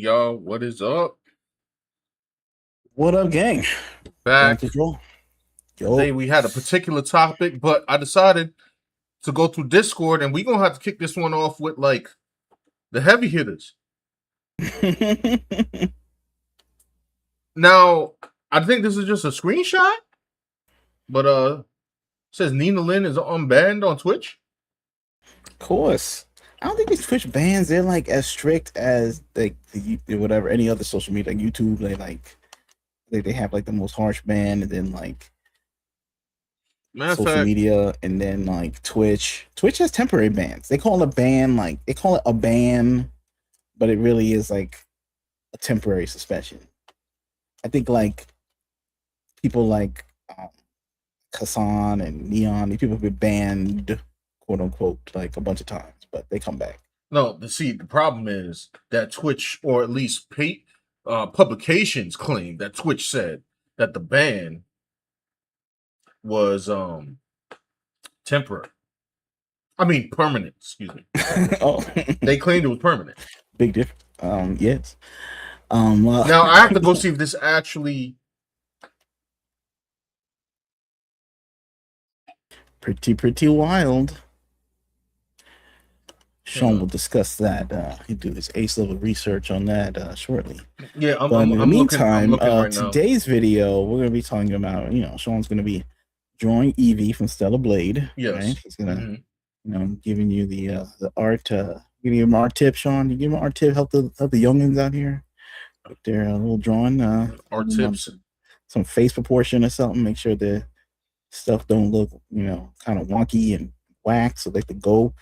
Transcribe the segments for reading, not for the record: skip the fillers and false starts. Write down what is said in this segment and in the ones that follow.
y'all. What is up? What up, gang? Back. Control. Today Yo. we had a particular topic, but I decided to go through Discord, and we're gonna have to kick this one off with like the heavy hitters. Now, I think this is just a screenshot, but it says Nina Lynn is unbanned on Twitch. Of course. I don't think these Twitch bans, they're like as strict as like the whatever any other social media, like YouTube. They have like the most harsh ban, and then like Matter of social fact, media, and then like Twitch. Twitch has temporary bans. They call it a ban, like they call it a ban, but it really is like a temporary suspension. I think like people like Hassan and Neon, these people have been banned, quote unquote, like a bunch of times, but they come back. no. The problem is that Twitch, or at least publications, claim that Twitch said that the ban was temporary. I mean permanent. Excuse me. Oh, They claimed it was permanent. big difference. Yes. Now I have to go see if this actually. Pretty wild. Sean will discuss that. He'll do his ace level research on that shortly. Yeah, but in the meantime, looking right today's video we're going to be talking about. Sean's going to be drawing Evie from Stellar Blade. Yes, right? He's going to, giving you the art. Giving you an art tip, Sean. You give him an art tip. Help the youngins out here with their little drawing. Art tips. Some face proportion or something. Make sure the stuff don't look, kind of wonky and whack, so they could go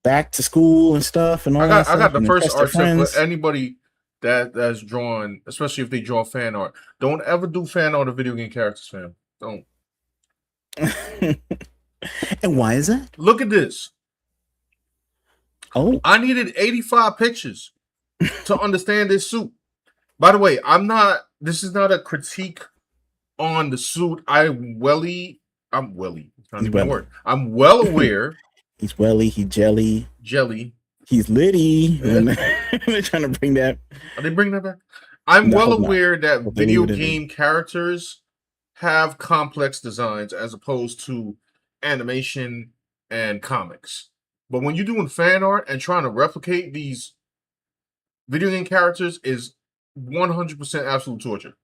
back to school and stuff. And all that. I got the first art tip for anybody that's drawn, especially if they draw fan art. Don't ever do fan art of video game characters, fam. Don't. And why is that? Look at this. Oh, I needed 85 pictures to understand this suit. By the way, this is not a critique on the suit. I'm well aware. He's welly, he jelly. He's litty. They're trying to bring that. Are they bringing that back? I'm well aware that video game characters have complex designs as opposed to animation and comics. But when you're doing fan art and trying to replicate these video game characters is 100% absolute torture.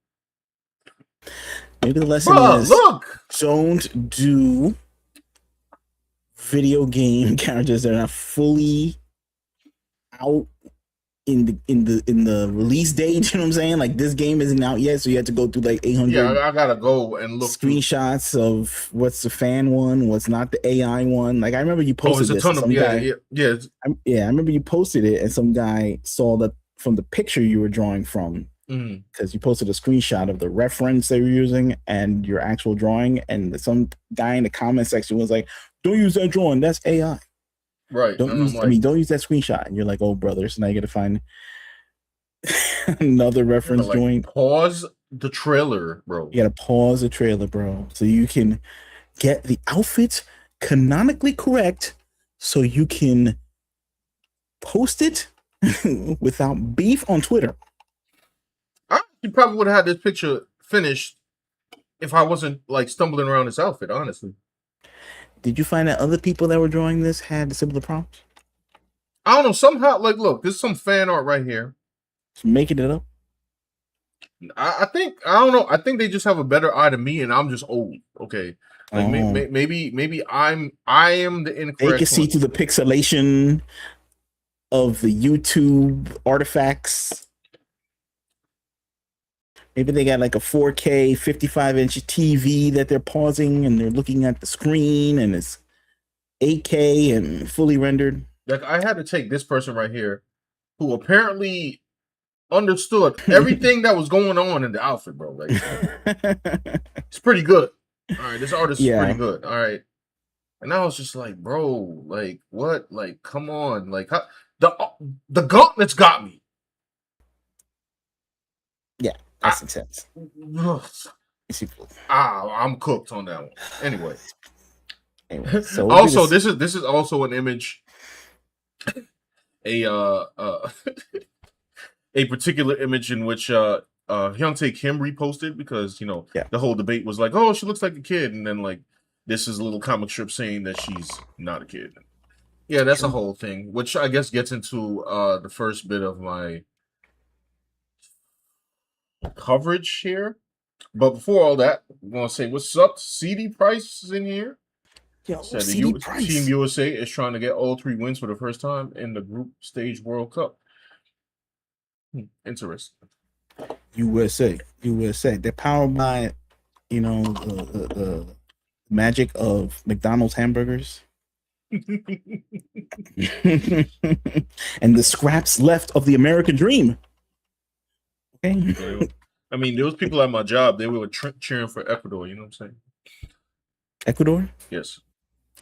Maybe the lesson is don't do video game characters that are fully out in the release date. You know what I'm saying? Like this game isn't out yet, so you have to go through like 800. Yeah, I gotta go and look screenshots of what's the fan one, what's not the AI one. Like I remember you posted this. I remember you posted it, and some guy saw that from the picture you were drawing from, because you posted a screenshot of the reference they were using and your actual drawing, and some guy in the comment section was like, "Don't use that drawing. That's AI." Right. Don't use that screenshot. And you're like, "Oh, brother." So now you got to find another reference joint. Pause the trailer, bro. You got to pause the trailer, bro, so you can get the outfits canonically correct, so you can post it without beef on Twitter. You probably would have had this picture finished if I wasn't like stumbling around this outfit, honestly. Did you find that other people that were drawing this had similar prompts? I don't know. Somehow, like, look, there's some fan art right here. Just making it up. I don't know. I think they just have a better eye than me, and I'm just old. Okay, like maybe I am the incorrect. They can see through the pixelation of the YouTube artifacts. Maybe they got like a 4K 55-inch TV that they're pausing and they're looking at the screen and it's 8K and fully rendered. Like I had to take this person right here who apparently understood everything that was going on in the outfit, bro. Like it's pretty good. All right, this artist is pretty good. All right. And I was just like, bro, like what? Like, come on. Like the gauntlets got me. Yeah. That's intense. I'm cooked on that one. Anyway, so also this is also an image. a particular image in which Hyuntae Kim reposted because the whole debate was like, oh, she looks like a kid, and then like this is a little comic strip saying that she's not a kid. Yeah, that's a whole thing, which I guess gets into the first bit of my coverage here. But before all that, I'm gonna say what's up. CD Price is in here. Yo, CD Price. Team USA is trying to get all 3 wins for the first time in the group stage World Cup. Interesting. USA. They're powered by, the magic of McDonald's hamburgers. And the scraps left of the American dream. Okay. I mean, there was people at my job, they were cheering for Ecuador, you know what I'm saying? Ecuador? Yes.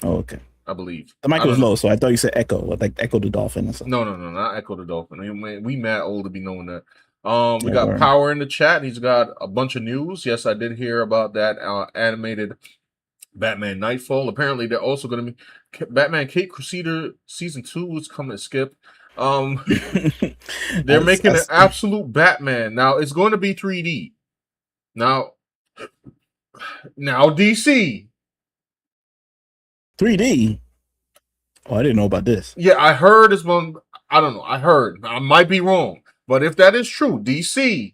Oh, okay. I believe. The mic was low, so I thought you said Echo, like Echo the Dolphin or something. No, not Echo the Dolphin. We mad old to be knowing that. We got Power in the chat. He's got a bunch of news. Yes, I did hear about that animated Batman Nightfall. Apparently, they're also going to be Batman Kate Crusader Season 2 is coming to Skip. They're making an absolute Batman. Now, it's going to be 3D. Now DC. 3D? Oh, I didn't know about this. Yeah, I heard this one. I don't know. I might be wrong. But if that is true, DC,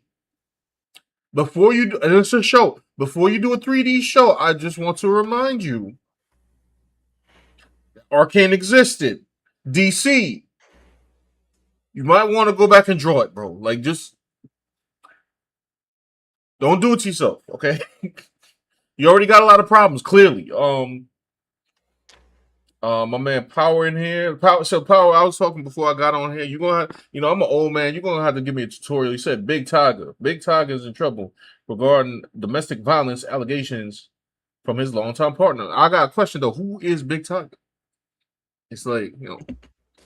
before you do, it's a show. Before you do a 3D show, I just want to remind you, Arcane existed. DC, you might want to go back and draw it, bro. Like, just don't do it to yourself, okay? You already got a lot of problems, clearly. My man Power in here. Power. I was talking before I got on here. You're gonna have, I'm an old man. You're gonna have to give me a tutorial. You said Big Tiger. Big Tiger is in trouble regarding domestic violence allegations from his longtime partner. I got a question though. Who is Big Tiger? It's like,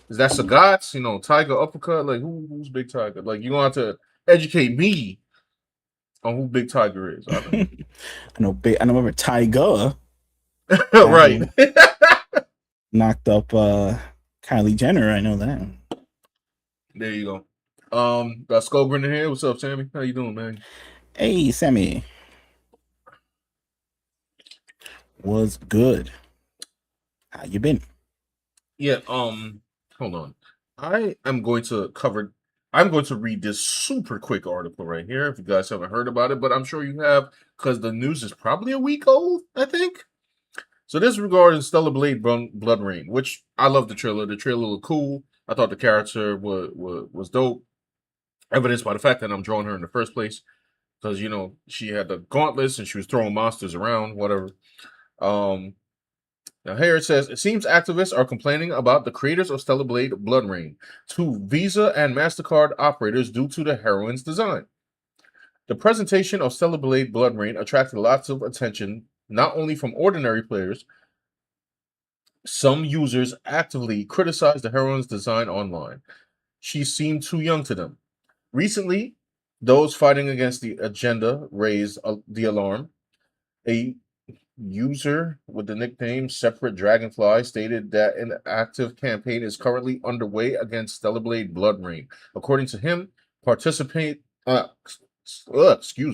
is that Sagat's, Tiger Uppercut? Like who's Big Tiger? Like you're gonna have to educate me on who Big Tiger is. I remember Tiger. Right. Knocked up Kylie Jenner. I know that. There you go. Got Skullgrin in here. What's up, Sammy? How you doing, man? Hey, Sammy. Was good. How you been? Yeah. Hold on. I'm going to read this super quick article right here. If you guys haven't heard about it, but I'm sure you have because the news is probably a week old. I think. So this regarding Stellar Blade Blood Rain, which I love the trailer. The trailer looked cool. I thought the character was dope. Evidenced by the fact that I'm drawing her in the first place. Because, she had the gauntlets and she was throwing monsters around, whatever. Now here it says, it seems activists are complaining about the creators of Stellar Blade Blood Rain to Visa and MasterCard operators due to the heroine's design. The presentation of Stellar Blade Blood Rain attracted lots of attention, not only from ordinary players. Some users actively criticized the heroine's design online. She seemed too young to them. Recently, those fighting against the agenda raised the alarm. A user with the nickname Separate Dragonfly stated that an active campaign is currently underway against Stellar Blade Blood Rain. According to him, excuse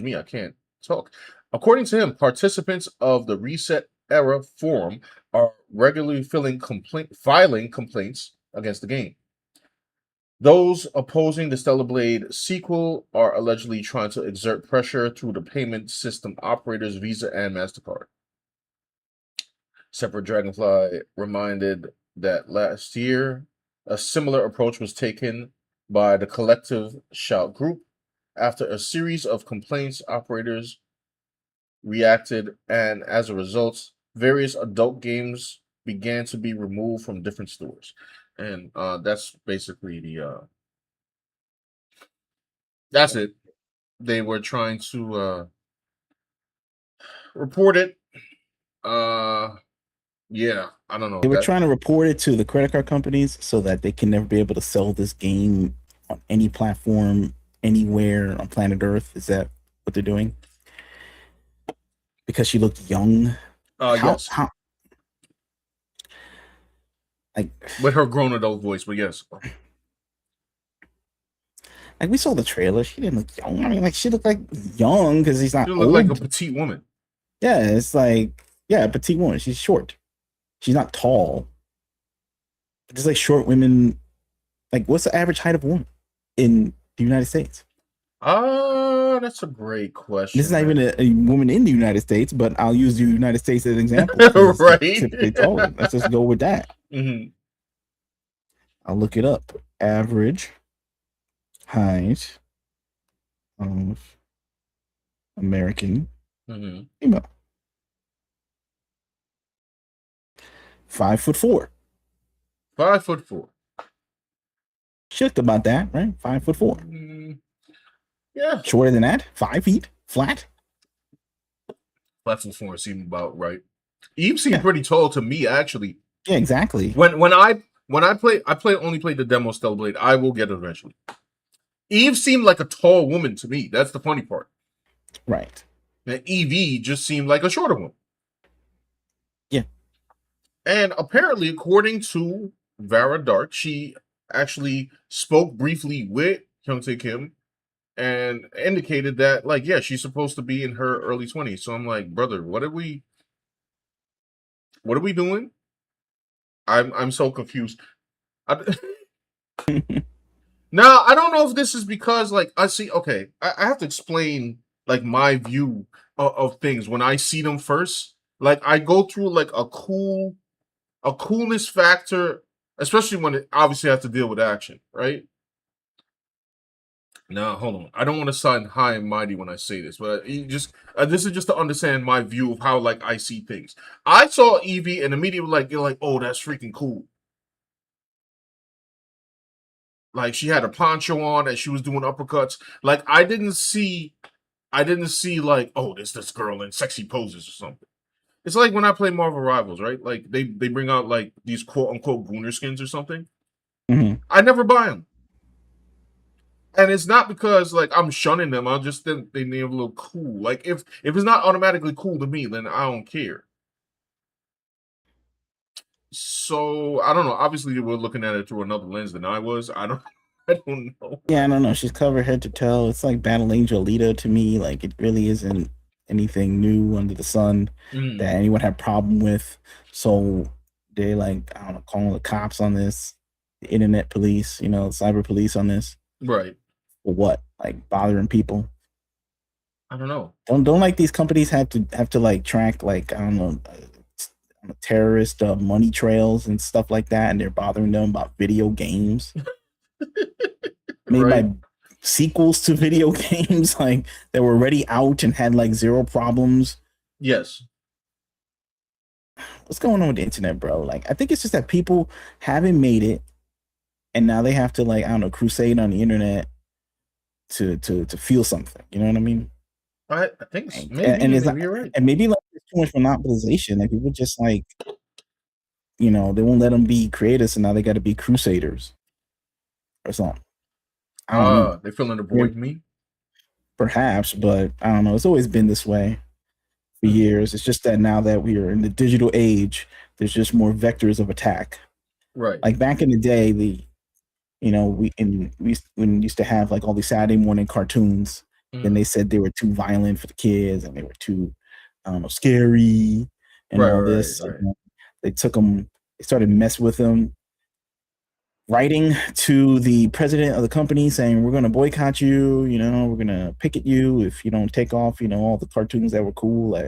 me, I can't talk. According to him, participants of the Reset Era forum are regularly filing complaints against the game. Those opposing the Stellar Blade sequel are allegedly trying to exert pressure through the payment system operators Visa and MasterCard. Separate Dragonfly reminded that last year, a similar approach was taken by the Collective Shout group. After a series of complaints, operators reacted, and as a result, various adult games began to be removed from different stores. And that's basically that's it. They were trying to report it. Yeah, I don't know. They were trying to report it to the credit card companies so that they can never be able to sell this game on any platform, anywhere on planet Earth. Is that what they're doing? Because she looked young. Yes. With her grown adult voice, but yes. Like we saw the trailer, she didn't look young. I mean, like she looked like young because he's not She looked old. like a petite woman. Yeah, it's like a petite woman. She's short. She's not tall. Just like short women. Like, what's the average height of a woman in the United States? That's a great question. This is not even a woman in the United States, but I'll use the United States as an example. Right. Typically taller. Let's just go with that. Mm-hmm. I'll look it up. Average height of American female. 5'4". 5'4". She looked about that, right? 5'4". Yeah. Shorter than that? 5 feet flat. 5'4" seemed about right. Eve seemed pretty tall to me, actually. Yeah, exactly. When I only played the demo Stellar Blade. I will get it eventually. Eve seemed like a tall woman to me. That's the funny part. Right. And Evie just seemed like a shorter one. Yeah. And apparently, according to Vera Dark, she actually spoke briefly with Hyung-tae Kim and indicated that, like, yeah, she's supposed to be in her early 20s. So I'm like, brother, what are we doing? I'm so confused. Now, I don't know if this is because, like, I see, okay, I have to explain, like, my view of things when I see them first. Like, I go through, like, a coolness factor, especially when it obviously has to deal with action, right? Now, hold on. I don't want to sound high and mighty when I say this, but this is just to understand my view of how, like, I see things. I saw Evie and immediately, like, you're like, oh, that's freaking cool. Like, she had a poncho on and she was doing uppercuts. Like, I didn't see like, oh, this girl in sexy poses or something. It's like when I play Marvel Rivals, right? Like, they bring out, like, these quote-unquote Gooner skins or something. Mm-hmm. I never buy them. And it's not because, like, I'm shunning them. I just think they need a little cool. Like, if it's not automatically cool to me, then I don't care. So, I don't know. Obviously, we're looking at it through another lens than I was. I don't know. Yeah, I don't know. She's covered head to toe. It's like Battle Angel Alita to me. Like, it really isn't anything new under the sun that anyone had problem with. So they, like, I don't know, calling the cops on this, the internet police, cyber police on this. Right. For what? Like, bothering people? I don't know. Don't like these companies have to like track, like, I don't know, terrorist money trails and stuff like that, and they're bothering them about video games made by sequels to video games, like, that were already out and had, like, zero problems. Yes. What's going on with the internet, bro? Like, I think it's just that people haven't made it, and now they have to, like, I don't know, crusade on the internet to feel something. You know what I mean? I think maybe you're right. And maybe, like, there's too much monopolization, and people just, like, they won't let them be creators, and now they got to be crusaders or something. I don't know. They're filling the void for me? Perhaps, but I don't know. It's always been this way for years. It's just that now that we are in the digital age, there's just more vectors of attack. Right. Like back in the day, we used to have, like, all these Saturday morning cartoons. And they said they were too violent for the kids and they were too, I don't know, scary and all this. Right. They took them, they started messing with them, writing to the president of the company saying, we're going to boycott you, we're going to picket you if you don't take off, all the cartoons that were cool.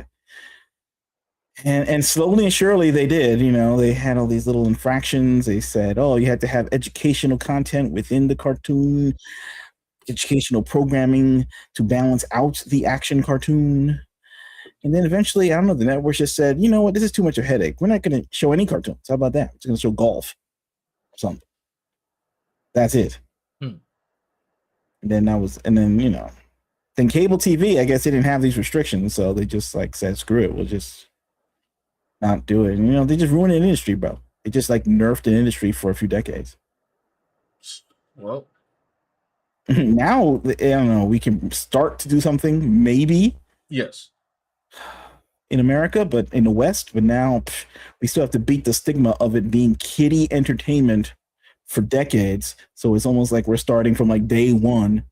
And slowly and surely they did. They had all these little infractions. They said, oh, you had to have educational content within the cartoon, educational programming to balance out the action cartoon. And then eventually, I don't know, the network just said, you know what, this is too much of a headache. We're not going to show any cartoons. How about that? We're just going to show golf or something. That's it. And then then cable TV, I guess they didn't have these restrictions. So they just, like, said, screw it. We'll just not do it. And, they just ruined an industry, bro. They just, like, nerfed an industry for a few decades. Well, now, I don't know, we can start to do something, maybe. Yes. In America, but in the West. But now we still have to beat the stigma of it being kiddie entertainment for decades. So it's almost like we're starting from like day one.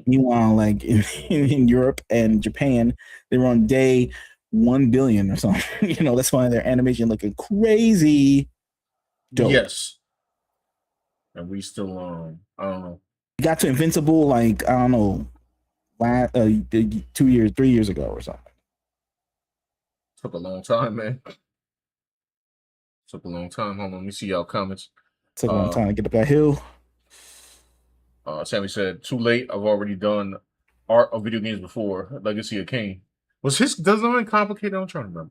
Meanwhile, like in Europe and Japan, they were on day 1 billion or something. That's why their animation looking crazy dope. Yes. And we still, I don't know. Got to Invincible, like, I don't know, 2 years, 3 years ago or something. Took a long time, man. Took a long time. Hold on, let me see y'all comments. Took a long time to get up that hill. Sammy said, too late. I've already done art of video games before. Legacy of Kain. Was his design complicated? I'm trying to remember.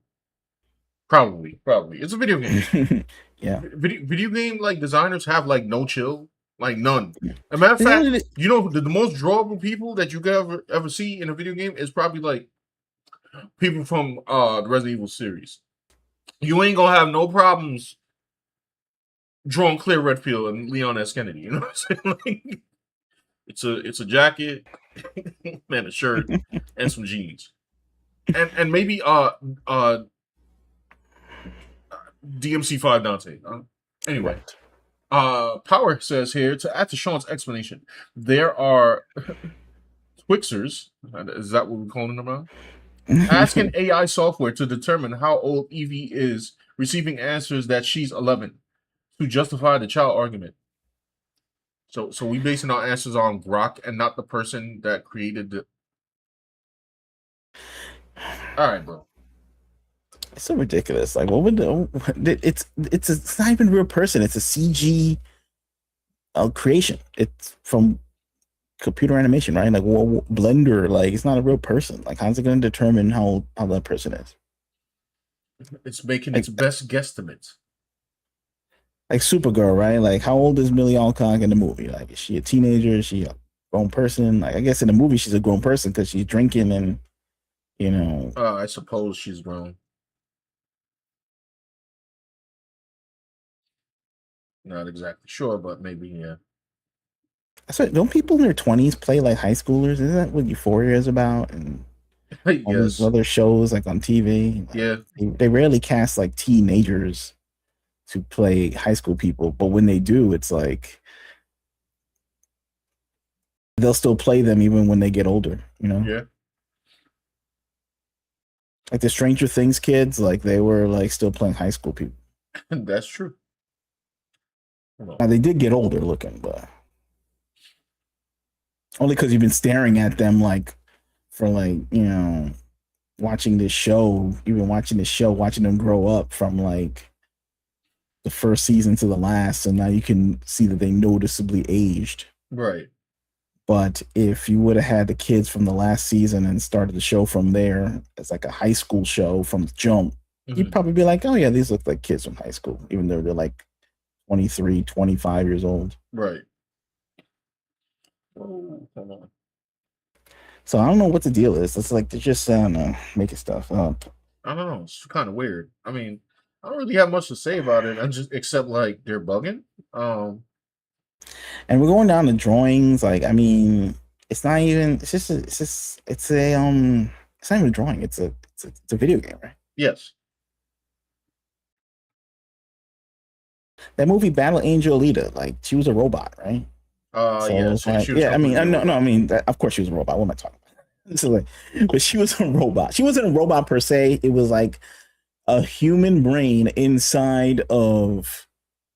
Probably. It's a video game. Yeah. Video game like designers have like no chill, like none. As a matter of fact, the most drawable people that you could ever see in a video game is probably like people from the Resident Evil series. You ain't gonna have no problems drawing Claire Redfield and Leon S. Kennedy. You know what I'm saying? Like, it's a jacket, man, a shirt, and some jeans, and maybe DMC5 Dante. Anyway, Power says here, to add to Sean's explanation, there are Twixers. Is that what we're calling them now? Asking AI software to determine how old Evie is, receiving answers that she's 11 to justify the child argument. So we basing our answers on Grok and not the person that created the. All right, bro. It's so ridiculous. Like, what would it's not even a real person. It's a CG creation. It's from computer animation, right? Like, Blender. Like, it's not a real person. Like, how's it going to determine how that person is? It's making its best guesstimate. Like Supergirl, right? Like, how old is Millie Alcock in the movie? Like, is she a teenager? Is she a grown person? Like, I guess in the movie she's a grown person because she's drinking and, I suppose she's grown. Not exactly sure, but maybe, yeah. So don't people in their 20s play like high schoolers? Isn't that what Euphoria is about? And all these other shows like on TV? Like, yeah. They rarely cast like teenagers to play high school people, but when they do, it's like they'll still play them even when they get older, Yeah. Like the Stranger Things kids, like they were like still playing high school people. That's true. Now they did get older looking, but only because you've been staring at them like for like, watching this show. You've been watching this show, watching them grow up from like the first season to the last, and now you can see that they noticeably aged. Right. But if you would have had the kids from the last season and started the show from there as like a high school show from the jump, you'd probably be like, oh yeah, these look like kids from high school, even though they're like 23, 25 years old. Right. Oh, hold on. So I don't know what the deal is. It's like they're just making stuff up. I don't know. It's kind of weird. I mean, I don't really have much to say about it. Except like they're bugging. And we're going down the drawings. Like, I mean, it's not even. It's not even a drawing. It's a video game, right? Yes. That movie Battle Angel Alita, like she was a robot, right? Yeah. Of course she was a robot. What am I talking about? So but she was a robot. She wasn't a robot per se. It was like a human brain inside of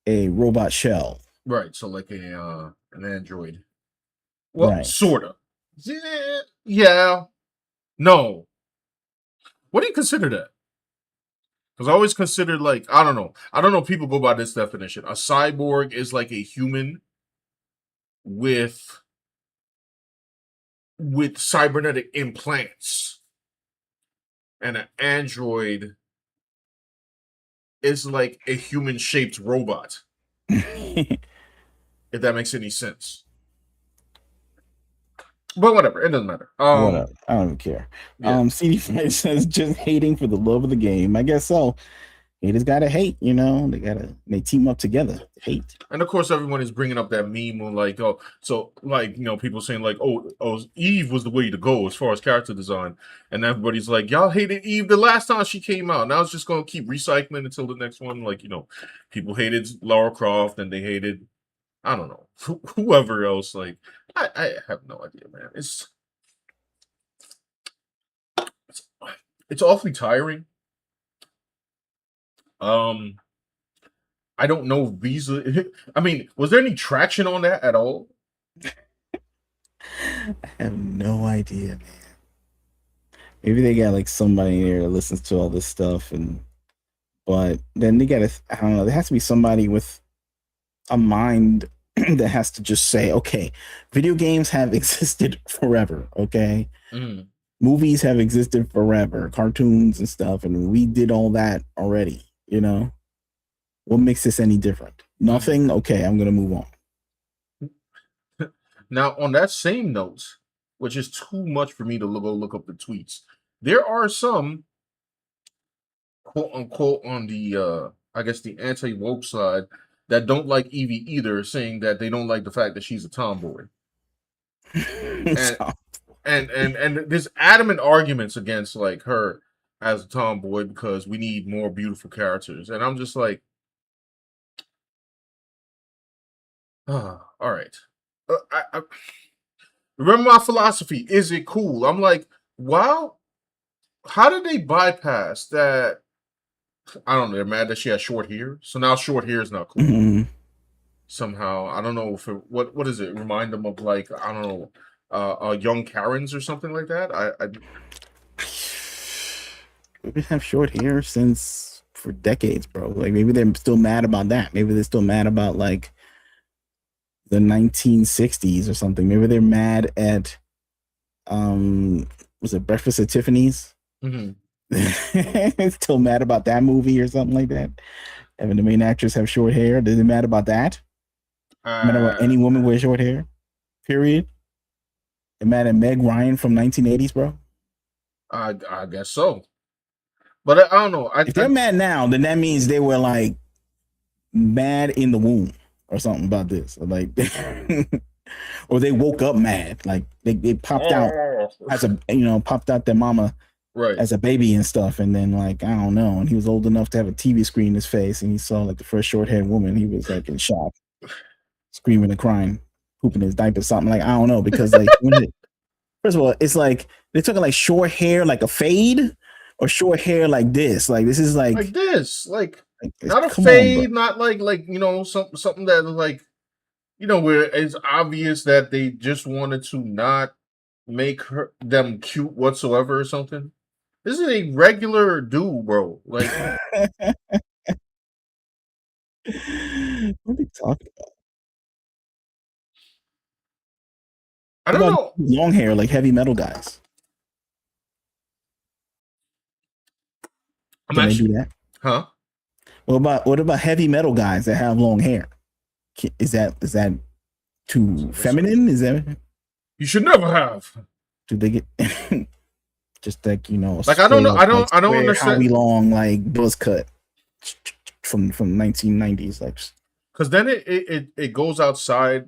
a robot shell. Right. So like an android. Well, right. Sort of. Yeah. No. What do you consider that? Because I always considered like, I don't know. People go by this definition. A cyborg is like a human with cybernetic implants. And an android is like a human-shaped robot. If that makes any sense. But whatever, it doesn't matter. Whatever. I don't care. Yeah. CD5 says just hating for the love of the game. I guess so. Haters gotta hate, they team up together to hate. And of course, everyone is bringing up that meme on like, people saying like, oh, Eve was the way to go as far as character design, and everybody's like, y'all hated Eve the last time she came out. Now it's just gonna keep recycling until the next one. Like, people hated Lara Croft and they hated I don't know, whoever else. Like, I have no idea, man. It's it's awfully tiring. I don't know Visa. I mean, was there any traction on that at all? I have no idea, man. Maybe they got like somebody there that listens to all this stuff, but then they gotta, I don't know, there has to be somebody with a mind that has to just say, okay, video games have existed forever, okay? Mm. Movies have existed forever, cartoons and stuff, and we did all that already, you know? What makes this any different? Nothing? Okay, I'm gonna move on. Now, on that same note, which is too much for me to look up the tweets, there are some quote unquote on the I guess the anti-woke side that don't like Evie either, saying that they don't like the fact that she's a tomboy. and there's adamant arguments against like her as a tomboy because we need more beautiful characters. And I'm just like, all right. I remember my philosophy. Is it cool? I'm like, wow. How did they bypass that? I don't know. They're mad that she has short hair, so now short hair is not cool. Mm-hmm. Somehow, I don't know if what is it? Remind them of like I don't know, young Karens or something like that. We've been have short hair since for decades, bro. Like maybe they're still mad about that. Maybe they're still mad about like the 1960s or something. Maybe they're mad at was it Breakfast at Tiffany's? Mm-hmm. Still mad about that movie or something like that. Having the main actress have short hair. Did they mad about that? Mad about any woman with short hair? Period. They mad at Meg Ryan from 1980s, bro? I guess so. But I don't know. If they're mad now, then that means they were like mad in the womb or something about this. Or like or they woke up mad. Like they popped out as a popped out their mama right as a baby and stuff, and then like I don't know, and he was old enough to have a TV screen in his face, and he saw like the first short-haired woman. He was like in shock, screaming and crying, pooping his diaper, something like I don't know, because like first of all, it's like they're talking like short hair, like a fade, or short hair like this. Like this is like this, like not a fade, not like something that like where it's obvious that they just wanted to not make them cute whatsoever or something. This is a regular dude, bro. Like, what are you talking about? I don't know. Long hair, like heavy metal guys. Can they do that? Huh? What about heavy metal guys that have long hair? Is that too feminine? Is that you should never have? Do they get just like like I don't know? I don't understand. Howie Long like buzz cut from 1990s, like because then it goes outside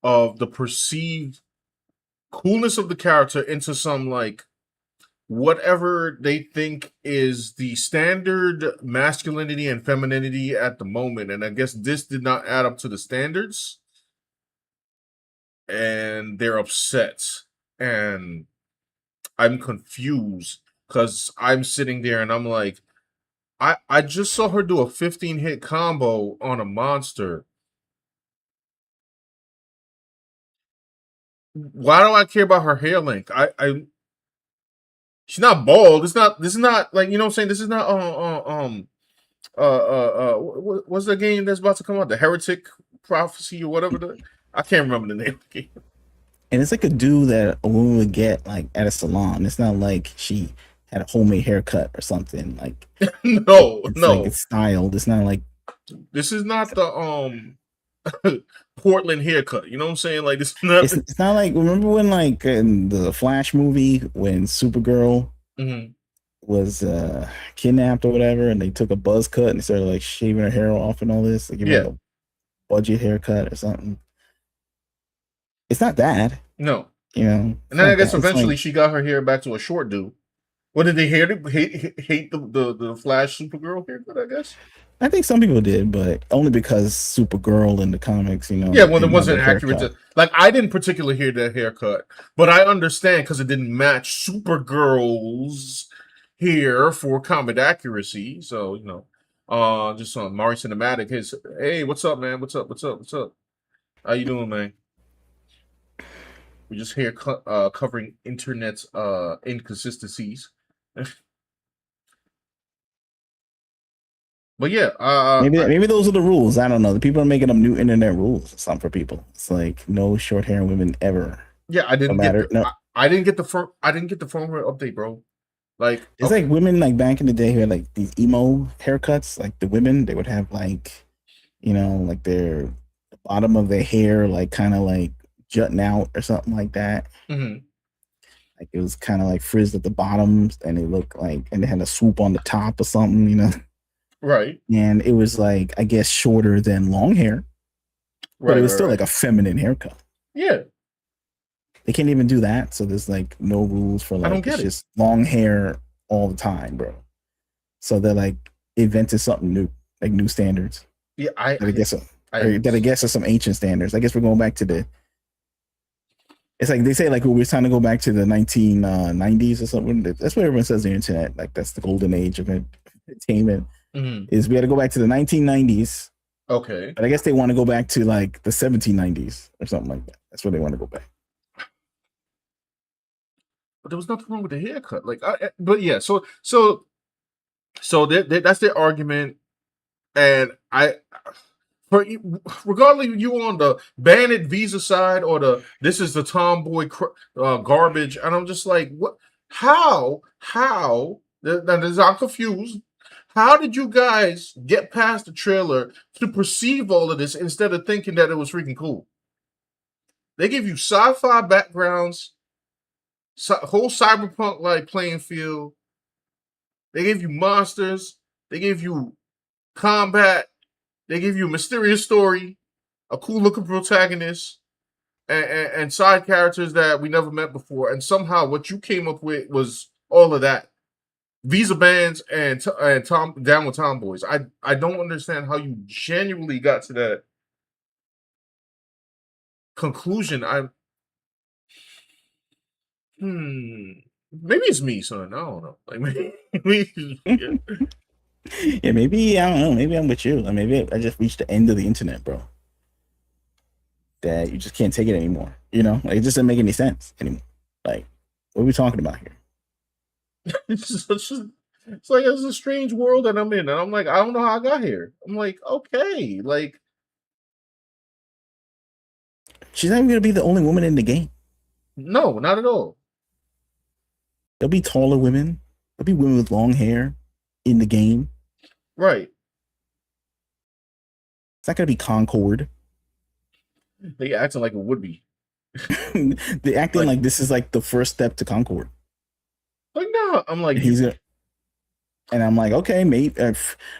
of the perceived coolness of the character into some like whatever they think is the standard masculinity and femininity at the moment, and I guess this did not add up to the standards, and they're upset, and I'm confused because I'm sitting there and I'm like, I just saw her do a 15-hit combo on a monster. Why do I care about her hair length? She's not bald. This is not like what I'm saying. This is not what's the game that's about to come out? The Heretic Prophecy or whatever. I can't remember the name of the game. And it's like a dude that a woman would get like at a salon. It's not like she had a homemade haircut or something. Like no. Like it's styled. It's not like this is not the Portland haircut. You know what I'm saying? Like it's not like remember when like in the Flash movie when Supergirl was kidnapped or whatever, and they took a buzz cut and started like shaving her hair off and all this, like like a budget haircut or something. It's not that. No. And then I guess eventually she got her hair back to a short dude. What did they hate the Flash Supergirl haircut, I guess? I think some people did, but only because Supergirl in the comics, Yeah, when it didn't have wasn't the accurate haircut. to, like, I didn't particularly hear that haircut, but I understand because it didn't match Supergirl's hair for combat accuracy. So just on Mari Cinematic, hey, what's up, man? What's up? What's up? What's up? How you doing, man? We're just here covering internet's inconsistencies. But yeah, maybe those are the rules. I don't know. The people are making up new internet rules. Some for people. It's like no short hair women ever. Yeah, I didn't get I didn't get the firmware update, bro. Like it's like women like back in the day who had like these emo haircuts. Like the women, they would have like, like the bottom of their hair like kind of like jutting out or something like that. Mm-hmm. Like it was kind of like frizzed at the bottoms, and it looked like, and they had a swoop on the top or something, Right. And it was like, I guess, shorter than long hair, but it was still like a feminine haircut. Yeah. They can't even do that. So there's like no rules for like, it's just long hair all the time, bro. So they're like invented something new, like new standards. Yeah, I guess are some ancient standards. I guess we're going back to it's like they say like we're trying to go back to the 1990s or something. That's what everyone says on the internet. Like that's the golden age of entertainment. Mm-hmm. Is we had to go back to the 1990s. Okay. But I guess they want to go back to like the 1790s or something like that. That's where they want to go back. But there was nothing wrong with the haircut. Like, but yeah, so that's their argument, and regardless you on the Bandit Visa side or this is the tomboy garbage, and I'm just like, what? How? I'm confused. How did you guys get past the trailer to perceive all of this instead of thinking that it was freaking cool? They give you sci-fi backgrounds, whole cyberpunk like playing field. They gave you monsters. They gave you combat. They give you a mysterious story, a cool looking protagonist, and side characters that we never met before. And somehow what you came up with was all of that. Visa bands and down with tomboys. I don't understand how you genuinely got to that conclusion. Maybe it's me, son. I don't know. Like maybe yeah, maybe I don't know. Maybe I'm with you. Like maybe I just reached the end of the internet, bro. That you just can't take it anymore. Like it just doesn't make any sense anymore. Like, what are we talking about here? It's like it's a strange world that I'm in, and I'm like, I don't know how I got here. I'm like, okay, like she's not even gonna be the only woman in the game. No, not at all. There'll be taller women. There'll be women with long hair in the game. Right. It's not gonna be Concord. They acting like it would be. They acting like this is like the first step to Concord. Like no, I'm like and I'm like, okay, maybe,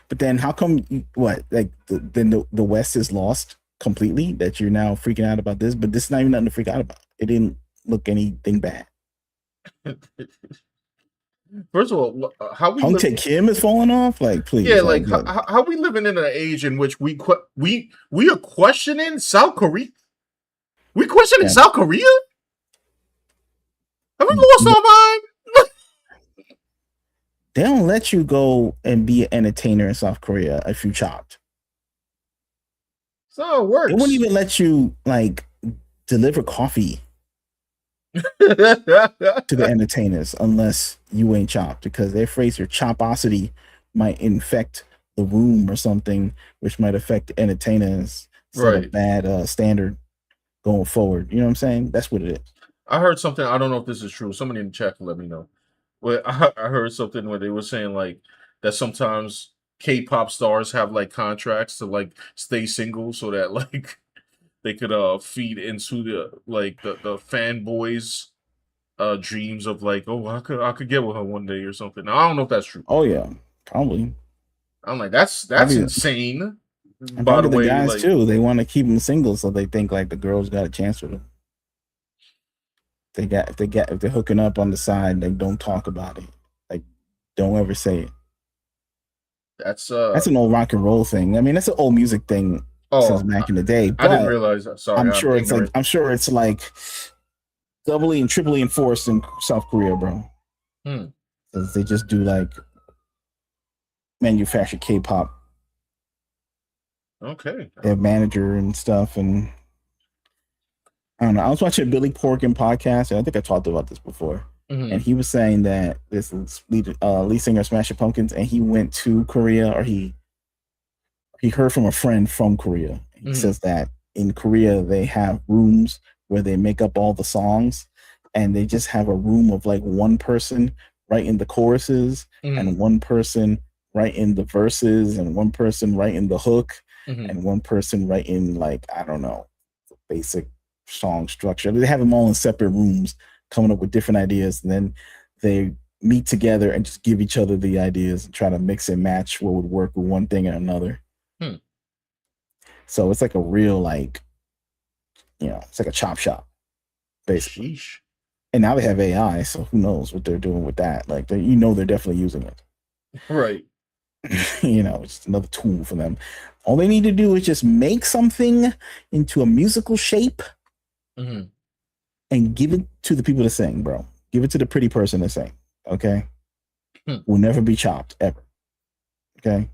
but then how come? What? Like then the West is lost completely? That you're now freaking out about this, but this is not even nothing to freak out about. It didn't look anything bad. First of all, how we Hong Tae Kim is falling off? Like, please. Yeah, like how we living in an age in which we are questioning South Korea? We questioning South Korea? Have we lost our mind? They don't let you go and be an entertainer in South Korea if you chopped. So it works. They wouldn't even let you like deliver coffee to the entertainers unless you ain't chopped, because they're afraid your choposity might infect the room or something, which might affect the entertainers. Set a bad standard going forward. You know what I'm saying? That's what it is. I heard something. I don't know if this is true. Somebody in the chat can let me know. Well, I heard something where they were saying like that sometimes K-pop stars have like contracts to like stay single so that like they could feed into the fanboys dreams of like, oh, I could get with her one day or something. Now, I don't know if that's true. Oh yeah, probably. I'm like, that's insane. By the way, guys like, too, they want to keep them single, so they think like the girls got a chance with them. If they're hooking up on the side, they don't talk about it. Like, don't ever say it. That's an old rock and roll thing. I mean, that's an old music thing since back in the day. But I didn't realize that. Sorry, I'm sure it's like doubly and triply enforced in South Korea, bro. Because they just do like manufactured K-pop. Okay. Their manager and stuff, and I don't know. I was watching a Billy Corgan podcast, and I think I talked about this before. And he was saying that this is lead singer of Smashing Pumpkins, and he went to Korea, or he heard from a friend from Korea. He says that in Korea they have rooms where they make up all the songs, and they just have a room of like one person writing the choruses, and one person writing the verses, and one person writing the hook, and one person writing, like, I don't know, the basic song structure. They have them all in separate rooms, coming up with different ideas, and then they meet together and just give each other the ideas and try to mix and match what would work with one thing and another. So it's like a real, like, it's like a chop shop, basically. Sheesh. And now they have AI, so who knows what they're doing with that? Like, they're definitely using it. Right. It's another tool for them. All they need to do is just make something into a musical shape and give it to the people to sing, bro. Give it to the pretty person to sing, okay? Will never be chopped, ever. Okay?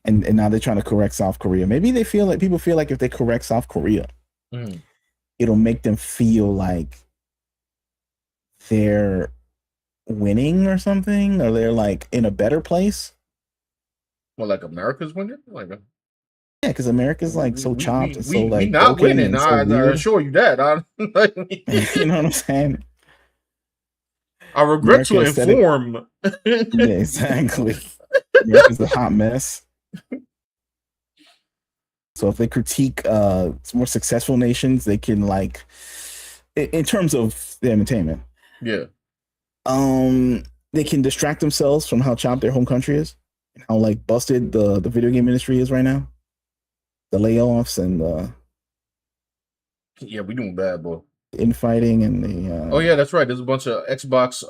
And now they're trying to correct South Korea. Maybe people feel like if they correct South Korea, it'll make them feel like they're winning or something, or they're like in a better place. Well, like America's winning? Yeah, because America's like so chopped and so like we not winning. I assure you that. You know what I'm saying? I regret to inform. Yeah, exactly. America's a hot mess. So if they critique more successful nations, they can, like, in terms of the entertainment, they can distract themselves from how chopped their home country is and how, like, busted the video game industry is right now. The layoffs and we doing bad, boy. Infighting and the oh yeah, that's right. There's a bunch of Xbox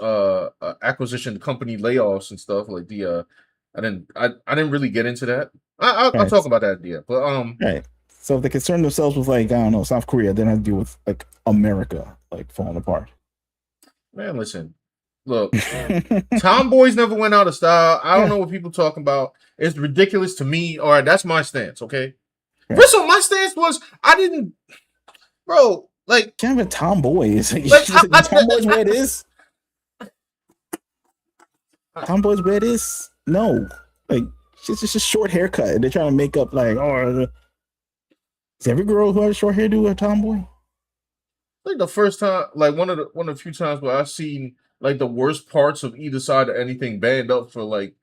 acquisition company layoffs and stuff like the I didn't really get into that. I'll talk about that idea, but right. So if they concern themselves with, like, I don't know, South Korea, then have to deal with, like, America, like, falling apart. Man, listen, look, tomboys never went out of style. I don't know what people talking about. It's ridiculous to me. All right, that's my stance. Okay. Right. First of all, my stance was bro, like, kind of a tomboy is like, tomboys where it is. Tomboys where it is. No, like, it's just a short haircut, and they're trying to make up like, is every girl who has short hair do a tomboy? Like the first time, like one of the few times where I've seen like the worst parts of either side of anything banned up for like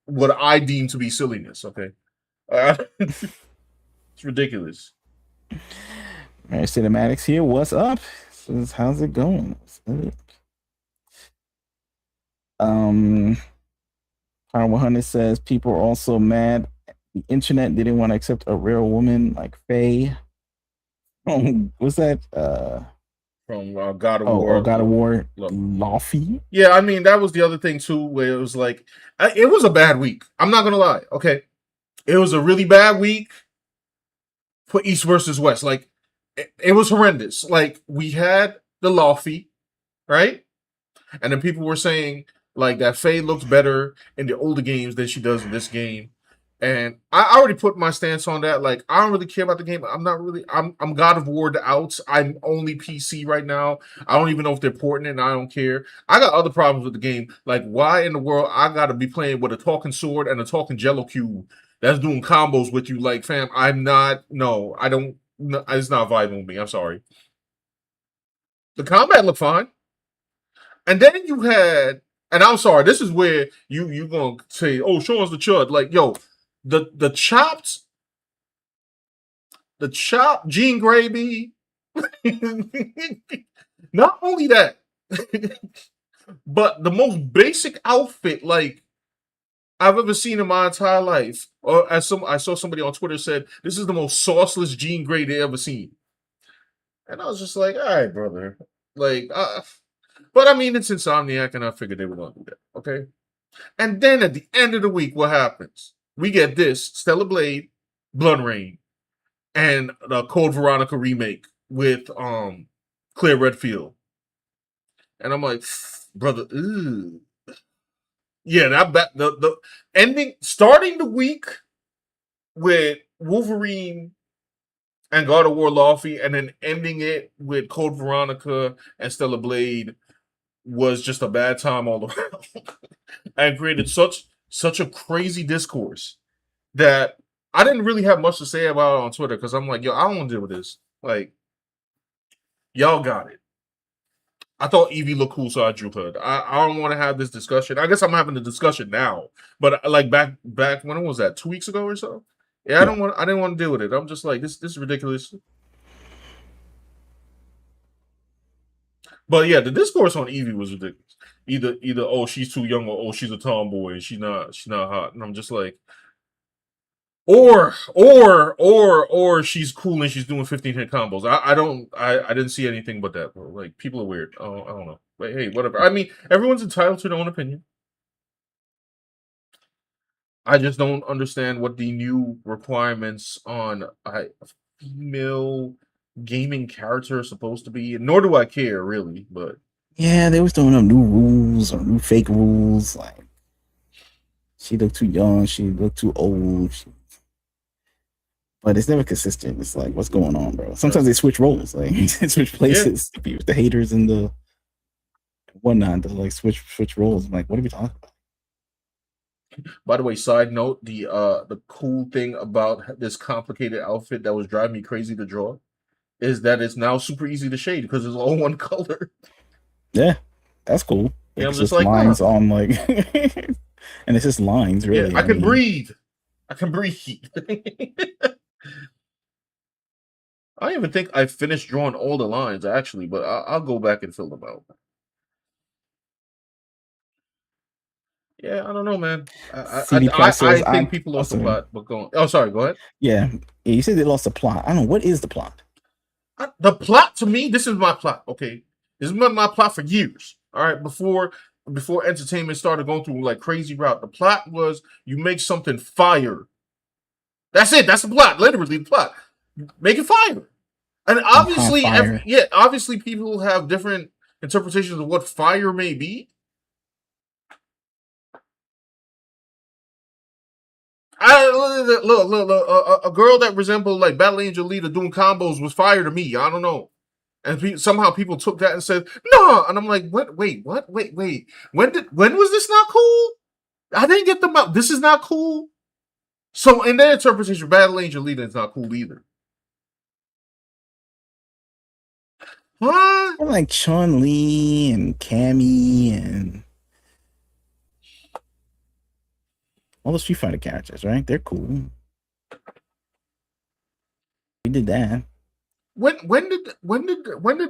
what I deem to be silliness. Okay, it's ridiculous. All right, cinematics here. What's up? How's it going? Power 100 says people are also mad. The internet didn't want to accept a real woman like Faye. What's that? From God of War. Oh, God of War. Laufey. Yeah, I mean, that was the other thing too, where it was like, it was a bad week. I'm not gonna lie. Okay, it was a really bad week for East versus West. Like, it was horrendous. Like, we had the Laufey, right? And then people were saying like that Faye looks better in the older games than she does in this game. And I already put my stance on that. Like, I don't really care about the game. I'm God of War out. I'm only PC right now. I don't even know if they're porting it, and I don't care. I got other problems with the game. Like, why in the world I gotta be playing with a talking sword and a talking jello cube that's doing combos with you? Like, fam, I don't no, it's not vibing with me. I'm sorry. The combat looked fine. And then you had, and I'm sorry, this is where you gonna say, oh, show us the chud. Like, yo, the chopped Jean Grey B. Not only that, but the most basic outfit like I've ever seen in my entire life. Or I saw somebody on Twitter said, this is the most sauceless Jean Grey they ever seen. And I was just like, all right, brother. Like, but I mean, it's Insomniac, and I figured they were gonna do that. Okay. And then at the end of the week, what happens? We get this Stellar Blade, Blood Rain, and the Code Veronica remake with Claire Redfield. And I'm like, brother, ew. Yeah, the ending, starting the week with Wolverine and God of War Laufey, and then ending it with Code Veronica and Stellar Blade was just a bad time all around. And created such a crazy discourse that I didn't really have much to say about it on Twitter, because I'm like, yo, I don't want to deal with this. Like, y'all got it. I thought Evie looked cool, so I drew her. I don't want to have this discussion. I guess I'm having the discussion now, but like back when was that? 2 weeks ago or so? Yeah, I didn't want to deal with it. I'm just like, this is ridiculous. But yeah, the discourse on Evie was ridiculous. Either oh, she's too young, or oh, she's a tomboy and she's not hot. And I'm just like, or she's cool and she's doing 15-hit combos. I didn't see anything but that, bro. Like, people are weird. Oh, I don't know. But hey, whatever. I mean, everyone's entitled to their own opinion. I just don't understand what the new requirements on a female gaming character are supposed to be, nor do I care, really. But yeah, they was throwing up new rules or new fake rules. Like, she looked too young, she looked too old. But it's never consistent. It's like, what's going on, bro? Sometimes they switch roles, like they switch places. Yeah. The haters and the whatnot, they like switch roles. I'm like, what are we talking about? By the way, side note, the cool thing about this complicated outfit that was driving me crazy to draw is that it's now super easy to shade because it's all one color. Yeah, that's cool. Yeah, I'm just like, lines on, like, and it's just lines, really. Yeah, I can breathe. I can breathe. I don't even think I finished drawing all the lines, actually, but I'll go back and fill them out. Yeah, I don't know, man. I think people lost the plot, but go on. Oh, sorry, go ahead. Yeah, you said they lost the plot. I don't know, what is the plot? The plot, to me, this is my plot, okay? This has been my plot for years, all right? Before entertainment started going through, like, crazy route. The plot was you make something fire. That's it. That's the plot. Literally, the plot. Make it fire. And obviously, obviously people have different interpretations of what fire may be. Look, a girl that resembled like Battle Angel Lita doing combos was fire to me. I don't know. And somehow people took that and said, no. And I'm like, what? Wait. When was this not cool? I didn't get them out. This is not cool. So in their interpretation, Battle Angel Lita is not cool either. Huh? I like Chun-Li and Cammy and all the Street Fighter characters, right? They're cool. We did that. When did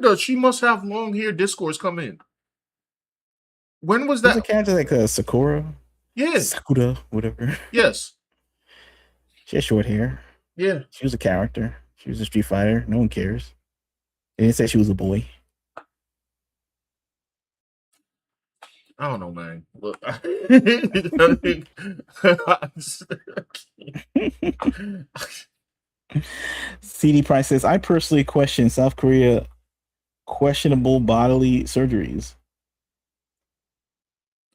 the She Must Have Long Hair discourse come in? When was that? There's a character like Sakura. Yeah. Sakura, whatever. Yes. She had short hair. Yeah. She was a character. She was a Street Fighter. No one cares. They didn't say she was a boy. I don't know, man. Look, CD Price says, I personally question South Korea questionable bodily surgeries.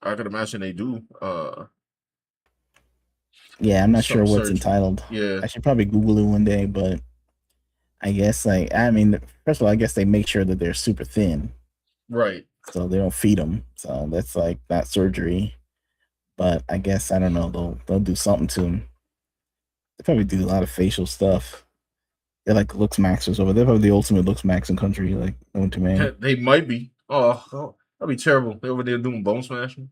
I could imagine they do. Yeah, I'm not sure what's entitled. Yeah, I should probably Google it one day, but I guess, like, I mean, first of all, I guess they make sure that they're super thin, right? So they don't feed them. So that's like that surgery. But I guess, I don't know, they'll do something to them. They probably do a lot of facial stuff. They're like looks maxers over. They're probably the ultimate looks maxing country, like known to man. They might be. Oh, that'd be terrible. They're over there doing bone smashing.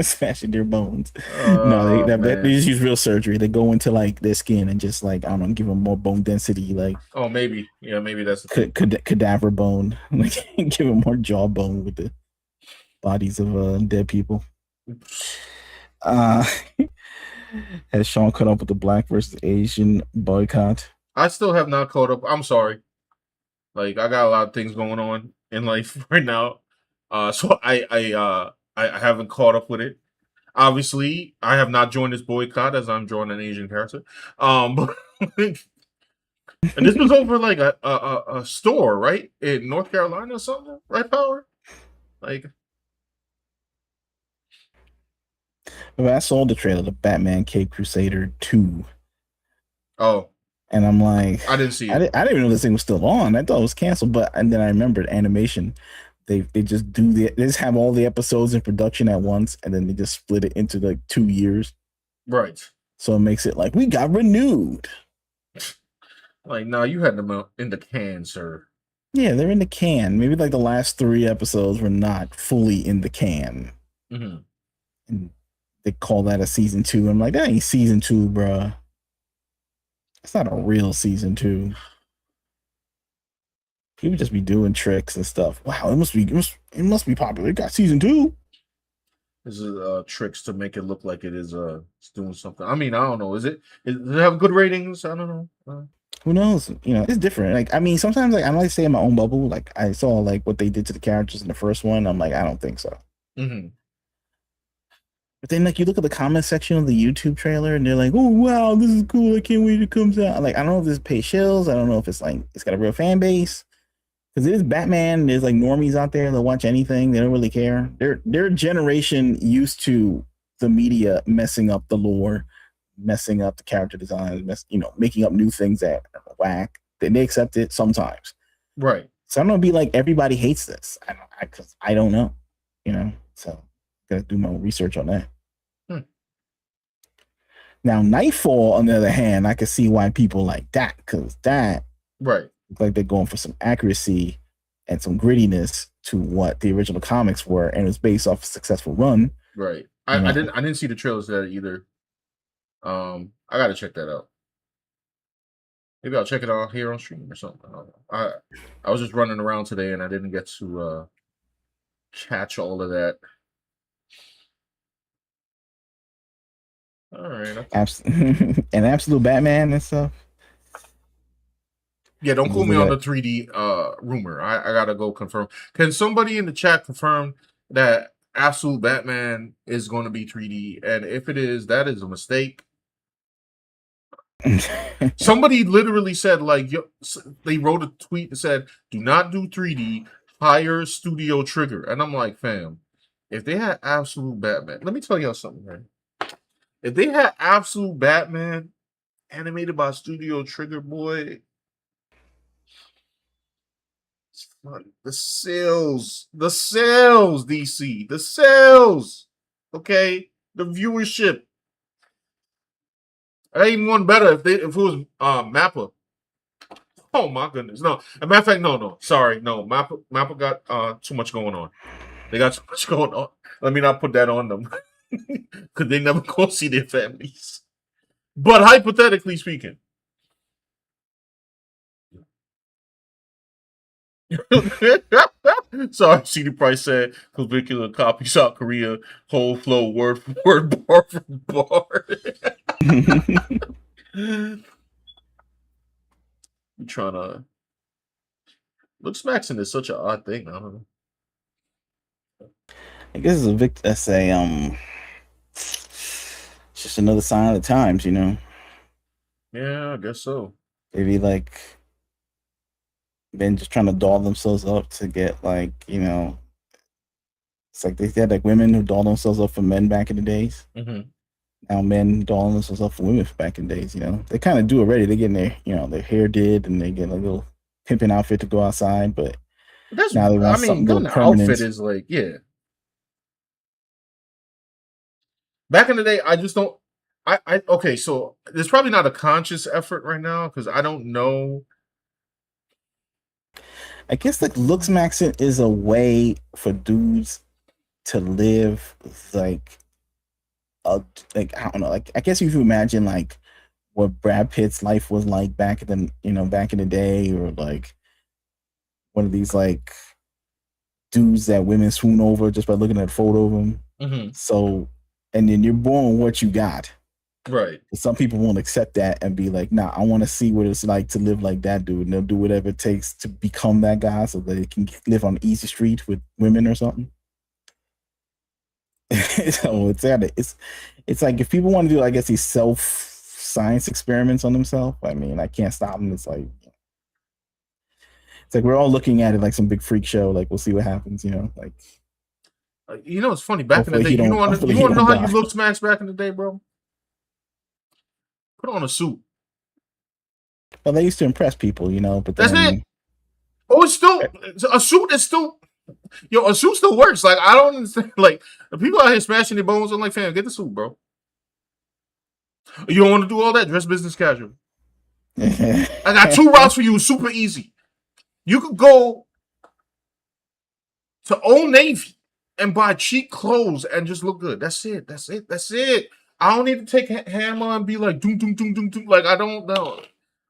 Smashing their bones. No, they just use real surgery. They go into like their skin and just, like, I don't know, give them more bone density. Like, oh, maybe, yeah, maybe that's cadaver bone. Like, give them more jawbone with the bodies of dead people. Has Sean caught up with the Black versus Asian boycott? I still have not caught up. I'm sorry. Like, I got a lot of things going on in life right now. So I haven't caught up with it. Obviously, I have not joined this boycott as I'm drawing an Asian character. But and this was over like a store, right, in North Carolina or something, right? Power, like. But I saw the trailer, the Batman Cape Crusader 2. Oh. And I'm like, I didn't see it. I didn't even know this thing was still on. I thought it was canceled, and then I remembered animation. They just they just have all the episodes in production at once, and then they just split it into like 2 years. Right. So it makes it like we got renewed. Like, no, you had them in the can, sir. Yeah, they're in the can. Maybe like the last 3 episodes were not fully in the can. Mm-hmm. And they call that a season 2. I'm like, that ain't season 2, bruh. It's not a real season 2. People just be doing tricks and stuff. Wow, it must be popular. It got season 2. This is tricks to make it look like it is it's doing something. I mean, I don't know. Does it have good ratings? I don't know. Who knows? You know, it's different. Like, I mean, sometimes like I might stay in my own bubble. Like I saw like what they did to the characters in the first one. I'm like, I don't think so. Mm-hmm. But then like you look at the comment section of the YouTube trailer and they're like, oh wow, this is cool. I can't wait it comes out. Like, I don't know if this pay shills. I don't know if it's like it's got a real fan base. Because it is Batman. There's like normies out there that watch anything. They don't really care. Their generation used to the media messing up the lore, messing up the character designs, making up new things that are whack. They accept it sometimes. Right. So I'm gonna be like, everybody hates this. Because I don't know. So gotta do my own research on that. Now, Nightfall, on the other hand, I can see why people like that, because that right. Like they're going for some accuracy and some grittiness to what the original comics were, and it was based off a successful run. Right. I didn't see the trailers there either. I gotta check that out. Maybe I'll check it out here on stream or something. I was just running around today and I didn't get to catch all of that. All right. And Absolute Batman and stuff. Yeah, don't quote me on the 3D rumor. I gotta go confirm. Can somebody in the chat confirm that Absolute Batman is going to be 3D? And if it is, that is a mistake. Somebody literally said, like, they wrote a tweet that said, "Do not do 3D. Hire Studio Trigger." And I'm like, fam, if they had Absolute Batman, let me tell y'all something, man. If they had Absolute Batman animated by Studio Trigger, boy. The sales, DC, the sales, okay, the viewership. I even one better if it was Mappa. Oh my goodness, no. As a matter of fact, no. Sorry, no. Mappa got too much going on. They got too much going on. Let me not put that on them because they never go see their families. But hypothetically speaking. Sorry, CD Price said particular copy South Korea whole flow word for word, bar for bar. You trying to Looks Maxing is such an odd thing. I don't know. I guess it's just another sign of the times, Yeah, I guess so. Maybe like men just trying to doll themselves up to get like, it's like they had like women who doll themselves up for men back in the days. Mm-hmm. Now men dolling themselves up for women back in the days, They kind of do already. They're getting their hair did and they get a little pimping outfit to go outside, but now they want something getting an outfit is like, yeah. Back in the day, I just don't. Okay, so there's probably not a conscious effort right now because I don't know. I guess like looks maxing is a way for dudes to live like I don't know, like I guess if you imagine like what Brad Pitt's life was like back in the day, or like one of these like dudes that women swoon over just by looking at a photo of him. Mm-hmm. So, and then you're born with what you got. Right. Some people won't accept that and be like, nah, I want to see what it's like to live like that dude. And they'll do whatever it takes to become that guy so that they can live on easy street with women or something. So it's like if people want to do, I guess, these self-science experiments on themselves, I mean, I can't stop them. It's like we're all looking at it like some big freak show. Like, we'll see what happens, like. It's funny. Back in the day, you want to know how you looked, Max, back in the day, bro? Put on a suit. Well, they used to impress people, but that's it. Oh, it's still a suit is still. A suit still works. Like, I don't understand. Like, the people out here smashing their bones. I'm like, fam, get the suit, bro. You don't want to do all that. Dress business casual. I got 2 routes for you. Super easy. You could go to Old Navy and buy cheap clothes and just look good. That's it. I don't need to take hammer and be like, doom, doom, doom, doom, doom. Like, I don't know.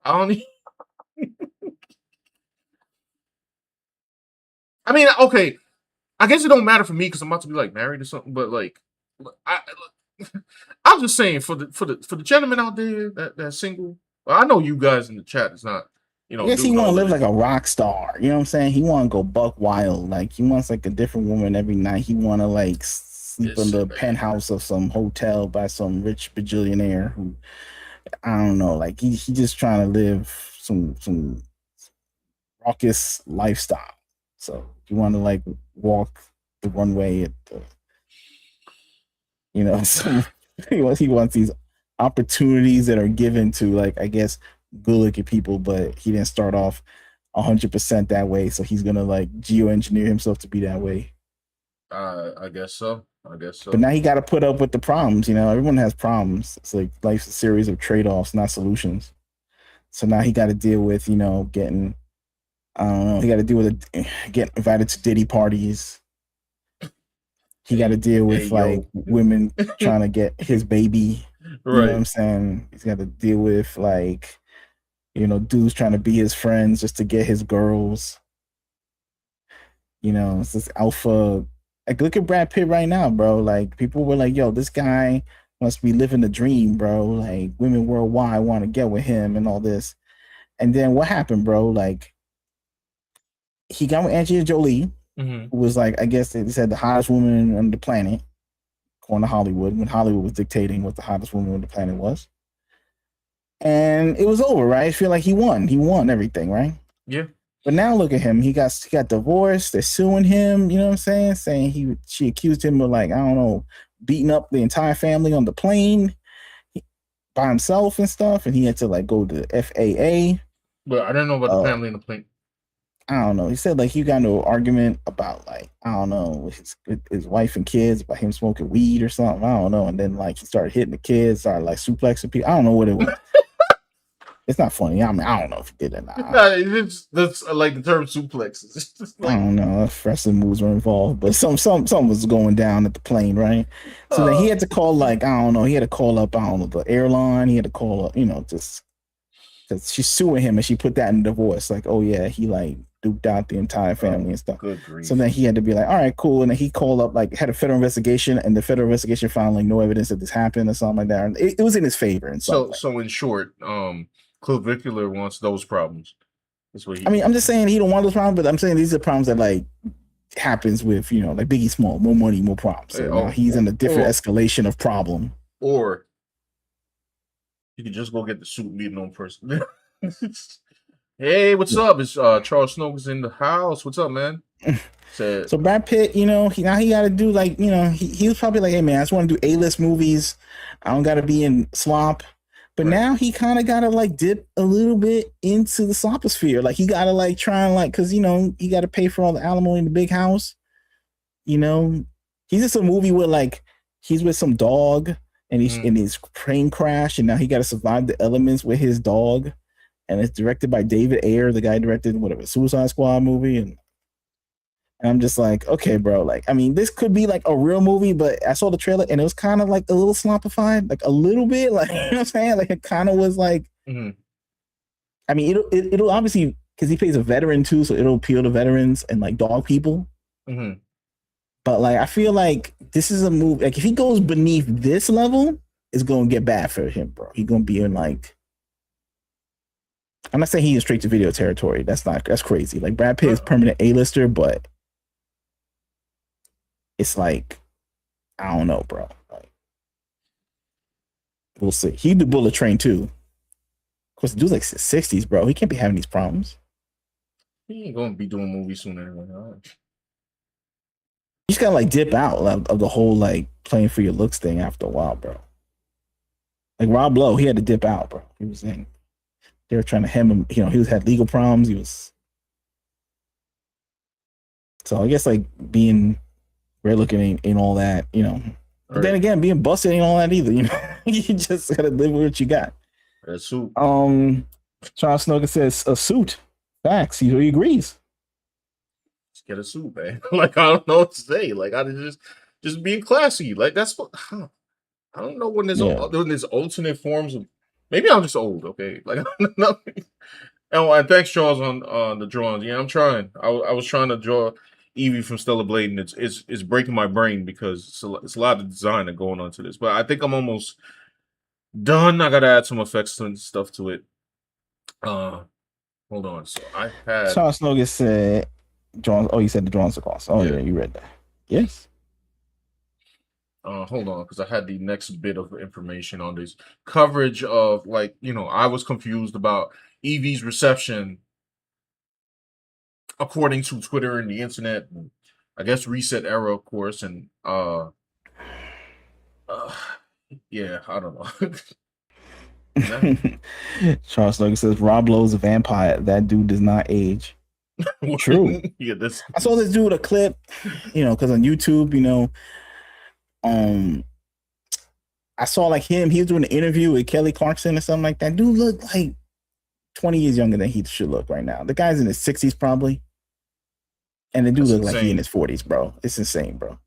I don't need. I mean, okay. I guess it don't matter for me because I'm about to be like married or something. But like, I'm just saying for the gentleman out there that's single. Well, I know you guys in the chat is not. I guess he want to live like a rock star. You know what I'm saying? He want to go buck wild. Like, he wants like a different woman every night. He want to like sleep in the penthouse of some hotel by some rich bajillionaire who, I don't know. Like, he just trying to live some raucous lifestyle. So you want to like walk the runway at the, he wants these opportunities that are given to, like, I guess, good looking people, but he didn't start off 100% that way, so he's gonna like geoengineer himself to be that way. I guess so. But now he got to put up with the problems. Everyone has problems. It's like life's a series of trade-offs, not solutions. So now he got to deal with getting, I don't know, he got to deal with getting invited to Diddy parties. He got to deal with women trying to get his baby. Right. You know what I'm saying? He's got to deal with like, dudes trying to be his friends just to get his girls. It's this alpha. Like, look at Brad Pitt right now, bro. Like, people were like, yo, this guy must be living the dream, bro. Like, women worldwide want to get with him and all this. And then what happened, bro? Like, he got with Angelina Jolie, who was like, I guess they said the hottest woman on the planet, according to Hollywood, when Hollywood was dictating what the hottest woman on the planet was. And it was over, right? I feel like he won. He won everything, right? Yeah. But now look at him. He got divorced. They're suing him. You know what I'm saying? Saying she accused him of, like, I don't know, beating up the entire family on the plane by himself and stuff. And he had to like go to the FAA. But I don't know about the family on the plane. I don't know. He said like he got into an argument about, like, I don't know, with his wife and kids, about him smoking weed or something. I don't know. And then like he started hitting the kids, started like suplexing people. I don't know what it was. It's not funny. I mean, I don't know if he did it or not. That's like the term suplexes. I don't know if wrestling moves were involved, but something was going down at the plane, right? So then he had to call, like, I don't know, he had to call up, I don't know, the airline. He had to call up, just because she's suing him and she put that in divorce. Like, oh yeah, he like duped out the entire family and stuff. Good grief. So then he had to be like, all right, cool. And then he called up, like, had a federal investigation, and the federal investigation found like no evidence that this happened or something like that. And it was in his favor. And so in short, Clavicular wants those problems. That's what I'm just saying he don't want those problems, but I'm saying these are problems that like happens with, like Biggie Small, more money, more problems. So he's in a different escalation of problem. Or you can just go get the suit and meet an own person. Hey, what's up? It's Charles Snow in the house. What's up, man? So Brad Pitt, he got to do, like, he was probably like, hey man, I just want to do A-list movies. I don't got to be in slop. But now he kind of got to like dip a little bit into the sloposphere. Like, he got to like try and like, cause he got to pay for all the alimony in the big house. He's just a movie where like he's with some dog and he's in his plane crash, and now he got to survive the elements with his dog. And it's directed by David Ayer, the guy who directed whatever Suicide Squad movie. And I'm just like, okay, bro. Like, I mean, this could be like a real movie, but I saw the trailer and it was kind of like a little slumpified, like a little bit. Like, you know what I'm saying? Like, it kind of was like, I mean, it'll obviously, because he plays a veteran too, so it'll appeal to veterans and like dog people. But like, I feel like this is a movie. Like, if he goes beneath this level, it's gonna get bad for him, bro. He's gonna be in like, I'm not saying he's in straight to video territory. That's crazy. Like Brad Pitt is permanent A-lister, but it's like, I don't know, bro. Like, we'll see. He do Bullet Train too. Of course, the dude's like 60s, bro. He can't be having these problems. He ain't gonna be doing movies soon anyway. You just gotta like dip out of the whole like playing for your looks thing after a while, bro. Like Rob Lowe, he had to dip out, bro. He was in. They were trying to hem him. You know, he had legal problems. He was. So I guess like being rare looking ain't all that, you know. But then again, being busted ain't all that either. You know, you just gotta live with what you got. A suit. Charles Snugger says a suit. Facts. He agrees. Just get a suit, man. Like I don't know what to say. Like I just being classy. Like that's what. I don't know when there's alternate forms of. Maybe I'm just old. Okay, like nothing. And thanks, Charles, on the drawings. Yeah, I'm trying. I was trying to draw Evie from Stellar Blade, and it's breaking my brain because it's a lot of design that going on to this. But I think I'm almost done. I gotta add some effects and stuff to it. Hold on. So I had Charles Snugger said drawings. Oh, you said the drawings are cost. Oh yeah, you read that. Yes. Hold on, because I had the next bit of information on this coverage of like, I was confused about Evie's reception according to Twitter and the internet, and I guess Reset Era, of course, and yeah, I don't know. Charles Snugger says Rob Lowe's a vampire. That dude does not age. True. Yeah, I saw this dude a clip, because on YouTube, I saw like him. He was doing an interview with Kelly Clarkson or something like that. Dude looked like 20 years younger than he should look right now. The guy's in his 60s probably, and the dude looked like he in his 40s, bro. It's insane, bro.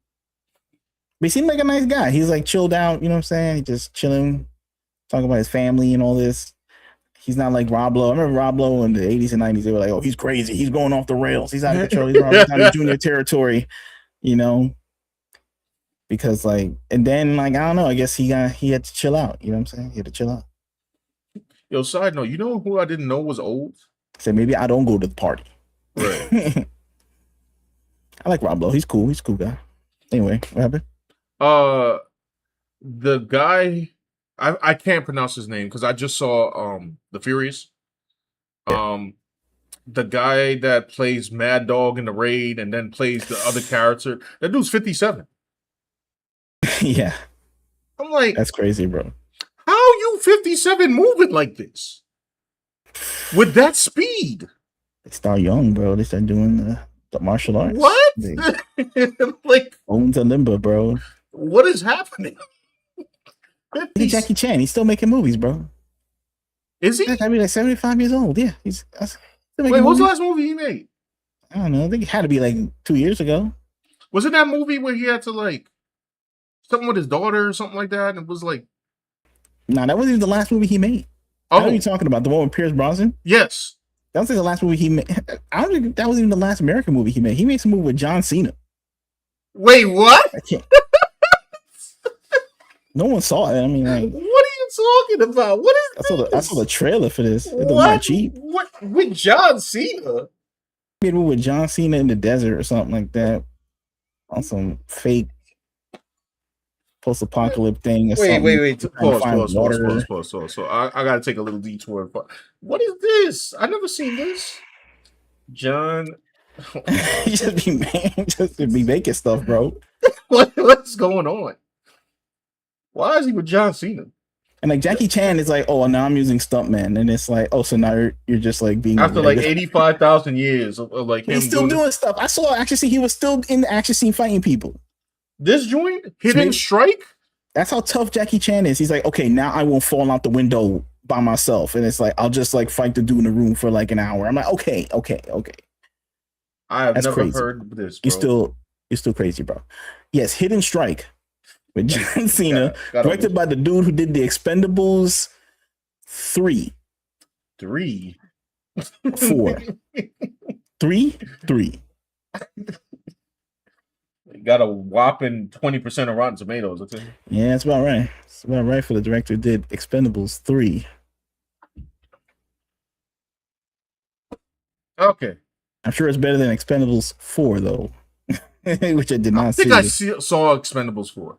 But he seemed like a nice guy. He's like chilled out. You know what I'm saying? He just chilling, talking about his family and all this. He's not like Rob Lowe. I remember Rob Lowe in the 80s and 90s. They were like, "Oh, he's crazy. He's going off the rails. He's out of control. He's out of junior territory." Because and then I don't know. I guess he had to chill out. You know what I'm saying? He had to chill out. Yo, side note, you know who I didn't know was old? So maybe I don't go to the party. Right. I like Rob Lowe. He's cool. He's a cool guy. Anyway, what happened? The guy, I can't pronounce his name because I just saw The Furious. Yeah. The guy that plays Mad Dog in the Raid and then plays the other character. That dude's 57. Yeah. I'm like, that's crazy, bro. How you 57 moving like this? With that speed? They start young, bro. They start doing the martial arts. What? Like Bones and limber, bro. What is happening? Jackie Chan, he's still making movies, bro. Is he? I mean, like 75 years old. Yeah, he's. Wait, what's the last movie he made? I don't know. I think it had to be like 2 years ago. Was it that movie where he had to like something with his daughter or something like that? And it was like, nah, that wasn't even the last movie he made. Oh, what are you talking about? The one with Pierce Brosnan? Yes. That was like the last movie he made. I don't think that was even the last American movie he made. He made some movie with John Cena. Wait, what? I can't. No one saw it. I mean, like, what are you talking about? What is this? I saw the trailer for this. It was not cheap. What with John Cena? He made a movie with John Cena in the desert or something like that, on some fake post-apocalypse thing. Or wait. Pause. So I gotta take a little detour. What is this? I never seen this. John, just be making stuff, bro. What's going on? Why is he with John Cena? And like Jackie Chan is like, oh, now I'm using stuntman, and it's like, oh, so now you're just like being after like 85,000 years of like him. He's still doing stuff. I saw action scene. He was still in the action scene fighting people. This joint Hidden Strike. That's how tough Jackie Chan is. He's like, okay, now I won't fall out the window by myself, and it's like I'll just like fight the dude in the room for like an hour. I'm like, okay. I have never heard this. Bro. You're still crazy, bro. Yes, Hidden Strike with John Cena, directed by the dude who did The Expendables 3. 3. 4. 3. got a whopping 20% of Rotten Tomatoes. Yeah, that's about right. It's about right for the director who did Expendables 3. Okay. I'm sure it's better than Expendables 4, though, which I did not see. I think I saw Expendables 4.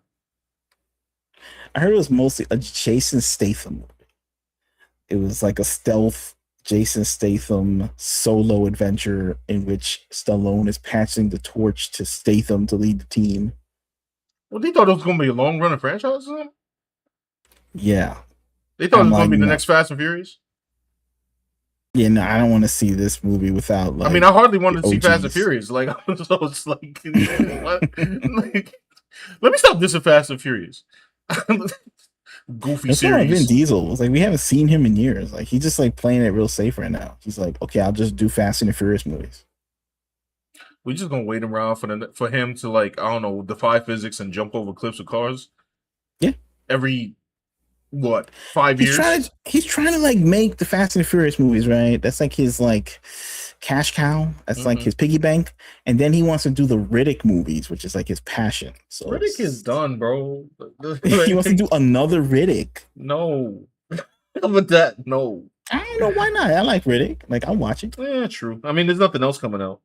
I heard it was mostly a Jason Statham movie. It was like a stealth Jason Statham solo adventure in which Stallone is passing the torch to Statham to lead the team. Well, they thought it was going to be a long-running franchise, isn't it? Yeah. They thought it was going to be the next Fast and Furious? Yeah, no, I don't want to see this movie without, like... I mean, I hardly wanted to see Fast and Furious. Like, so it's like... what? Like, let me stop dissing Fast and Furious. Goofy series. Vin Diesel. It's like, we haven't seen him in years. Like, he's just, like, playing it real safe right now. He's like, okay, I'll just do Fast and Furious movies. We're just going to wait around for him to, like, I don't know, defy physics and jump over cliffs of cars? Yeah. Every... what, 5 years? He's trying to like make the Fast and Furious movies, right? That's like his like cash cow. That's like his piggy bank. And then he wants to do the Riddick movies, which is like his passion. So Riddick is done, bro. He wants to do another Riddick. No. But that, no. I don't know why not. I like Riddick. Like, I'll watch it. Yeah, true. I mean, there's nothing else coming out.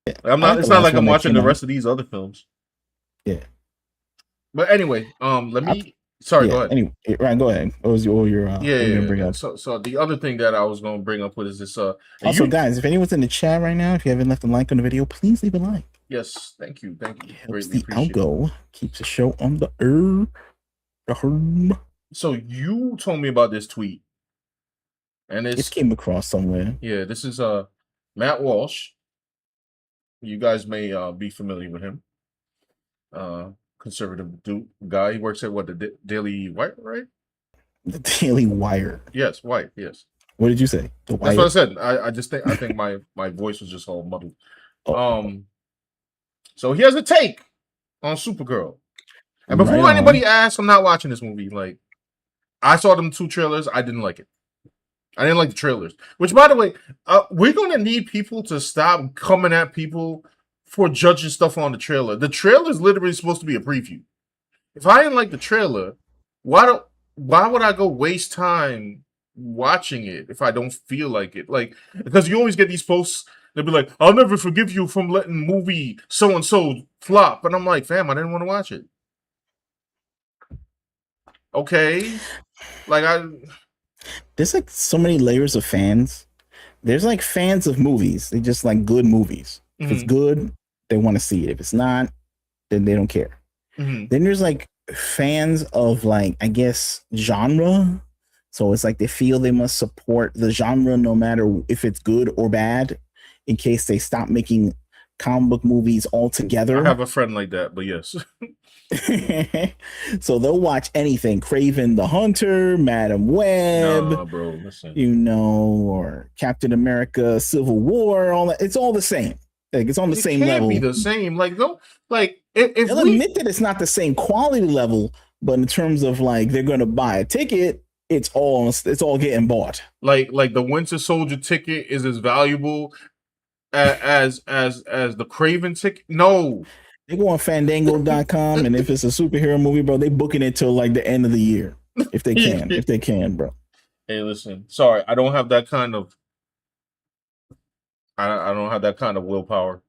Yeah. It's not like I'm watching the rest of these other films. Yeah. But anyway, Sorry, go ahead. Anyway, Ryan, go ahead. What was your bring up? So the other thing that I was going to bring up with is this. Also, guys, if anyone's in the chat right now, if you haven't left a like on the video, please leave a like. Yes, thank you. Helps the algo, keeps the show on the air. So you told me about this tweet, and it came across somewhere. Yeah, this is Matt Walsh. You guys may be familiar with him. Conservative guy. He works at the Daily Wire, right? The Daily Wire. Yes, White. Yes. What did you say? That's what I said. I think my voice was just all muddled. So he has a take on Supergirl, and before anybody asks, I'm not watching this movie. Like, I saw them 2 trailers. I didn't like it. I didn't like the trailers. Which, by the way, we're gonna need people to stop coming at people for judging stuff on the trailer. The trailer is literally supposed to be a preview. If I didn't like the trailer, why would I go waste time watching it if I don't feel like it? Like, because you always get these posts, they'll be like, I'll never forgive you from letting movie so-and-so flop. And I'm like, fam, I didn't want to watch it. Okay. Like, there's like so many layers of fans. There's like fans of movies. They just like good movies. If it's good, they want to see it. If it's not, then they don't care. Then there's like fans of like, I guess, genre. So it's like they feel they must support the genre no matter if it's good or bad, in case they stop making comic book movies altogether. I have a friend like that, but yes. So they'll watch anything. Kraven the Hunter, Madam Web, or Captain America Civil War, all that. It's all the same. Like, it's on the same level. It can't be the same. Like, no, like, if they'll admit that it's not the same quality level, but in terms of like they're going to buy a ticket, it's all getting bought. Like the Winter Soldier ticket is as valuable as the Kraven ticket. No, they go on Fandango.com, and if it's a superhero movie, bro, they booking it till like the end of the year if they can, bro. Hey, listen, sorry, I don't have that kind of. I don't have that kind of willpower.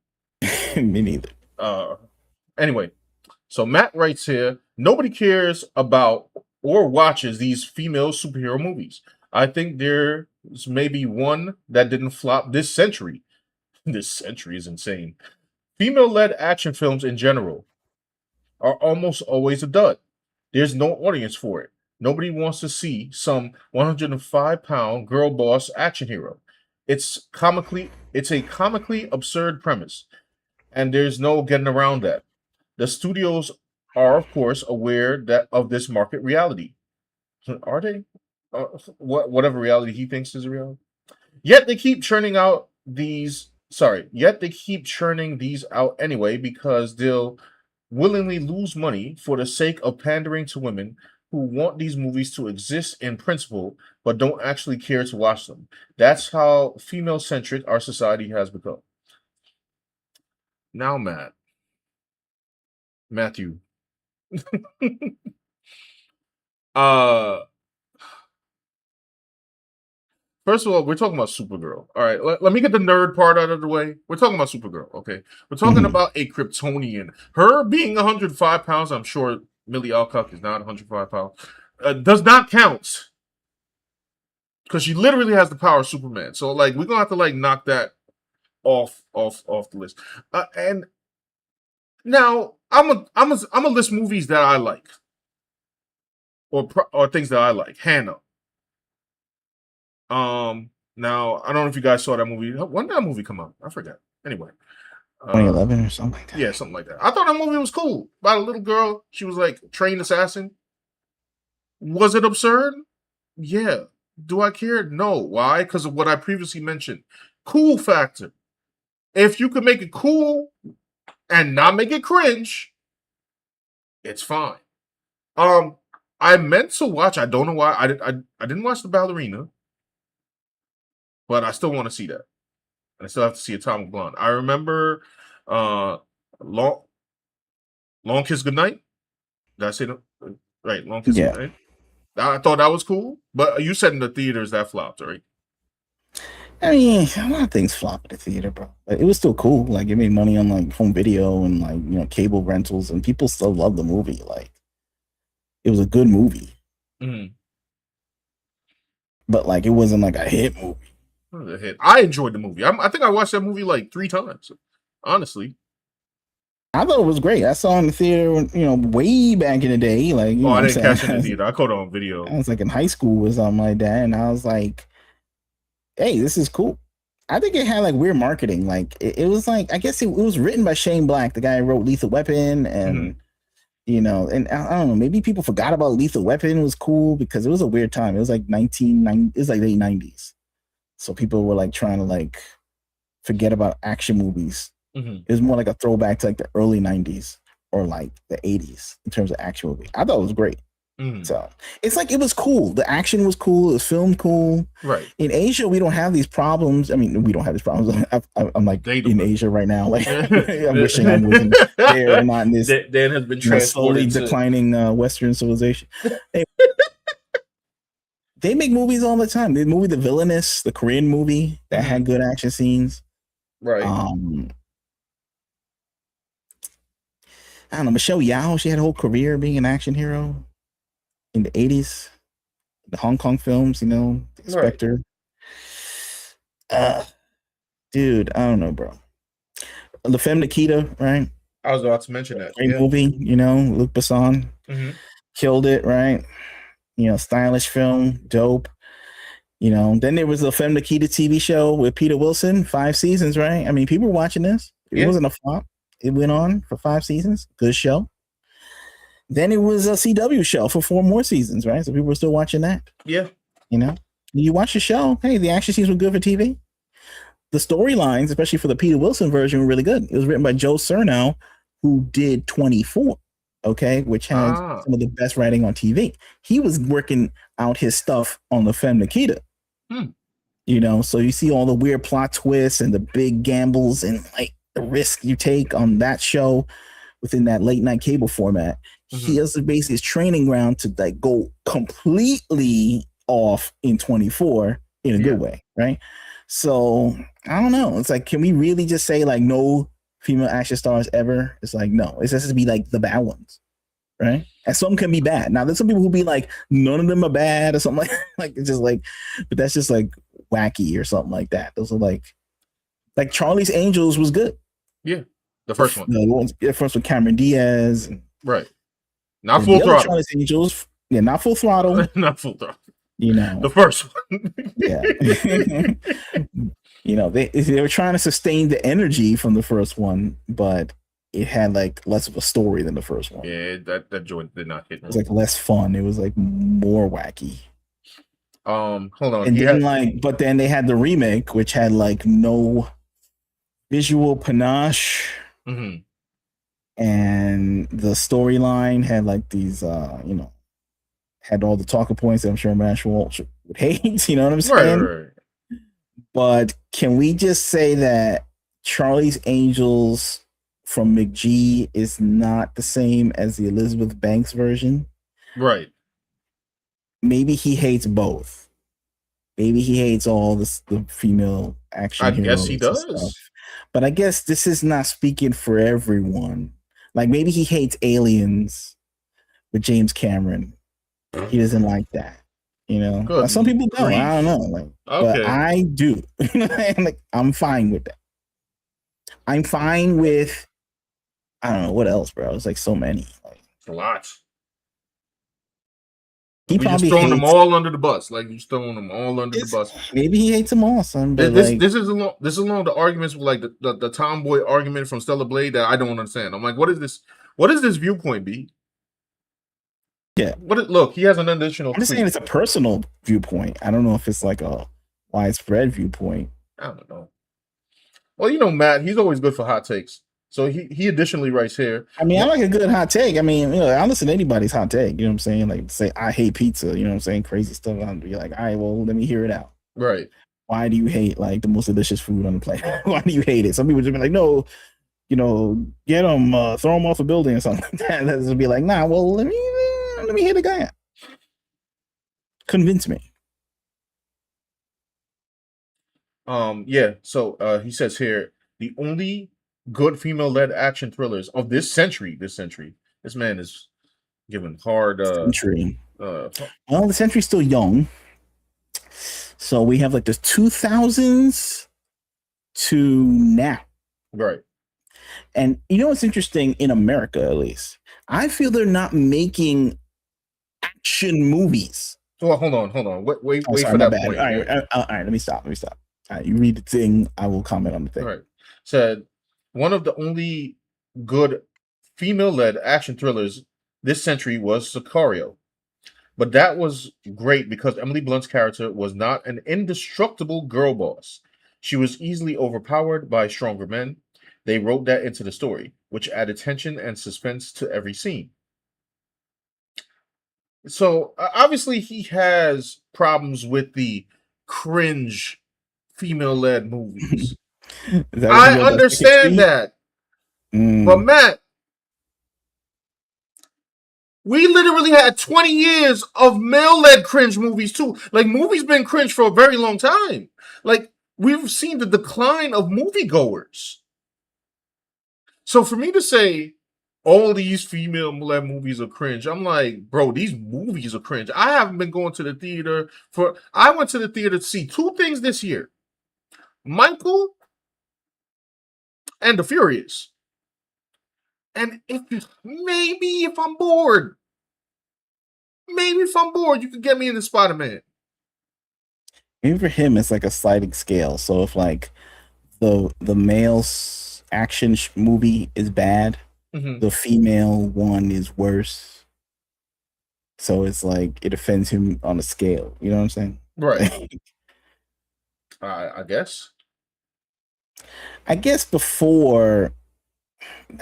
Me neither. Anyway, so Matt writes here, nobody cares about or watches these female superhero movies. I think there's maybe one that didn't flop this century. This century is insane. Female-led action films in general are almost always a dud. There's no audience for it. Nobody wants to see some 105-pound girl boss action hero. It's a comically absurd premise, and there's no getting around that. The studios are, of course, aware of this market reality. Are they? Whatever reality he thinks is a reality. Yet they keep churning these out anyway because they'll willingly lose money for the sake of pandering to women who want these movies to exist in principle, but don't actually care to watch them. That's how female-centric our society has become. Now, Matt, Matthew. uh First of all, we're talking about Supergirl. All right, let me get the nerd part out of the way. We're talking about Supergirl, okay? We're talking about a Kryptonian. Her being 105 pounds, I'm sure Millie Alcock is not 105 pounds, does not count. Because she literally has the power of Superman. So, like, we're going to have to, like, knock that off the list. And now, I'm a list movies that I like. Or things that I like. Hannah. Now I don't know if you guys saw that movie. When did that movie come out? I forget. Anyway, 2011 or something like that. Yeah, something like that. I thought that movie was cool. About a little girl. She was like trained assassin. Was it absurd? Yeah. Do I care? No. Why? Because of what I previously mentioned. Cool factor. If you could make it cool and not make it cringe, it's fine. I meant to watch. I don't know why. I didn't watch The Ballerina. But I still want to see that. And I still have to see Atomic Blonde. I remember Long Kiss Goodnight. Did I say that? Right, Long Kiss Goodnight. I thought that was cool. But you said in the theaters that flopped, right? I mean, a lot of things flopped at the theater, bro. But it was still cool. Like, it made money on, like, home video and, like, you know, cable rentals. And people still love the movie. Like, it was a good movie. Mm-hmm. But, like, it wasn't, like, a hit movie. I enjoyed the movie. I think I watched that movie like 3 times. Honestly, I thought it was great. I saw it in the theater, you know, way back in the day. Like, I didn't catch it in the theater. I caught it on video. I was like in high school or something like that, and I was like, "Hey, this is cool." I think it had like weird marketing. Like, it was like, I guess it was written by Shane Black, the guy who wrote Lethal Weapon, and you know, and I don't know, maybe people forgot about Lethal Weapon was cool because it was a weird time. It was like 1990, it was like late 90s. So people were like trying to like forget about action movies. It was more like a throwback to like the early 90s or like the 80s in terms of action movie. I thought it was great. So it's like, it was cool. The action was cool. It was filmed cool. Right. In Asia, we don't have these problems. I mean, we don't have these problems. I'm like in Asia right now. Like, I'm wishing I wasn't there and not in this. Dan has been transported slowly declining Western civilization. They make movies all the time. The movie The Villainous, the Korean movie that had good action scenes. Right. I don't know. Michelle Yeoh, she had a whole career being an action hero in the 80s. The Hong Kong films, you know, Spectre. Dude, I don't know, bro. La Femme Nikita, right? I was about to mention that. Great movie, you know, Luc Besson killed it, right? You know, stylish film, dope. You know, then there was the Femme Nikita TV show with Peter Wilson, 5 seasons, right? I mean, people were watching this. It wasn't a flop. It went on for 5 seasons. Good show. Then it was a CW show for 4 more seasons, right? So people were still watching that. Yeah. You know, you watch the show. Hey, the action scenes were good for TV. The storylines, especially for the Peter Wilson version, were really good. It was written by Joe Cernow, who did 24. Okay, which has some of the best writing on TV. He was working out his stuff on the Femme Nikita. You know, so you see all the weird plot twists and the big gambles and like the risk you take on that show within that late night cable format. He has basically his training ground to like go completely off in 24 in a good way, right? So I don't know. It's like, can we really just say like no female action stars ever? It's like, no, it has to be like the bad ones, right? And some can be bad. Now there's some people who be like, none of them are bad or something like it's just like, but that's just like wacky or something like that. Those are like Charlie's Angels was good. Yeah, the first one. The first with Cameron Diaz. Right. Not full throttle. Charlie's Angels. Yeah, not full throttle. Not full throttle. You know, the first one. Yeah. You know, they were trying to sustain the energy from the first one, but it had like less of a story than the first one. Yeah, that joint did not hit. It was like less fun. It was like more wacky. Hold on. And then but then they had the remake, which had like no visual panache. And the storyline had like these you know, had all the talking points that I'm sure Matt Walsh would hate, you know what I'm saying? Right. But can we just say that Charlie's Angels from McGee is not the same as the Elizabeth Banks version. Right. Maybe he hates both. Maybe he hates all the female action heroes. I guess he does. And stuff. But I guess this is not speaking for everyone. Like maybe he hates Aliens with James Cameron. He doesn't like that. You know, now, some people don't. I don't know. Like, okay. But I do. Like, I'm fine with that. I'm fine with. I don't know what else, bro. It's like so many. Like, a lot. He probably just throwing them all under the bus. Like he's throwing them all under the bus. Maybe he hates them all, son. But this is along the arguments with like the tomboy argument from Stella Blade that I don't understand. I'm like, what is this? What is this viewpoint, B? Yeah. Look, he has an additional. I'm just saying it's a personal viewpoint. I don't know if it's like a widespread viewpoint. I don't know. Well, you know, Matt, he's always good for hot takes. So he additionally writes here. I mean, I like a good hot take. I mean, you know, I listen to anybody's hot take. You know what I'm saying? Like, say I hate pizza. You know what I'm saying? Crazy stuff. I'll be like, all right, well, let me hear it out. Right. Why do you hate like the most delicious food on the planet? Why do you hate it? Some people just be like, no, you know, get them, throw them off a building or something like that. That's be like, nah. Well, let me hear the guy out. Convince me. Yeah. So he says here the only good female-led action thrillers of this century. This man is giving hard century. Well, the century's still young, so we have like the 2000s to now, right? And you know what's interesting in America, at least, I feel they're not making action movies. Well, hold on. Wait for that point. All right. Let me stop. All right, you read the thing. I will comment on the thing. All right. Said one of the only good female-led action thrillers this century was Sicario. But that was great because Emily Blunt's character was not an indestructible girl boss. She was easily overpowered by stronger men. They wrote that into the story, which added tension and suspense to every scene. So obviously he has problems with the cringe female-led movies. I understand that. But Matt, we literally had 20 years of male-led cringe movies too. Like, movies been cringe for a very long time. Like, we've seen the decline of moviegoers. So for me to say all these female-led movies are cringe, I'm like, bro, these movies are cringe. I haven't been going to the theater I went to the theater to see two things this year. Michael and The Furious. And if I'm bored, you could get me in the Spider-Man. Maybe for him, it's like a sliding scale. So if like the male's action movie is bad, the female one is worse. So it's like it offends him on a scale. You know what I'm saying? Right. I guess. I guess before,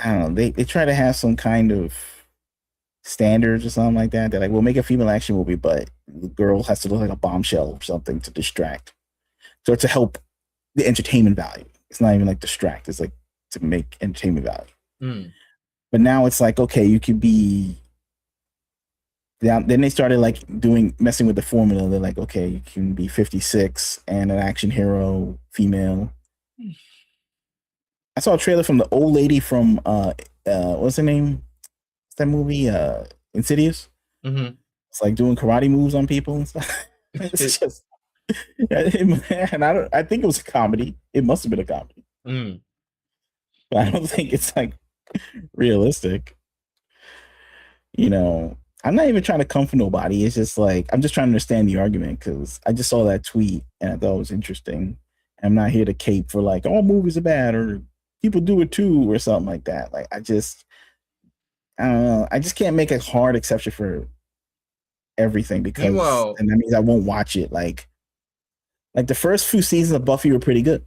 I don't know, they try to have some kind of standards or something like that. They're like, we'll make a female action movie, but the girl has to look like a bombshell or something to distract. So to help the entertainment value. It's not even like distract. It's like to make entertainment value. But now it's like, okay, you could be. Then they started like messing with the formula. They're like, okay, you can be 56 and an action hero, female. I saw a trailer from the old lady from what's her name? What's that movie? Insidious. It's like doing karate moves on people and stuff. It's just, and I think it was a comedy. It must have been a comedy. But I don't think it's like realistic. You know, I'm not even trying to come for nobody. It's just like I'm just trying to understand the argument because I just saw that tweet and I thought it was interesting. I'm not here to cape for like all movies are bad or people do it too or something like that. Like I don't know. I just can't make a hard exception for everything because and that means I won't watch it. Like the first few seasons of Buffy were pretty good.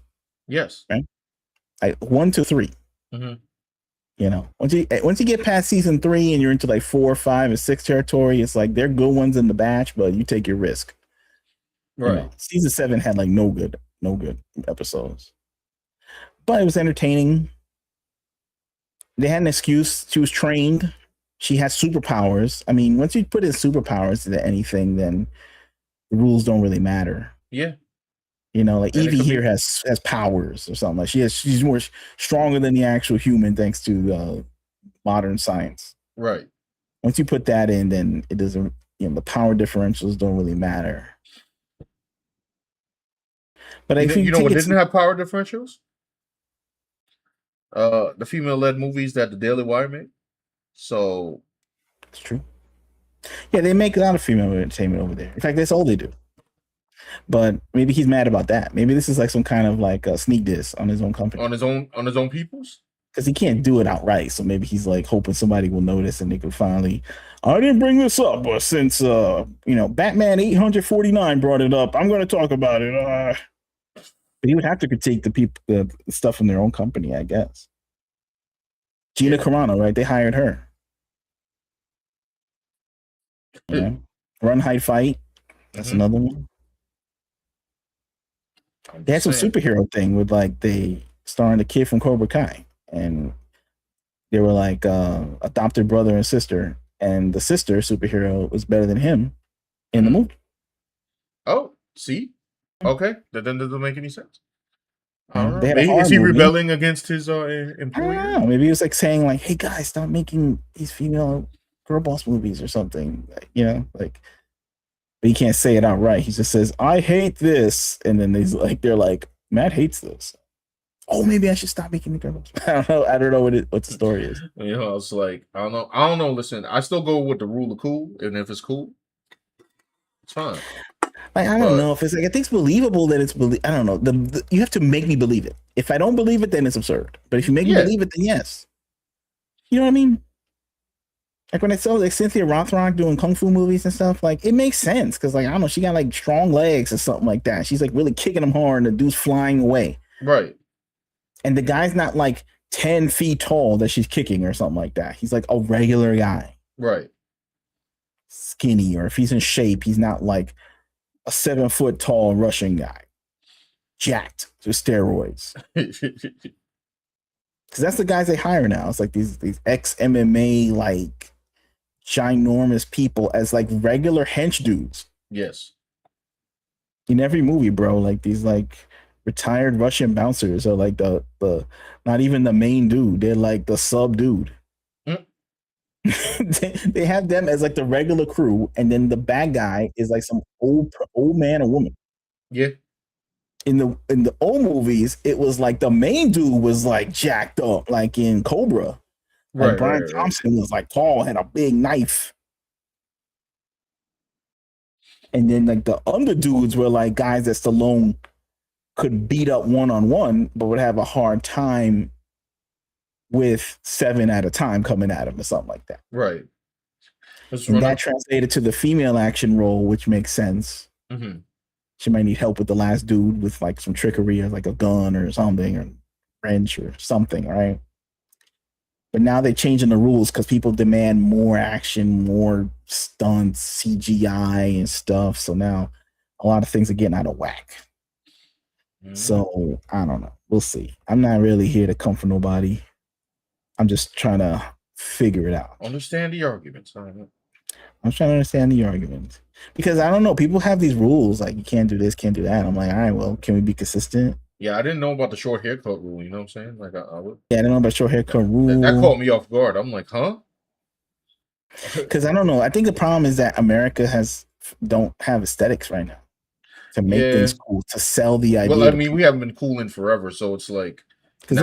Yes. Right. Like 1 to 3. You know, once you get past season 3 and you're into like 4, 5, and 6 territory, it's like they're good ones in the batch, but you take your risk. Right. You know, season 7 had like no good episodes, but it was entertaining. They had an excuse. She was trained. She has superpowers. I mean, once you put in superpowers into anything, then the rules don't really matter. Yeah. You know, like Evie here has powers or something. Like she's more stronger than the actual human thanks to modern science. Right. Once you put that in, then it doesn't. You know, the power differentials don't really matter. But you know what didn't have power differentials? The female-led movies that the Daily Wire made. So it's true. Yeah, they make a lot of female entertainment over there. In fact, that's all they do. But maybe he's mad about that. Maybe this is like some kind of like a sneak diss on his own company. On his own peoples? Because he can't do it outright. So maybe he's like hoping somebody will notice and they could finally, I didn't bring this up, but since Batman 849 brought it up, I'm gonna talk about it. But he would have to critique the stuff in their own company, I guess. Gina Carano, right? They hired her. Run, Hide, Fight. That's another one. They had some superhero thing with like they starring the kid from Cobra Kai, and they were like adopted brother and sister, and the sister superhero was better than him in the movie. Oh, see, okay, that doesn't make any sense. Is he rebelling against his employer? Maybe he was like saying like, "Hey guys, stop making these female girl boss movies or something." You know, like. But he can't say it outright. He just says, "I hate this," and then they're like, "Matt hates this." Oh, maybe I should stop making the girls. I don't know what the story is. You know, it's like I don't know. Listen, I still go with the rule of cool, and if it's cool, it's fine. Like I don't know if it's like I think it's believable that it's I don't know. You have to make me believe it. If I don't believe it, then it's absurd. But if you make me believe it, then yes. You know what I mean? Like when I saw like Cynthia Rothrock doing kung fu movies and stuff, like it makes sense because like I don't know, she got like strong legs or something like that. She's like really kicking them hard, and the dude's flying away. Right. And the guy's not like 10 feet tall that she's kicking or something like that. He's like a regular guy. Right. Skinny, or if he's in shape, he's not like a 7 foot tall Russian guy. Jacked with steroids. Because that's the guys they hire now. It's like these ex MMA like ginormous people as like regular hench dudes. Yes. In every movie, bro, like these like retired Russian bouncers are like the not even the main dude. They're like the sub dude. They have them as like the regular crew, and then the bad guy is like some old man or woman. Yeah. In the old movies, it was like the main dude was like jacked up, like in Cobra. Like Brian Thompson was like tall, had a big knife. And then like the under dudes were like guys that Stallone could beat up one-on-one, but would have a hard time with 7 at a time coming at him or something like that. Right. And that translated to the female action role, which makes sense. Mm-hmm. She might need help with the last dude with like some trickery or like a gun or something or wrench or something, right? But now they're changing the rules because people demand more action, more stunts, CGI and stuff. So now a lot of things are getting out of whack. Mm-hmm. So I don't know. We'll see. I'm not really here to come for nobody. I'm just trying to figure it out. Understand the arguments. I'm trying to understand the argument because I don't know. People have these rules like you can't do this, can't do that. I'm like, all right, well, can we be consistent? Yeah, I didn't know about the short haircut rule. You know what I'm saying? Like, I would. Yeah, I didn't know about short haircut rule. That caught me off guard. I'm like, huh? Because I don't know. I think the problem is that America don't have aesthetics right now to make things cool, to sell the idea. Well, I mean, we haven't been cool in forever, so it's like because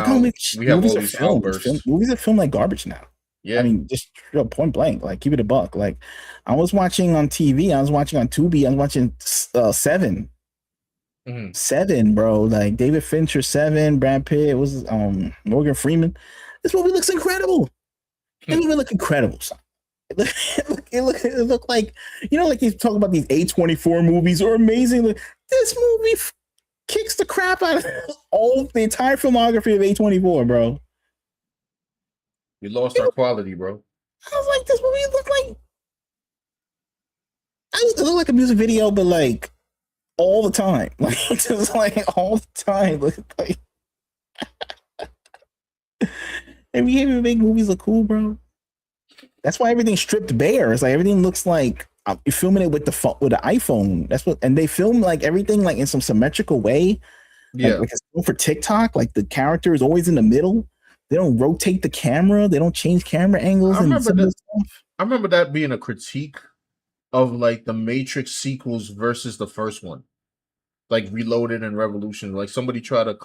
we have all these outbursts. Movies are filmed like garbage now. Yeah, I mean, just point blank, like keep it a buck. Like I was watching on TV, I was watching on Tubi, I was watching Seven. Mm-hmm. 7, bro. Like David Fincher, 7, Brad Pitt, it was Morgan Freeman. This movie looks incredible. It even look incredible. It looked like, you know, like you talk about these A24 movies are amazing. Like, this movie kicks the crap out of the entire filmography of A24, bro. We lost our quality, bro. I was like, this movie looked like it looked like a music video, but like all the time. Like just like all the time. Like And we can't even make movies look cool, bro. That's why everything's stripped bare. It's like everything looks like you're filming it with the iPhone. That's what, and they film like everything like in some symmetrical way. Yeah, like it's for TikTok. Like the character is always in the middle. They don't rotate the camera. They don't change camera angles. I remember that being a critique of like the Matrix sequels versus the first one, like Reloaded and Revolution. Like somebody tried to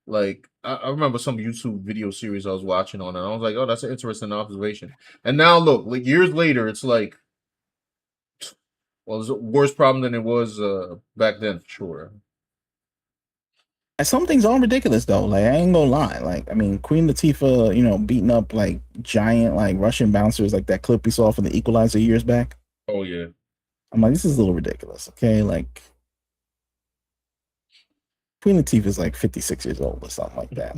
like I remember some YouTube video series I was watching on, and I was like, oh, that's an interesting observation. And now look, like years later, it's like, well, it's a worse problem than it was back then, sure. And some things are ridiculous though. Like I ain't gonna lie. Like I mean, Queen Latifah, beating up like giant like Russian bouncers, like that clip we saw from The Equalizer years back. Oh yeah. I'm like, this is a little ridiculous. Okay, like Queen Latifah is like 56 years old or something like that.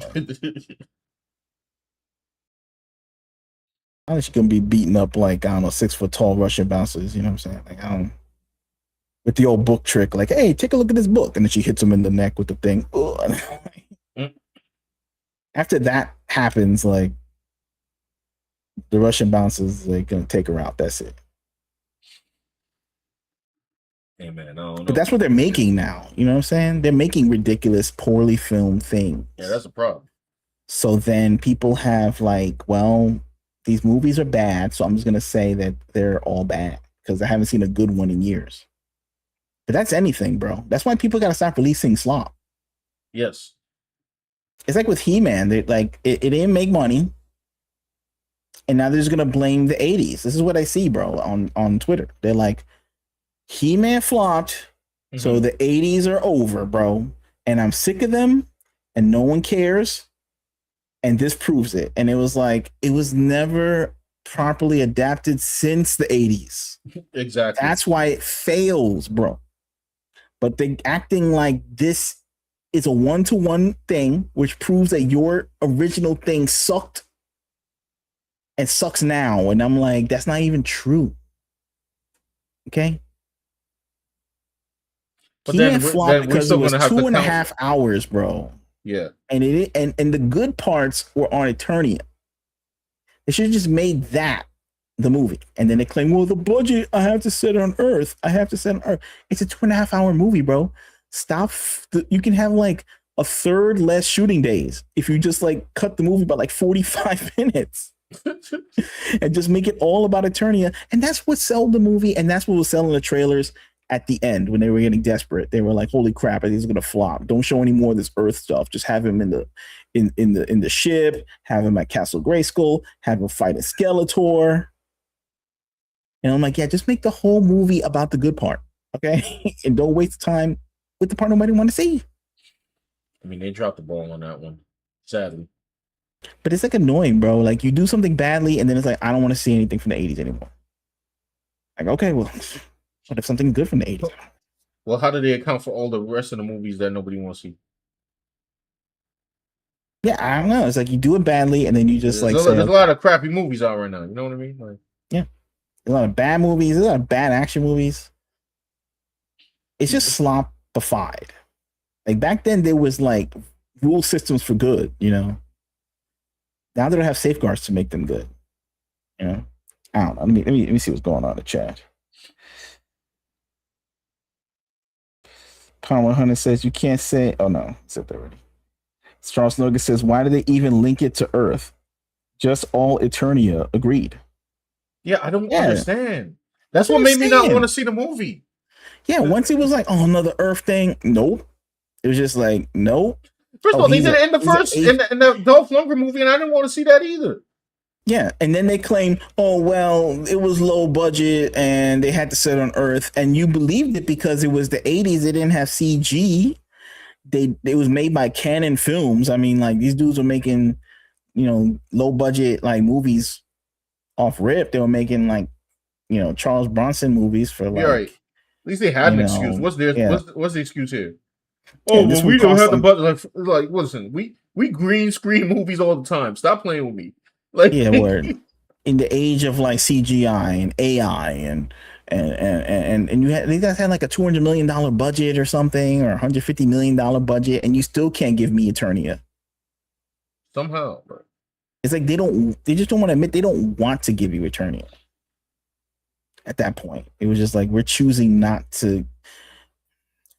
How is she gonna be beating up like, I don't know, 6 foot tall Russian bouncers? You know what I'm saying? Like I don't. With the old book trick, like, hey, take a look at this book, and then she hits him in the neck with the thing. After that happens, like the Russian bouncers, they're gonna take her out. That's it. Hey man, I don't know. But that's what they're making now. You know what I'm saying? They're making ridiculous, poorly filmed things. Yeah, that's a problem. So then people have like, well, these movies are bad, so I'm just gonna say that they're all bad because I haven't seen a good one in years. But that's anything, bro. That's why people gotta stop releasing slop. Yes. It's like with He-Man. They like it didn't make money, and now they're just gonna blame the 80s. This is what I see, bro, on Twitter. They're like, He-Man flopped, so the 80s are over, bro. And I'm sick of them, and no one cares. And this proves it. And it was like, it was never properly adapted since the 80s. Exactly. That's why it fails, bro. But they acting like this is a one-to-one thing, which proves that your original thing sucked and sucks now. And I'm like, that's not even true. Okay? But He-Man flopped because it was 2.5 hours, bro. Yeah. And the good parts were on Eternia. They should have just made that the movie. And then they claim, well, the budget, I have to set it on Earth. It's a 2.5 hour movie, bro. Stop. You can have like a third less shooting days if you just like cut the movie by like 45 minutes and just make it all about Eternia. And that's what sold the movie. And that's what was selling the trailers at the end when they were getting desperate. They were like, holy crap, I think it's going to flop. Don't show any more of this Earth stuff. Just have him in the ship, have him at Castle Grayskull, have him fight a Skeletor. And I'm like, yeah, just make the whole movie about the good part, okay? And don't waste time with the part nobody want to see. I mean, they dropped the ball on that one, sadly. But it's like annoying, bro. Like you do something badly, and then it's like, I don't want to see anything from the 80s anymore. Like, okay, well, what if something good from the 80s? Well, how do they account for all the rest of the movies that nobody wants to see? Yeah, I don't know. It's like you do it badly, and then you just there's a lot of crappy movies out right now. You know what I mean? Like, yeah. A lot of bad movies. There's a lot of bad action movies. It's just slopified. Like back then, there was like rule systems for good, you know. Now they don't have safeguards to make them good. You know, I don't know. Let me see what's going on in the chat. Con 100 says you can't say. Oh no, it's up there already. Charles Nugget says, why do they even link it to Earth? Just all Eternia. Agreed. Yeah, I don't understand. That's what made me not want to see the movie. Yeah, once it was like, oh, another Earth thing. Nope. It was just like, nope. First of all, they did it in the first in the Dolph Lundgren movie, and I didn't want to see that either. Yeah, and then they claim, oh well, it was low budget and they had to set on Earth, and you believed it because it was the 80s. They didn't have CG. It was made by Canon Films. I mean, like these dudes were making, low budget like movies off rip. They were making like, Charles Bronson movies for like. You're right. At least they had an excuse. What's the excuse here? Oh, well, we don't have the budget. Like, listen, we green screen movies all the time. Stop playing with me. Like, yeah, word. In the age of like CGI and AI and these guys had like a $200 million budget or something, or $150 million budget, and you still can't give me Eternia. Somehow, bro. It's like they just don't want to admit they don't want to give you Eternia. At that point, it was just like, we're choosing not to.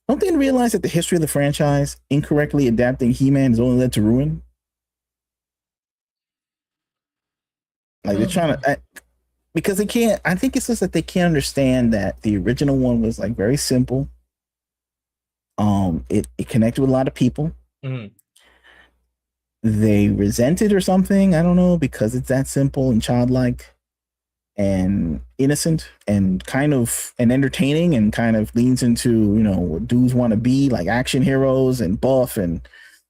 Don't they realize that the history of the franchise, incorrectly adapting He-Man, has only led to ruin? Like, they're trying to, because they can't. I think it's just that they can't understand that the original one was like very simple. It connected with a lot of people. Mm-hmm. They resent it or something. I don't know, because it's that simple and childlike and innocent and kind of and entertaining, and kind of leans into, you know, what dudes want to be, like action heroes and buff and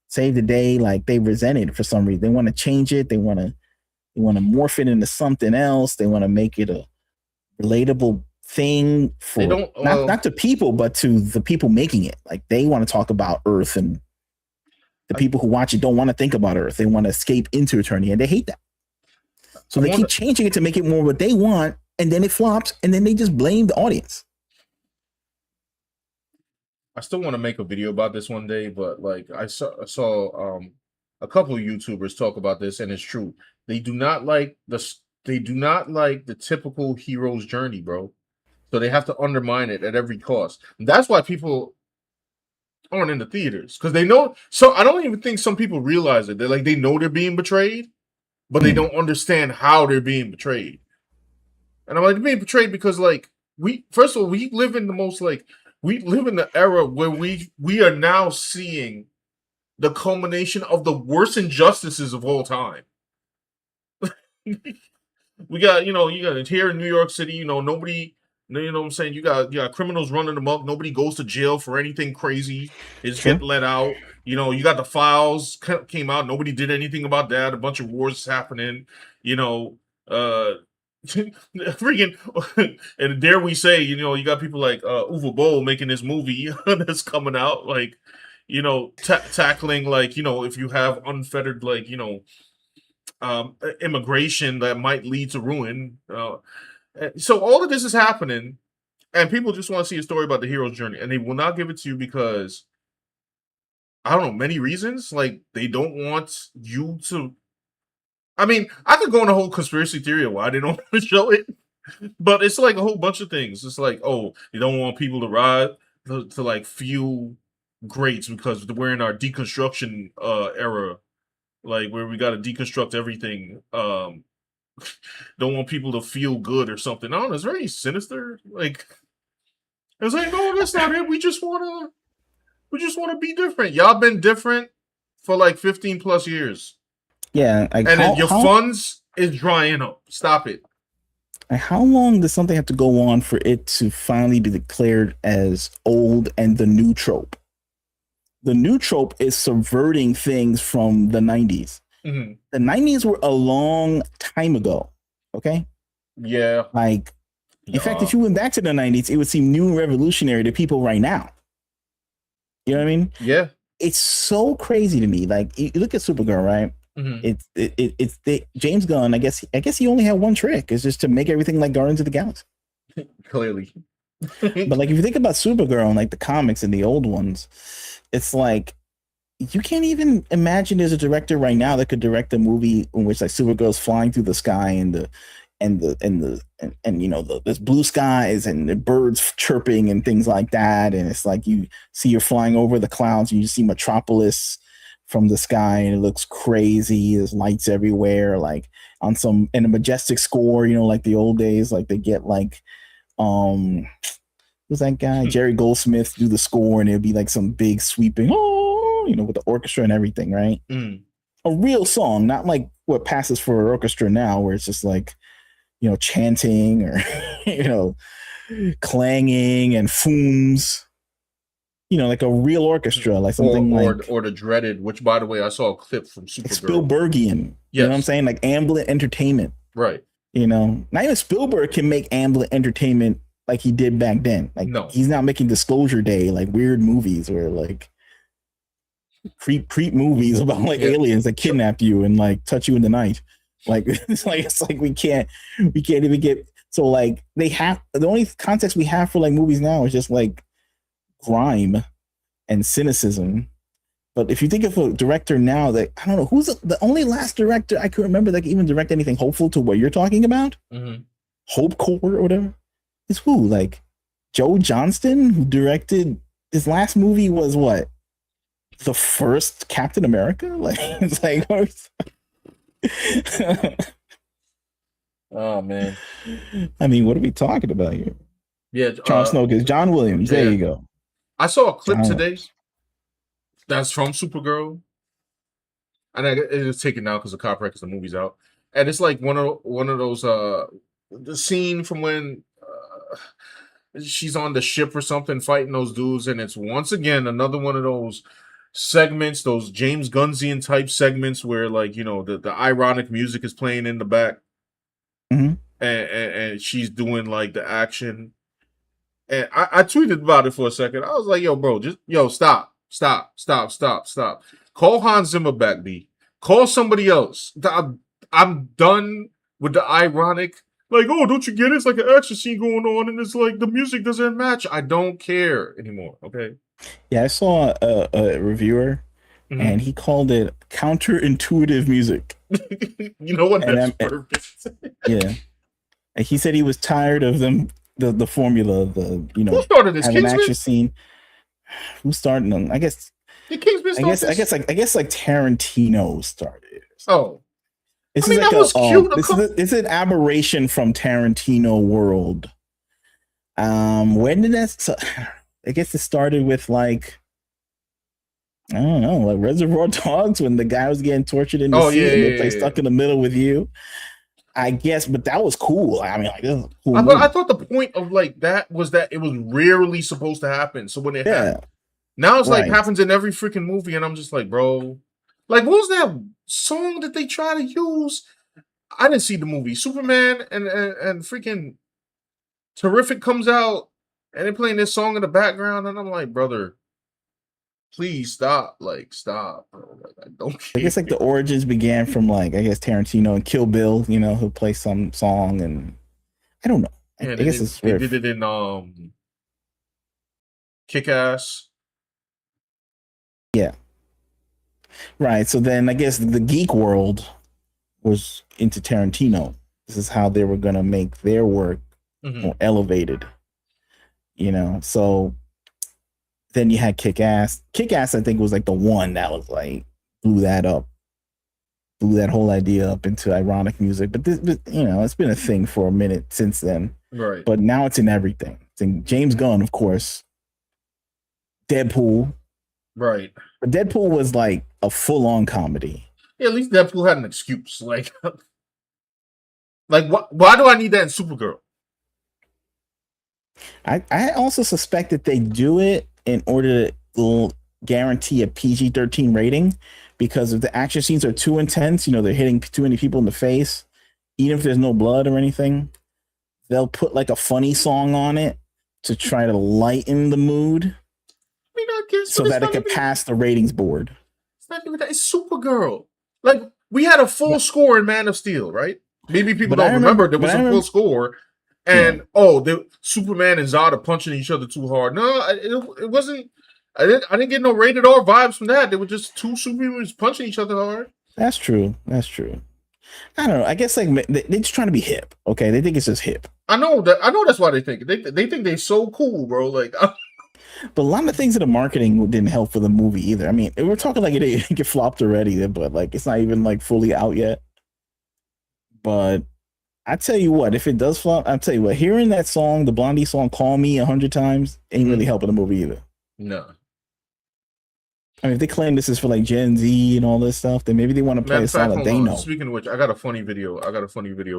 save the day. Like, they resent it for some reason. They want to change it. They want to morph it into something else. They want to make it a relatable thing for not to people, but to the people making it. Like, they want to talk about Earth, and the people who watch it don't want to think about Earth. They want to escape into Eternia, and they hate that. So they keep changing it to make it more what they want, and then it flops, and then they just blame the audience. I still want to make a video about this one day, but like I saw a couple of YouTubers talk about this, and it's true. They do not like the typical hero's journey, bro. So they have to undermine it at every cost. And that's why people aren't in the theaters, because they know. So I don't even think some people realize it. They know they're being betrayed, but they don't understand how they're being betrayed. And I'm like, they're being betrayed because, like, we live in the era where we are now seeing the culmination of the worst injustices of all time. You got here in New York City, nobody, what I'm saying? You got criminals running amok. Nobody goes to jail for anything crazy. It's get let out. You got the files came out. Nobody did anything about that. A bunch of wars happening. Freaking, and dare we say, you got people like Uwe Boll making this movie that's coming out, like, tackling, like, if you have unfettered, like, immigration that might lead to ruin. So all of this is happening, and people just want to see a story about the hero's journey, and they will not give it to you because, I don't know, many reasons. Like, they don't want you to. I mean, I could go on a whole conspiracy theory of why they don't want to show it, but it's like a whole bunch of things. It's like, oh, they don't want people to ride to like feel great because we're in our deconstruction era, like where we got to deconstruct everything. Don't want people to feel good or something. I don't know. It's very sinister. Like, it's like, no, that's not it. We just want to be different. Y'all been different for like 15 plus years. Yeah, like, and your funds is drying up. Stop it. How long does something have to go on for it to finally be declared as old and the new trope? The new trope is subverting things from the 90s. Mm-hmm. The 90s were a long time ago. Okay. Yeah. Like, in fact, if you went back to the 90s, it would seem new and revolutionary to people right now. You know what I mean? Yeah. It's so crazy to me. Like, you look at Supergirl, right? Mm-hmm. It's James Gunn. I guess he only had one trick. It's just to make everything like Guardians of the Galaxy. Clearly. But like, if you think about Supergirl and like the comics and the old ones, it's like, you can't even imagine there's a director right now that could direct a movie in which like Supergirl's flying through the sky and there's blue skies and the birds chirping and things like that, and it's like you see you're flying over the clouds and you see Metropolis from the sky and it looks crazy. There's lights everywhere, like in a majestic score, like the old days, like they get like who's that guy? Jerry Goldsmith do the score, and it'd be like some big sweeping, with the orchestra and everything, right? A real song, not like what passes for an orchestra now, where it's just like, chanting or, clanging and fooms, like a real orchestra, like something or the dreaded, which, by the way, I saw a clip from Supergirl. Spielbergian. Yes. You know what I'm saying? Like ambient entertainment. Right. Not even Spielberg can make ambient entertainment like he did back then. Like, no. He's not making Disclosure Day, like weird movies or like creep movies about like aliens that kidnap you and like touch you in the night. Like, it's like we can't even get. So like, the only context we have for like movies now is just like grime and cynicism. But if you think of a director now that I don't know who's the only last director I can remember that can even direct anything hopeful to what you're talking about, Hope Core or whatever, is who? Like Joe Johnston, who directed his last movie was what? The first Captain America? Like it's like oh man. I mean, what are we talking about here? Yeah, Charles Snow is John Williams. There you go. I saw a clip today that's from Supergirl, and it is taken now because the copyright, because the movie's out, and it's like one of those the scene from when she's on the ship or something fighting those dudes, and it's once again another one of those segments, those James Gunnsian type segments where like the ironic music is playing in the back, and she's doing like the action. And I tweeted about it for a second. I was like, yo, bro, just stop. Call Hans Zimmer back, B. Call somebody else. I'm done with the ironic. Like, oh, don't you get it? It's like an action scene going on, and it's like the music doesn't match. I don't care anymore. Okay. Yeah, I saw a reviewer, and he called it counterintuitive music. You know what? That's perfect. Yeah, and he said he was tired of them. The formula of who started this? Have an action scene. Who started them? I guess. The Kingsman started I guess like Tarantino started. Oh. This that was cute. It's an aberration from Tarantino world. When did that? So, I guess it started with like I don't know, like Reservoir Dogs when the guy was getting tortured in the sea and they play Stuck in the Middle with You. I guess, but that was cool. I mean, like this is a cool movie. I thought the point of like that was that it was rarely supposed to happen. So when it happened, now it's like happens in every freaking movie, and I'm just like, bro, like what was that song that they try to use? I didn't see the movie. Superman and freaking Terrific comes out, and they're playing this song in the background, and I'm like, brother, please stop. Like, stop, bro. Like, I don't care. I guess like the origins began from like Tarantino and Kill Bill, who play some song, and I don't know. Yeah, I guess they did it in Kick-Ass. Yeah. Right. So then I guess the geek world was into Tarantino. This is how they were gonna make their work more elevated. So then you had Kick-Ass. Kick-Ass, I think, was like the one that was like blew that whole idea up into ironic music. But this, it's been a thing for a minute since then. Right. But now it's in everything. It's in James Gunn, of course. Deadpool. Right. But Deadpool was like a full-on comedy. Yeah, at least Deadpool had an excuse. Like why do I need that in Supergirl? I also suspect that they do it in order to guarantee a PG-13 rating, because if the action scenes are too intense, they're hitting too many people in the face, even if there's no blood or anything, they'll put like a funny song on it to try to lighten the mood. I mean, I guess, so that it can pass the ratings board. It's not even that. It's Supergirl. Like, we had a full score in Man of Steel, right? Maybe people don't remember there was a full score. And the Superman and Zod are punching each other too hard. No, it wasn't. I didn't get no rated R vibes from that. They were just two superheroes punching each other hard. That's true. I don't know. I guess like they're just trying to be hip. Okay, they think it's just hip. I know that's why they think they think they're so cool, bro. Like, but a lot of things in the marketing didn't help for the movie either. I mean, we're talking like it flopped already, but like it's not even like fully out yet. But I tell you what, if it does flop, I'll tell you what, hearing that song, the Blondie song, Call Me 100 times, ain't really helping the movie either. No. I mean, if they claim this is for like Gen Z and all this stuff, then maybe they want to play a song that they know. Speaking of which, I got a funny video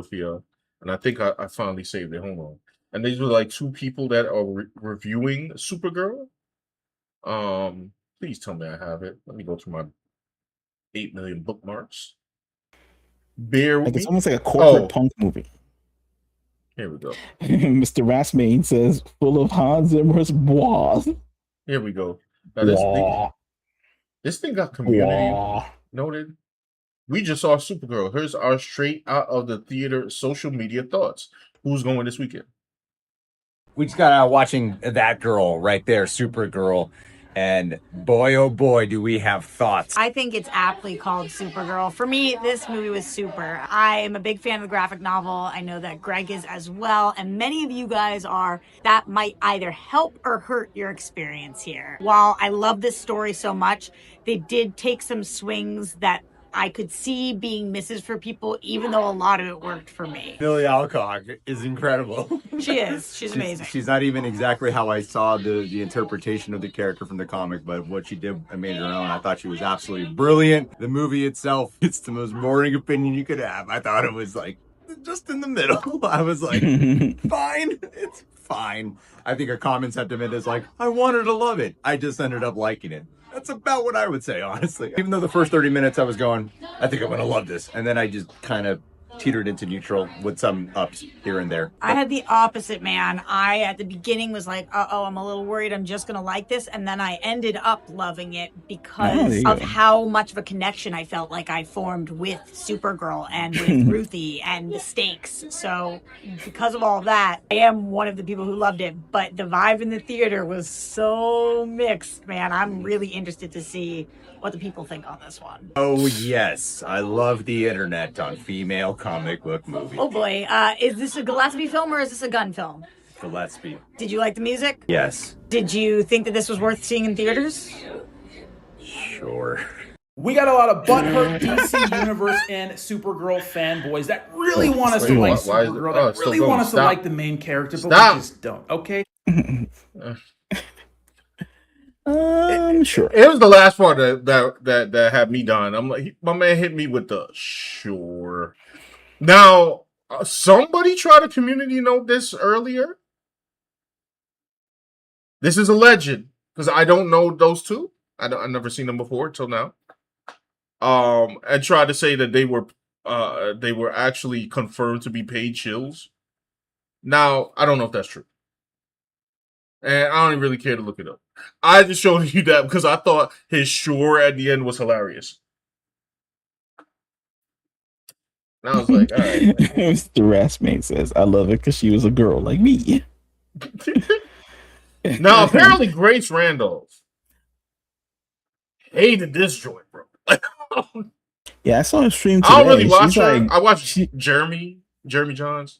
for you, and I think I finally saved it. Hold on. And these were like two people that are reviewing Supergirl. Please tell me I have it. Let me go through my 8 million bookmarks. Bear with me. It's almost like a corporate punk movie. Here we go. Mr. Rasmain says, full of Hans Zimmer's bois. Here we go. Now this thing got community noted. We just saw Supergirl. Here's our straight out of the theater social media thoughts. Who's going this weekend? We just got out watching that girl right there, Supergirl. And boy, oh boy, do we have thoughts. I think it's aptly called Supergirl. For me, this movie was super. I am a big fan of the graphic novel. I know that Greg is as well, and many of you guys are. That might either help or hurt your experience here. While I love this story so much, they did take some swings that I could see being misses for people, even though a lot of it worked for me. Millie Alcock is incredible. She is. She's amazing. She's not even exactly how I saw the interpretation of the character from the comic, but what she did, I made her own. I thought she was absolutely brilliant. The movie itself, it's the most boring opinion you could have. I thought it was like just in the middle. I was like, fine, it's fine. I think a common sentiment is like, I wanted to love it. I just ended up liking it. That's about what I would say, honestly. Even though the first 30 minutes I was going, I think I'm going to love this. And then I just kind of teetered into neutral with some ups here and there. I had the opposite, man. I, at the beginning, was like, uh-oh, I'm a little worried I'm just going to like this. And then I ended up loving it because of how much of a connection I felt like I formed with Supergirl and with Ruthie and the stakes. So because of all that, I am one of the people who loved it. But the vibe in the theater was so mixed, man. I'm really interested to see what the people think on this one. Oh, yes. I love the internet on female comic book movies. Oh, boy. Is this a Gillespie film or is this a Gunn film? Gillespie. Did you like the music? Yes. Did you think that this was worth seeing in theaters? Sure. We got a lot of butthurt DC Universe and Supergirl fanboys that really want us to like Supergirl, that really want us to like the main character, but we just don't. Okay? Sure. It was the last part that had me dying. I'm like, my man hit me with the sure. Now, somebody tried to community note this earlier. This is a legend because I don't know those two. I've never seen them before till now. And tried to say that they were actually confirmed to be paid chills. Now, I don't know if that's true. And I don't even really care to look it up. I just showed you that because I thought his sure at the end was hilarious. And I was like, all right. Mr. Rassmate says, I love it because she was a girl like me. Now, apparently Grace Randolph hated this joint, bro. Yeah, I saw him stream today. I don't really watch her. I watched Jeremy Johns.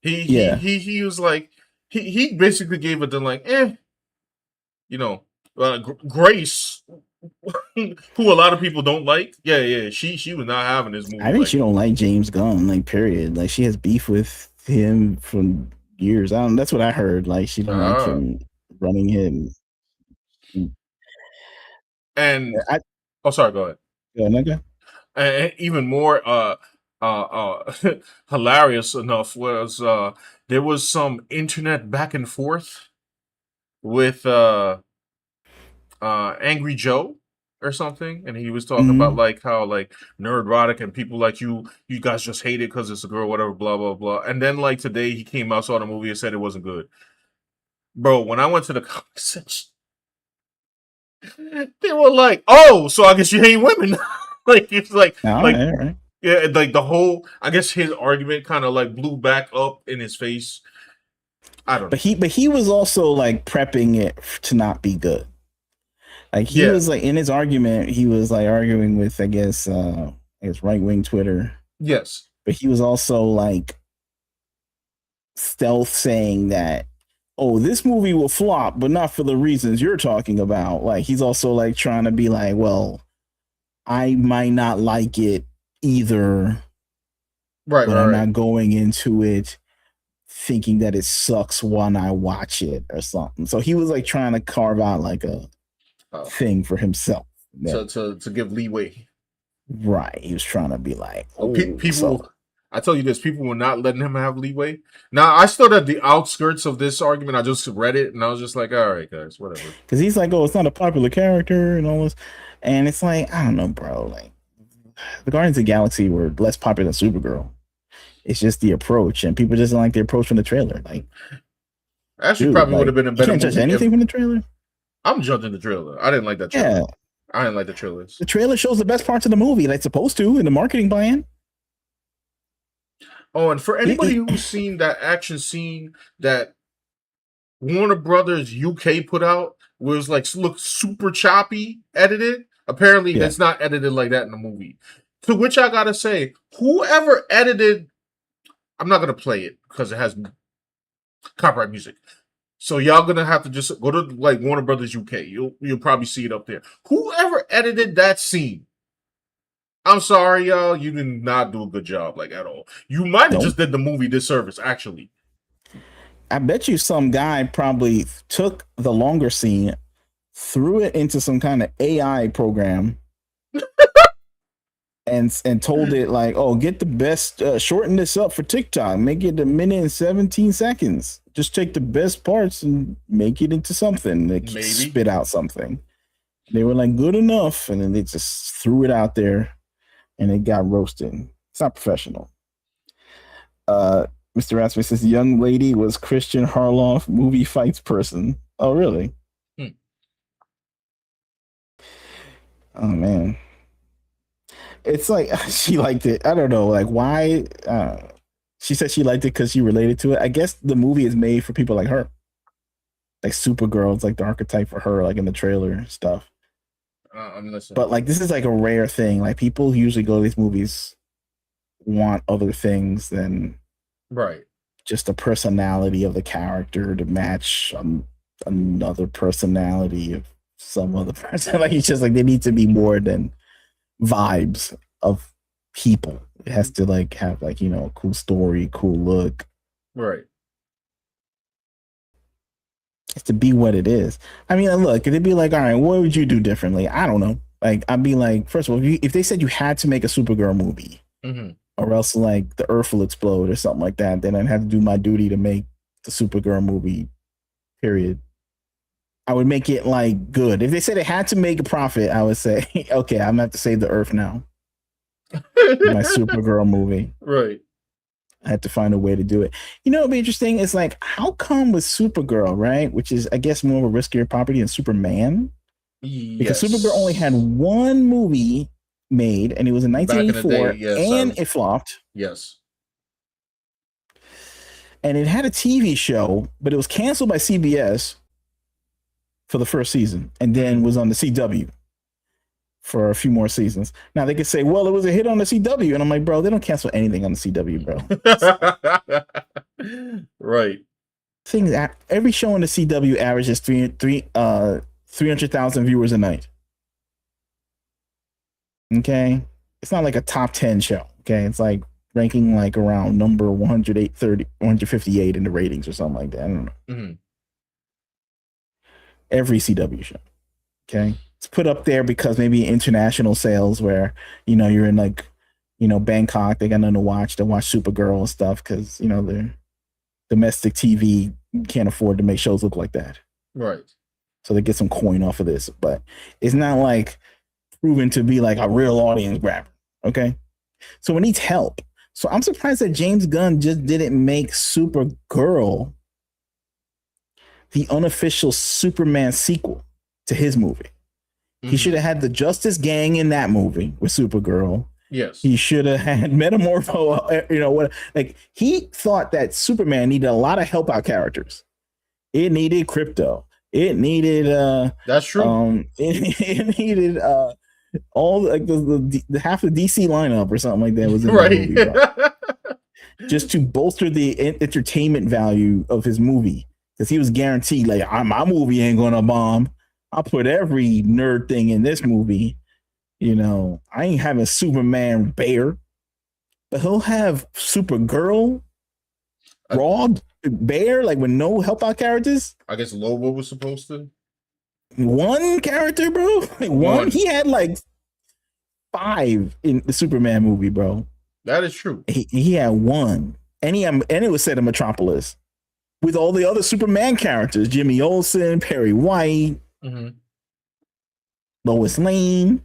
He was like, he basically gave it the like, Grace, who a lot of people don't like. Yeah, she was not having this movie. I think she don't like James Gunn, like period. Like she has beef with him from years. That's what I heard. Like she don't like him running him. And sorry, go ahead. Yeah, okay. And even more hilarious enough was there was some internet back and forth with Angry Joe or something, and he was talking about like how like nerdrotic and people like you guys just hate it because it's a girl, whatever, blah blah blah. And then like today he came out, saw the movie, and said it wasn't good. Bro, when I went to the comment section, they were like, "Oh, so I guess you hate women." Like it's like right. Yeah, like the whole, I guess his argument kind of like blew back up in his face. I don't know. But he was also like prepping it to not be good. Like he was like in his argument, he was like arguing with I guess right wing Twitter. Yes. But he was also like stealth saying that, oh, this movie will flop, but not for the reasons you're talking about. Like he's also like trying to be like, well, I might not like it either. Right. But I'm not going into it thinking that it sucks when I watch it or something. So he was like trying to carve out like a thing for himself. To give leeway. Right. He was trying to be like, people. I tell you this, people were not letting him have leeway. Now, I stood at the outskirts of this argument. I just read it, and I was just like, all right, guys, whatever. Because he's like, oh, it's not a popular character and all this. And it's like, I don't know, bro. Like, the Guardians of the Galaxy were less popular than Supergirl. It's just the approach, and people just don't like the approach from the trailer. Like, actually, probably would have been a better movie. You can't judge anything from the trailer? I'm judging the trailer. I didn't like that trailer. Yeah. I didn't like the trailers. The trailer shows the best parts of the movie, like it's supposed to, in the marketing plan. Oh, and for anybody who's seen that action scene that Warner Brothers UK put out was like look super choppy edited. Apparently, it's not edited like that in the movie. To which I gotta say, whoever edited, I'm not gonna play it because it has copyright music. So y'all gonna have to just go to like Warner Brothers UK. You'll probably see it up there. Whoever edited that scene, I'm sorry, y'all. You did not do a good job, like at all. You might have just did the movie disservice, actually. I bet you some guy probably took the longer scene, threw it into some kind of AI program, and told it like, "Oh, get the best, shorten this up for TikTok, make it 1minute and 17 seconds. Just take the best parts and make it into something. Like, spit out something." They were like, "Good enough," and then they just threw it out there, and it got roasted. It's not professional. Mr. Rasmus says, young lady was Christian Harloff, movie fights person. Oh, really? Oh, man. It's like, she liked it. I don't know, like, why? She said she liked it because she related to it. I guess the movie is made for people like her. Like, Supergirl is like the archetype for her, like in the trailer and stuff. I'm listening. But, like, this is like a rare thing. Like, people who usually go to these movies want other things than... Right. Just the personality of the character to match another personality of some other person. Like, it's just like they need to be more than vibes of people. It has to like have like, you know, a cool story, cool look. Right. It's to be what it is. I mean, look, it'd be like, all right, what would you do differently? I don't know. Like, I'd be like, first of all, if they said you had to make a Supergirl movie, or else like the earth will explode or something like that, then I'd have to do my duty to make the Supergirl movie, period. I would make it like good. If they said it had to make a profit, I would say, okay, I'm gonna have to save the earth now. My Supergirl movie. Right. I had to find a way to do it. You know, it'd be interesting. It's like, how come with Supergirl, right? Which is, I guess, more of a riskier property than Superman. Because Supergirl only had one movie made, and it was in 1984, and it flopped. Yes. And it had a TV show, but it was canceled by CBS for the first season, and then was on the CW for a few more seasons. Now they could say, well, it was a hit on the CW, and I'm like, bro, they don't cancel anything on the CW, bro. Right. Things that every show on the CW averages 300,000 viewers a night. Okay, it's not like a top 10 show. Okay, it's like ranking like around number 158 in the ratings or something like that. I don't know. Every CW show. Okay, it's put up there because maybe international sales where, you know, you're in like, you know, Bangkok, they got nothing to watch. They watch Supergirl and stuff because, you know, their domestic TV can't afford to make shows look like that. Right. So they get some coin off of this, but it's not like proven to be like a real audience grabber. Okay, so it needs help. So I'm surprised that James Gunn just didn't make Supergirl the unofficial Superman sequel to his movie. He should have had the Justice Gang in that movie with Supergirl. Yes. He should have had Metamorpho, you know, what, like he thought that Superman needed a lot of help out characters. It needed Crypto. It needed that's true. It needed all like the half of DC lineup or something like that was in right. That movie, just to bolster the entertainment value of his movie, because he was guaranteed like my movie ain't gonna bomb. I'll put every nerd thing in this movie. You know, I ain't having Superman Bear, but he'll have Supergirl, Raw Bear, like with no help out characters. I guess Lobo was supposed to. One character, bro. Like one. He had like 5 in the Superman movie, bro. That is true. He had one, and it was set in Metropolis with all the other Superman characters: Jimmy Olsen, Perry White, Lois Lane.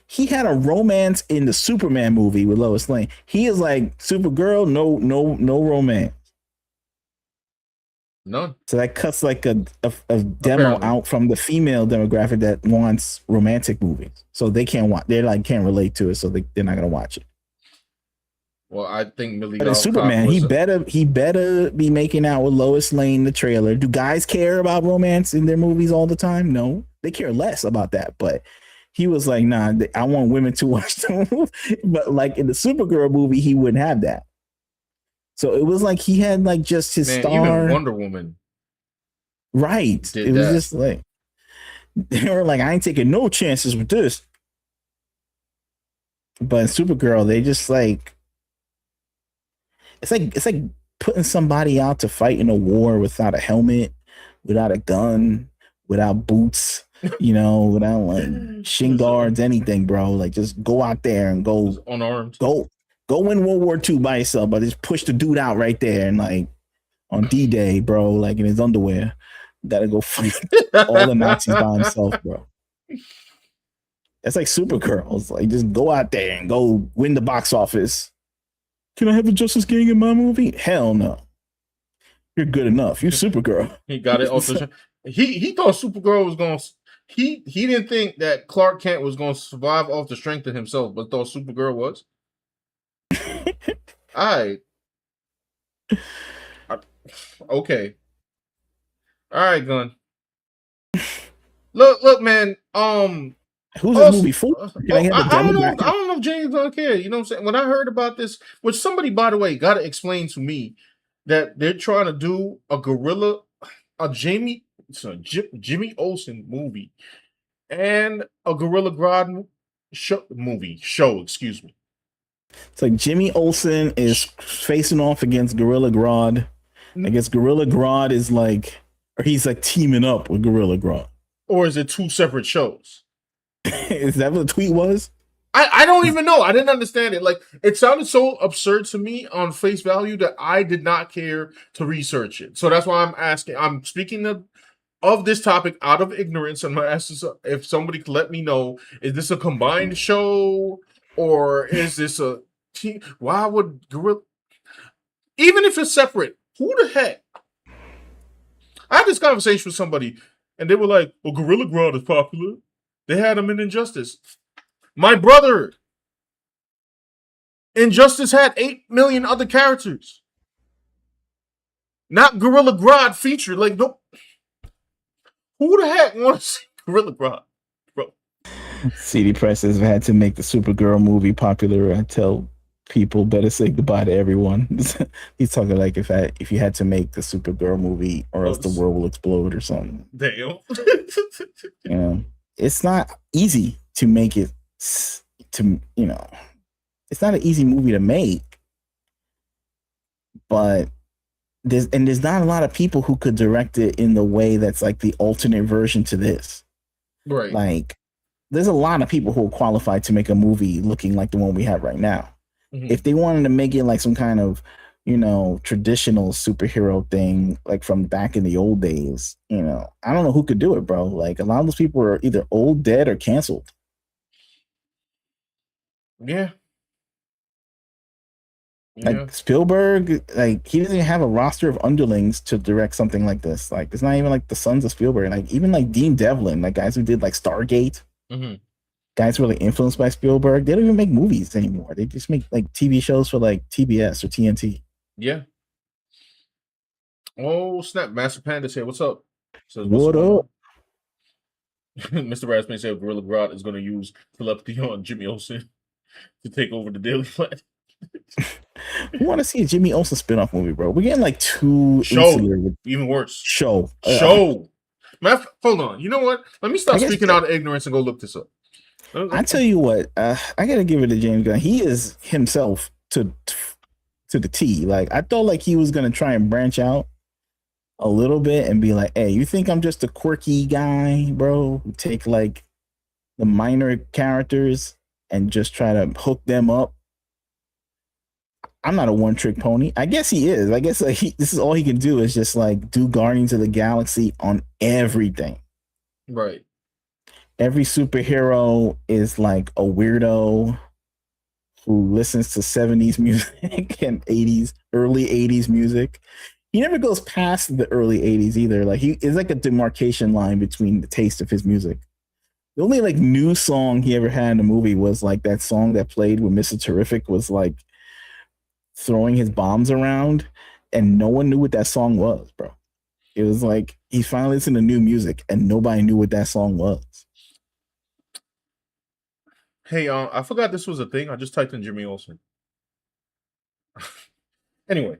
He had a romance in the Superman movie with Lois Lane. He is like Supergirl, no romance. None. So that cuts like a demo out from the female demographic that wants romantic movies. So they can't watch. They like can't relate to it. So they're not gonna watch it. Well, I think Millie. But as Superman, he better be making out with Lois Lane in the trailer. Do guys care about romance in their movies all the time? No, they care less about that. But he was like, nah, I want women to watch the movie. But like in the Supergirl movie, he wouldn't have that. So it was like he had like just his star. Even Wonder Woman. Right. It was just like, they were like, I ain't taking no chances with this. But in Supergirl, they just like, it's like putting somebody out to fight in a war without a helmet, without a gun, without boots, without like shin guards, anything, bro. Like just go out there and go unarmed. Go win World War II by yourself, but just push the dude out right there and like on D-Day, bro, like in his underwear. Gotta go fight all the Nazis by himself, bro. That's like Supergirl. It's like just go out there and go win the box office. Can I have a Justice Gang in my movie? Hell no. You're good enough. You Supergirl. He got it off the he thought Supergirl was going to he didn't think that Clark Kent was going to survive off the strength of himself, but thought Supergirl was. All right. Okay. All right, Gun. Look, man. Who's this movie for? I don't know if James don't care. You know what I'm saying? When I heard about this, which somebody, by the way, got to explain to me that they're trying to do Jimmy Olsen movie and a Gorilla Grodd show. Excuse me. It's like Jimmy Olsen is facing off against Gorilla Grodd. I guess Gorilla Grodd is like, or he's like teaming up with Gorilla Grodd. Or is it two separate shows? Is that what the tweet was? I don't even know. I didn't understand it. Like, it sounded so absurd to me on face value that I did not care to research it. So that's why I'm asking. I'm speaking of this topic out of ignorance. I'm asking if somebody could let me know, is this a combined show or is this a team? Why would Gorilla... Even if it's separate, who the heck? I had this conversation with somebody and they were like, well, Gorilla Grodd is popular. They had him in Injustice. My brother, Injustice had 8 million other characters. Not Gorilla Grodd featured. Like, no. Who the heck wants to see Gorilla Grodd, bro? CD Presses had to make the Supergirl movie popular and tell people better say goodbye to everyone. He's talking like if you had to make the Supergirl movie or else the world will explode or something. Damn. It's not easy to make it it's not an easy movie to make, but there's not a lot of people who could direct it in the way that's like the alternate version to this. Right. Like there's a lot of people who are qualified to make a movie looking like the one we have right now. Mm-hmm. If they wanted to make it like some kind of, traditional superhero thing, like from back in the old days, I don't know who could do it, bro. Like a lot of those people are either old, dead, or canceled. Yeah. Like Spielberg, like he doesn't even have a roster of underlings to direct something like this. Like it's not even like the sons of Spielberg. Like even like Dean Devlin, like guys who did like Stargate, guys really influenced by Spielberg. They don't even make movies anymore. They just make like TV shows for like TBS or TNT. Yeah. Oh snap! Master Panda said, "What's up?" Says, what up? Mr. Raspberry said, "Gorilla Grodd is going to use telepathy on Jimmy Olsen to take over the Daily Planet." We want to see a Jimmy Olsen spinoff movie, bro. We're getting like two even worse. Show. Man, hold on. You know what? Let me stop speaking out of ignorance and go look this up. I tell you what, I gotta give it to James Gunn. He is himself to the T. Like I thought, like he was gonna try and branch out a little bit and be like, "Hey, you think I'm just a quirky guy, bro? Who take like the minor characters and just try to hook them up? I'm not a one-trick pony." I guess he is. I guess like this is all he can do is just like do Guardians of the Galaxy on everything. Right. Every superhero is like a weirdo who listens to 70s music and early 80s music. He never goes past the early 80s either. Like he is like a demarcation line between the taste of his music. The only like new song he ever had in a movie was like that song that played with Mr. Terrific was like throwing his bombs around, and no one knew what that song was, bro. It was like he finally listened to new music, and nobody knew what that song was. Hey, I forgot this was a thing. I just typed in Jimmy Olsen. Anyway,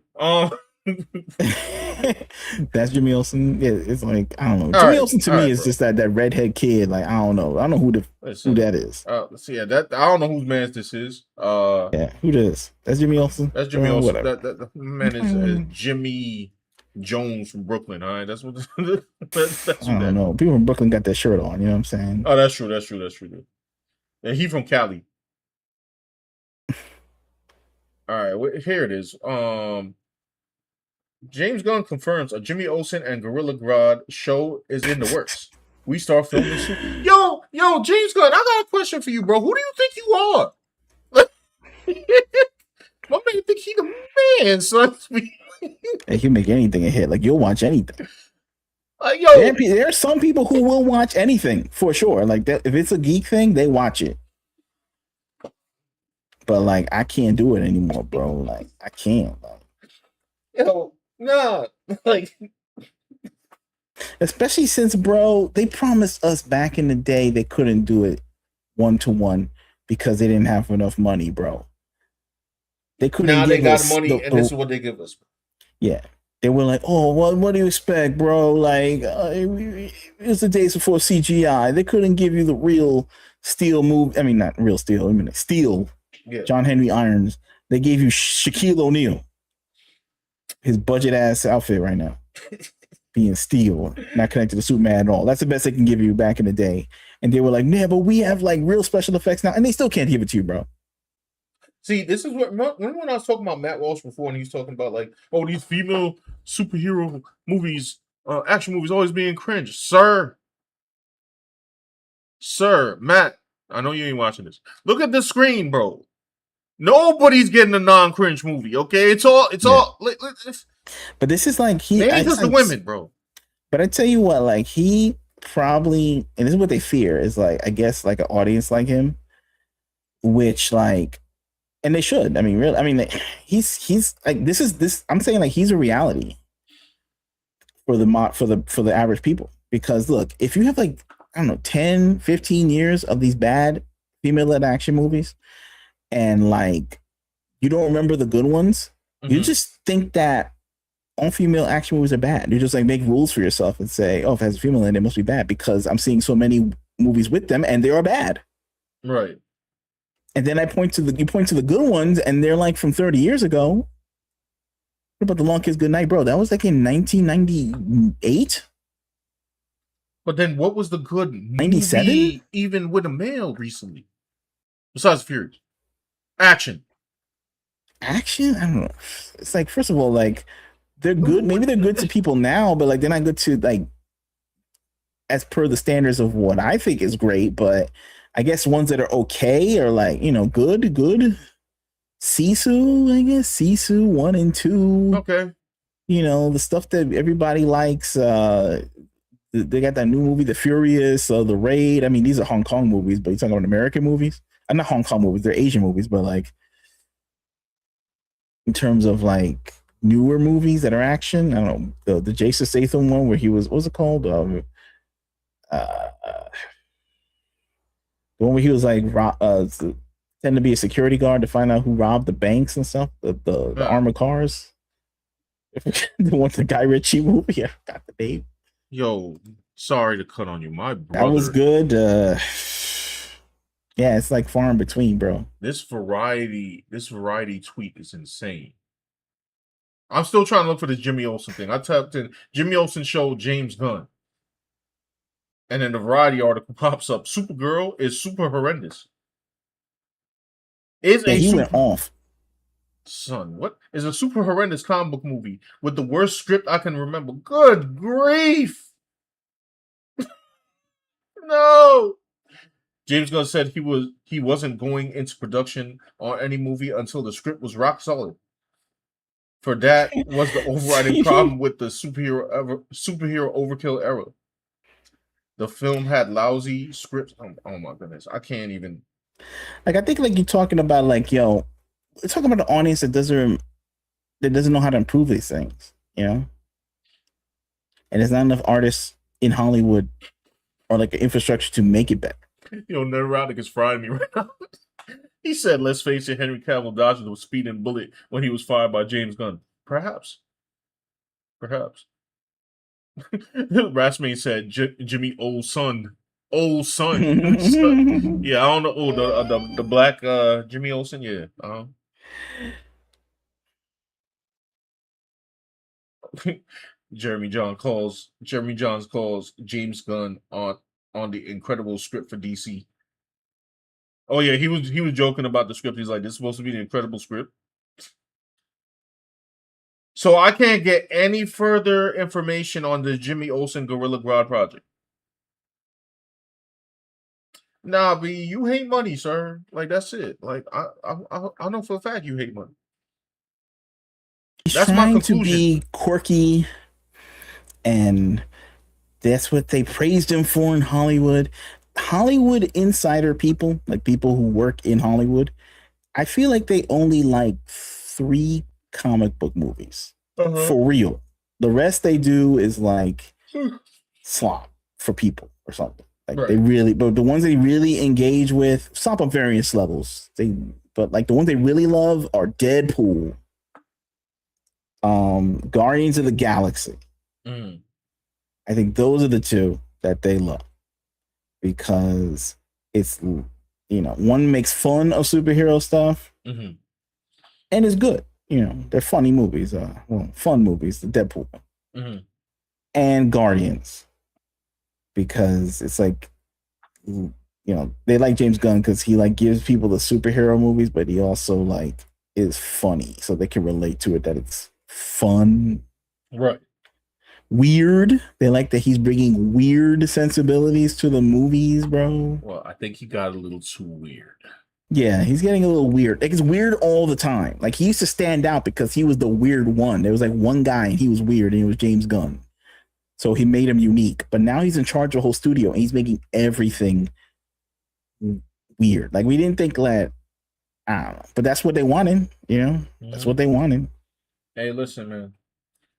that's Jimmy Olsen. Yeah, it's like I don't know. Jimmy Olsen to me is just that redhead kid. Like I don't know who that is. So yeah, that I don't know whose man this is. Yeah, who this? That's Jimmy Olsen. That's Jimmy Olsen. That man is Jimmy Jones from Brooklyn. All right, that's what. That's I don't know. People from Brooklyn got that shirt on. You know what I'm saying? Oh, that's true. That's true. And he from Cali. All right, here it is. James Gunn confirms a Jimmy Olsen and Gorilla Grodd show is in the works. We start filming soon. Yo, James Gunn, I got a question for you, bro. Who do you think you are? My man think he the man, son. He can make anything a hit. Like you'll watch anything. Yo, there are some people who will watch anything for sure. Like that, if it's a geek thing, they watch it. But like, I can't do it anymore, bro. Like, I can't. Like, yo, nah, like, especially since, bro, they promised us back in the day they couldn't do it 1-to-1 because they didn't have enough money, bro. They couldn't. Now they got money, and this is what they give us. Yeah, they were like, "Oh, what do you expect, bro? Like, it was the days before CGI. They couldn't give you the real steel move. I mean, not real steel. I mean, like steel." Yeah. John Henry Irons. They gave you Shaquille O'Neal, his budget ass outfit right now, being steel, not connected to Superman at all. That's the best they can give you back in the day. And they were like, "Yeah, but we have like real special effects now," and they still can't give it to you, bro. See, this is what remember when I was talking about Matt Walsh before, and he was talking about like, oh, these female superhero movies, action movies, always being cringe, sir, Matt. I know you ain't watching this. Look at the screen, bro. Nobody's getting a non-cringe movie, okay? It's all. But this is like ain't just the women, bro. But I tell you what, like he probably, and this is what they fear is like, I guess like an audience like him, which like, and they should. I mean, really, I mean, he's like this. I'm saying like he's a reality for the average people because look, if you have like I don't know 10, 15 years of these bad female-led action movies. And like you don't remember the good ones, you just think that all female action movies are bad. You just like make rules for yourself and say, "Oh, if it has a female in it, it must be bad," because I'm seeing so many movies with them and they are bad. Right. And then you point to the good ones, and they're like from 30 years ago. What about The Long Kiss Goodnight, bro? That was like in 1998. But then, what was the good 97? Even with a male recently, besides Fury? Action. I don't know. It's like, first of all, like they're good. Maybe they're good to people now, but like they're not good to like as per the standards of what I think is great. But I guess ones that are okay are like, you know, good. Sisu, I guess Sisu 1 and 2. Okay. You know, the stuff that everybody likes. They got that new movie, The Furious, The Raid. I mean, these are Hong Kong movies, but you're talking about American movies. Not Hong Kong movies, they're Asian movies, but like in terms of like newer movies that are action, I don't know, the Jason Statham one where he was, what was it called? The one where he was like pretend to be a security guard to find out who robbed the banks and stuff, the armored cars. The one, the Guy Ritchie movie. I forgot the name. Yo, sorry to cut on you, my brother. That was good. Yeah, it's like far in between, bro. This variety tweet is insane. I'm still trying to look for this Jimmy Olsen thing. I typed in Jimmy Olsen show James Gunn. And then the variety article pops up. Supergirl is super horrendous. He went off. Son, what is a super horrendous comic book movie with the worst script I can remember? Good grief. No. James Gunn said he wasn't going into production on any movie until the script was rock solid. For that was the overriding problem with the superhero overkill era. The film had lousy scripts. Oh my goodness, I can't even. Like I think like you're talking about like yo, we're talking about an audience that doesn't know how to improve these things, you know. And there's not enough artists in Hollywood or like an infrastructure to make it better. Neurotic is frying me right now. He said, "Let's face it, Henry Cavill dodged the speeding bullet when he was fired by James Gunn." Perhaps. Rasmane said, "Jimmy, old son." Old son. Yeah, I don't know. Oh, the black Jimmy Olsen. Yeah. Jeremy Johns calls James Gunn on the incredible script for DC. Oh yeah, he was joking about the script. He's like, "This is supposed to be the incredible script." So I can't get any further information on the Jimmy Olsen Gorilla Grodd project. Nah, B, you hate money, sir. Like, that's it. Like, I know for a fact you hate money. That's my conclusion. To be quirky, and that's what they praised him for in Hollywood. Hollywood insider people, like people who work in Hollywood, I feel like they only like 3 comic book movies. For real. The rest they do is like slop for people or something. Like they really, but the ones they really engage with, slop on various levels. But like the ones they really love are Deadpool, Guardians of the Galaxy. I think those are the 2 that they love because it's, one makes fun of superhero stuff and it's good. They're funny movies. Fun movies, the Deadpool and Guardians, because it's like, they like James Gunn because he like gives people the superhero movies, but he also like is funny, so they can relate to it. That it's fun, right? Weird. They like that he's bringing weird sensibilities to the movies, bro. Well, I think he got a little too weird. Yeah, he's getting a little weird. Like, it's weird all the time. Like, he used to stand out because he was the weird one. There was like one guy and he was weird, and it was James Gunn. So he made him unique. But now he's in charge of the whole studio and he's making everything weird. Like, we didn't think that, I don't know. But that's what they wanted, That's what they wanted. Hey, listen, man.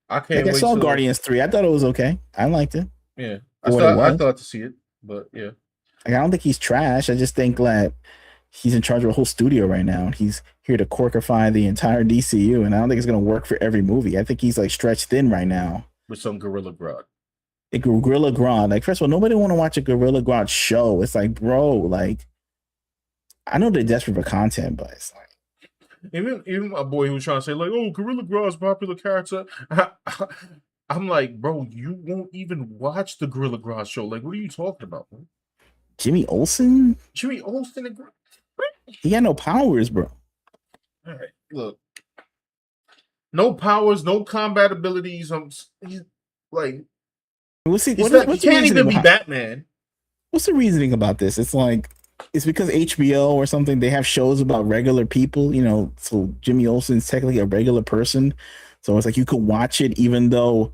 I can't I saw Guardians 3. I thought it was okay. I liked it. Yeah. I thought to see it, but yeah. Like, I don't think he's trash. I just think that he's in charge of a whole studio right now. He's here to quirkify the entire DCU, and I don't think it's going to work for every movie. I think he's like stretched thin right now. With some Gorilla Grodd. A Gorilla Grodd. Like, first of all, nobody want to watch a Gorilla Grodd show. It's like, bro, like, I know they're desperate for content, but it's like, even my boy who was trying to say like, "Oh, Gorilla Grodd's a popular character." I'm like, bro, you won't even watch the Gorilla Grodd show. Like, what are you talking about, man? Jimmy Olsen? Jimmy Olsen? He got no powers, bro. All right, look. No powers, no combat abilities. He's like, he can't even be Batman. What's the reasoning about this? It's like, it's because HBO or something, they have shows about regular people, so Jimmy Olsen's technically a regular person. So it's like you could watch it even though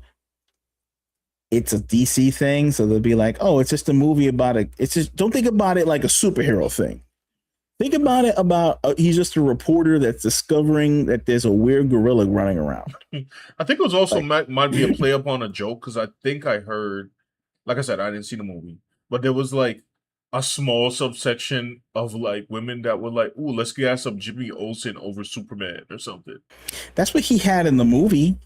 it's a DC thing. So they'll be like, oh, it's just a movie about it. It's just, don't think about it like a superhero thing. Think about it about he's just a reporter that's discovering that there's a weird gorilla running around. I think it was also might be a play up on a joke, because I think I heard, like I said, I didn't see the movie, but there was like a small subsection of like women that were like, "Ooh, let's gas up Jimmy Olsen over Superman" or something. That's what he had in the movie.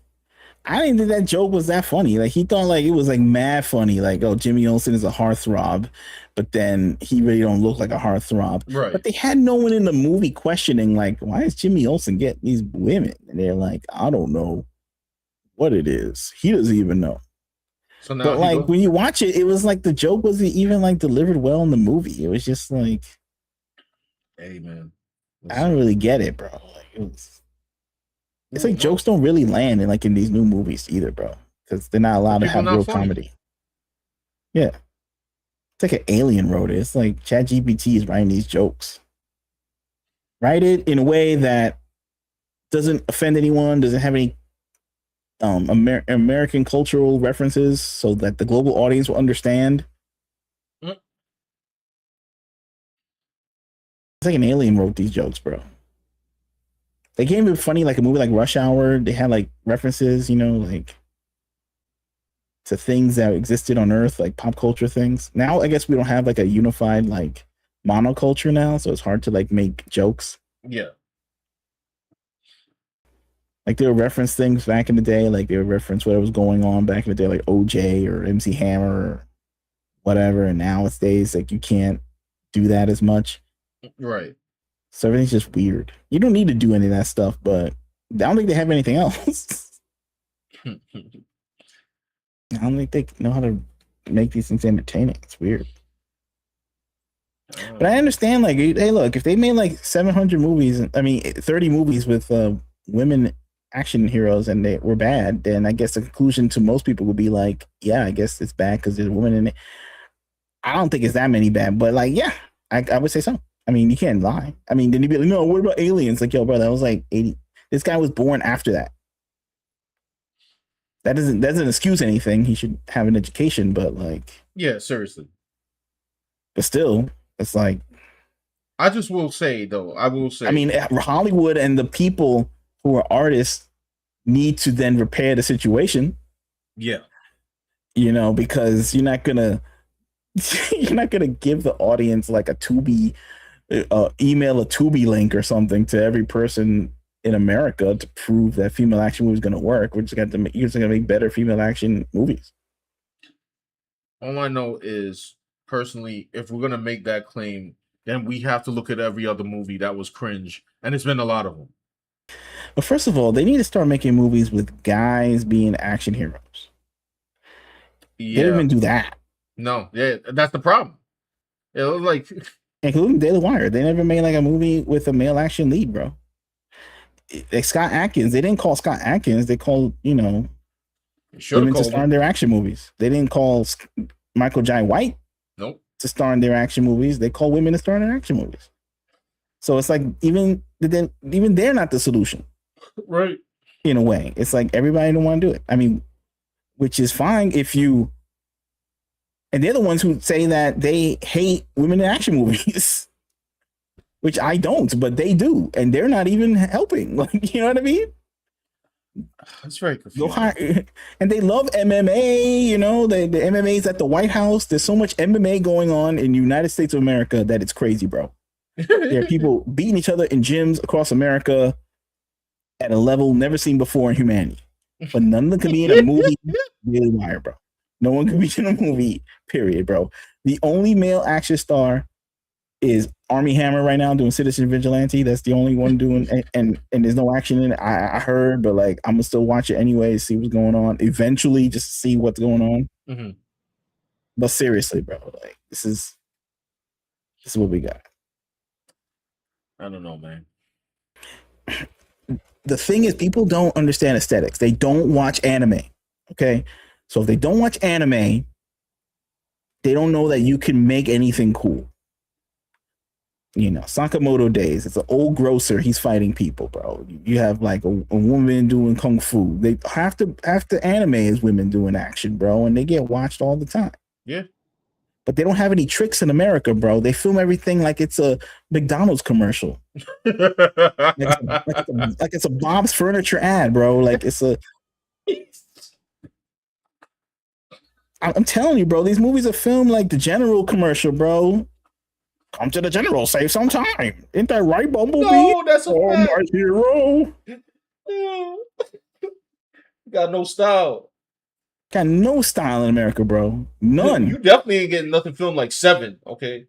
I didn't think that joke was that funny. Like, he thought like it was like mad funny. Like, oh, Jimmy Olsen is a heartthrob, but then he really don't look like a heartthrob. Right. But they had no one in the movie questioning like, why is Jimmy Olsen getting these women? And they're like, I don't know what it is. He doesn't even know. So now, but like when you watch it, it was like the joke wasn't even like delivered well in the movie. It was just like, hey man, I don't really get it, bro. Like, it's like jokes don't really land in these new movies either, bro, because they're not allowed to have real comedy. Yeah, it's like an alien wrote it. It's like ChatGPT is writing these jokes. Write it in a way that doesn't offend anyone, doesn't have any American cultural references, so that the global audience will understand. It's like an alien wrote these jokes, bro. They came in funny, like a movie like Rush Hour. They had like references, like to things that existed on Earth, like pop culture things. Now, I guess we don't have like a unified like monoculture now, so it's hard to like make jokes. Yeah. Like they would reference things back in the day, like they would reference what was going on back in the day, like OJ or MC Hammer or whatever. And nowadays, like you can't do that as much. Right. So everything's just weird. You don't need to do any of that stuff, but I don't think they have anything else. I don't think they know how to make these things entertaining. It's weird. But I understand, like, hey, look, if they made like 700 movies, 30 movies with women action heroes and they were bad, then I guess the conclusion to most people would be like, yeah, I guess it's bad because there's a woman in it. I don't think it's that many bad, but like, yeah, I would say so. I mean, you can't lie. I mean, then you'd be like, no, what about Aliens? Like, yo, bro, that was like 80. This guy was born after that. That doesn't excuse anything. He should have an education, but like, yeah, seriously. But still, it's like, I just will say though, I mean, Hollywood and the people who are artists need to then repair the situation. Yeah. Because you're not gonna give the audience like a Tubi email a Tubi link or something to every person in America to prove that female action movie is going to work. You're just going to make better female action movies. All I know is, personally, if we're going to make that claim, then we have to look at every other movie that was cringe, and it's been a lot of them. But first of all, they need to start making movies with guys being action heroes. Yeah. They didn't even do that. No, yeah, that's the problem. It was like, including Daily Wire, they never made like a movie with a male action lead, bro. Like Scott Adkins, they didn't call Scott Adkins. They called women to star in their action movies. They didn't call Michael Jai White to star in their action movies. They call women to star in their action movies. So it's like even they're not the solution, right? In a way, it's like everybody don't want to do it. I mean, which is fine if you. And they're the ones who say that they hate women in action movies, which I don't, but they do, and they're not even helping. Like, you know what I mean? That's very confusing. And they love MMA. The MMA is at the White House. There's so much MMA going on in the United States of America that it's crazy, bro. There are people beating each other in gyms across America at a level never seen before in humanity. But none of them can be in a movie. Really wire, bro. No one can be in a movie, period, bro. The only male action star is Armie Hammer right now doing Citizen Vigilante. That's the only one doing, and there's no action in it. I heard, but like I'm gonna still watch it anyway, see what's going on. Eventually, just to see what's going on. Mm-hmm. But seriously, bro, like this is what we got. I don't know, man. The thing is, people don't understand aesthetics. They don't watch anime. Okay. So if they don't watch anime, they don't know that you can make anything cool. Sakamoto Days. It's an old grocer. He's fighting people, bro. You have like a woman doing kung fu. They have to anime is women doing action, bro, and they get watched all the time. Yeah. But they don't have any tricks in America, bro. They film everything like it's a McDonald's commercial. like it's a Bob's Furniture ad, bro. Like it's a. I'm telling you, bro, these movies are filmed like the General commercial, bro. Come to the General, save some time. Ain't that right, Bumblebee? No, that's a fact. My hero. Got no style. Got no style in America, bro. None. You definitely ain't getting nothing filmed like Seven, okay?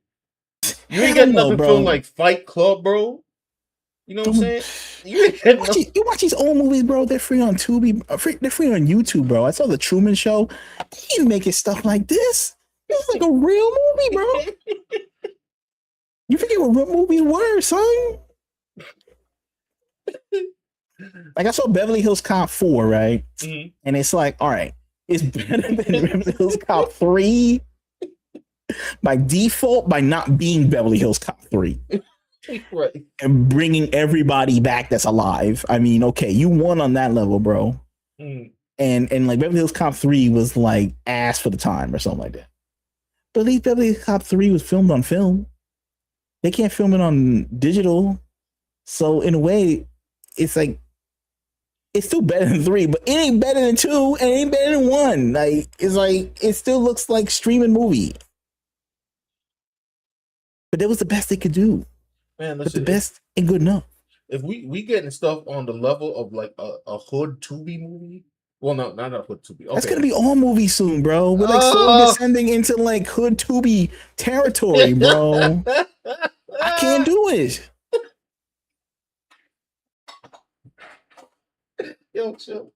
You ain't getting nothing filmed like Fight Club, bro. You know what I'm saying? You watch these old movies, bro. They're free on Tubi. They're free on YouTube, bro. I saw the Truman Show. They even making stuff like this. This is like a real movie, bro. You forget what movies were, son. Like I saw Beverly Hills Cop 4, right? Mm-hmm. And it's like, all right, it's better than Beverly Hills Cop 3 by default by not being Beverly Hills Cop 3. Right. And bringing everybody back that's alive. I mean, okay, you won on that level, bro. Mm. And like Beverly Hills Cop 3 was like ass for the time or something like that. But at least Beverly Hills Cop 3 was filmed on film. They can't film it on digital. So in a way, it's like it's still better than 3, but it ain't better than 2, and it ain't better than 1. Like it still looks like streaming movie. But that was the best they could do. Man, listen, but the best ain't good enough. If we getting stuff on the level of like a Hood Tubi movie, well, no, not a Hood Tubi. Okay. That's gonna be all movies soon, bro. We're like slowly descending into like Hood Tubi territory, bro. I can't do it. Yo, chill.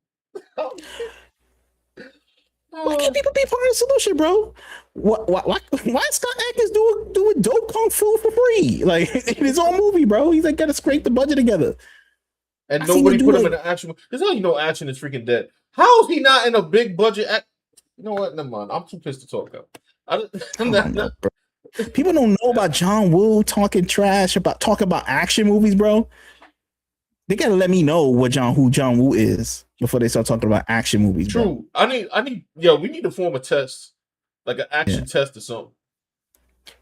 Why can't people be part of the solution, bro? Why is Scott Adkins doing dope kung fu for free? Like in his own movie, bro. He's like gotta scrape the budget together. And nobody put him in an action. There's how you know action is freaking dead. How is he not in a big budget? You know what? Never mind. I'm too pissed to talk now. People don't know about John Woo talking about action movies, bro. They gotta let me know who John Woo is before they start talking about action movies. True. Bro. I need. Yo, we need to form a test, like an action test or something.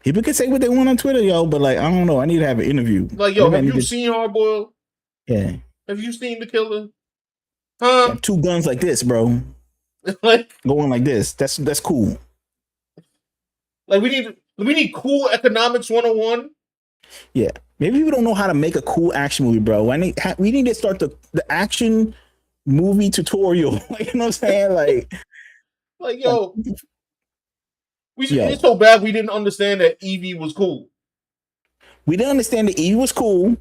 People can say what they want on Twitter, yo, but like I don't know. I need to have an interview. Like, yo, have you seen Hardboiled? Yeah. Have you seen The Killer? Huh? Yeah, 2 guns like this, bro. Like going like this. That's cool. Like we need cool economics 101. Yeah. Maybe we don't know how to make a cool action movie, bro. We need to start the action movie tutorial. Like, you know what I'm saying? Like yo, it's so bad we didn't understand that Evie was cool. We didn't understand that Evie was cool.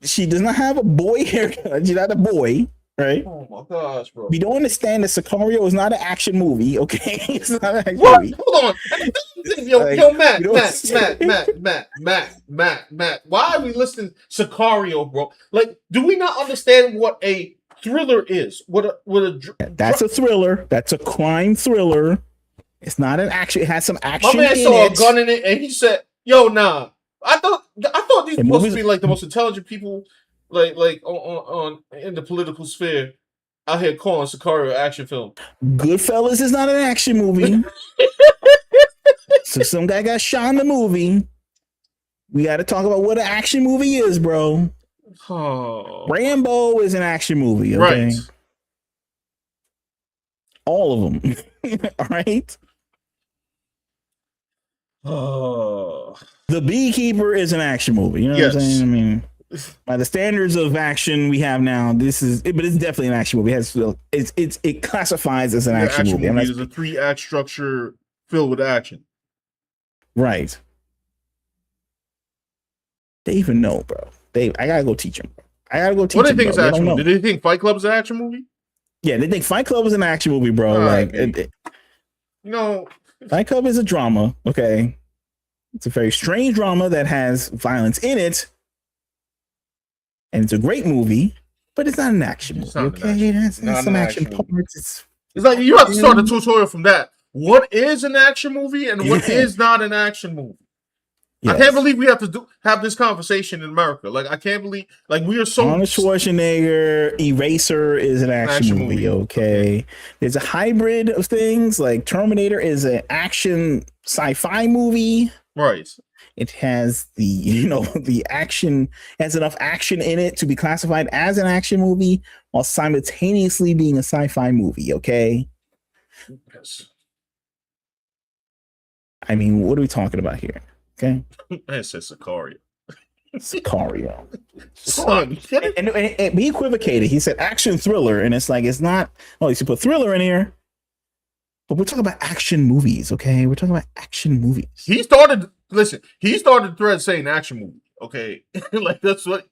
She does not have a boy haircut. She's not a boy, right? Oh my gosh, bro. We don't understand that Sicario is not an action movie, okay? It's not an action movie. Hold on. Yo, Matt. Why are we listening to Sicario, bro? Like, do we not understand what a thriller is? That's a thriller. That's a crime thriller. It's not an action. It has some action. My man saw a gun in it and he said, yo, nah. I thought these were supposed to be like the most intelligent people, like on in the political sphere, out here calling Sicario an action film. Goodfellas is not an action movie. So some guy got shot in the movie. We got to talk about what an action movie is, bro. Oh. Rambo is an action movie, okay? Right. All of them. All right. Oh. The Beekeeper is an action movie. You know what I'm saying? I mean, by the standards of action we have now, but it's definitely an action movie. It classifies as an action movie. It's a 3-act structure filled with action. Right. They even know, bro. I gotta go teach them. What do they think is action movie? Did they think Fight Club is an action movie? Yeah, they think Fight Club is an action movie, bro. Fight Club is a drama, okay? It's a very strange drama that has violence in it. And it's a great movie, but it's not an action movie, okay? It has some action parts. It's like you have to start the tutorial from that. What is an action movie and what is not an action movie? Yes. I can't believe we have to have this conversation in America. Like, I can't believe, like, we are so... Arnold Schwarzenegger, Eraser is an action movie, okay? There's a hybrid of things, like Terminator is an action sci-fi movie. Right. It has the action, has enough action in it to be classified as an action movie while simultaneously being a sci-fi movie, okay? Yes. I mean, what are we talking about here? Okay. It says Sicario. Sicario. And he equivocated. He said action thriller, and it's like, it's not, you should put thriller in here. But we're talking about action movies, okay? We're talking about action movies. He started the thread saying action movie, okay? Like, that's what...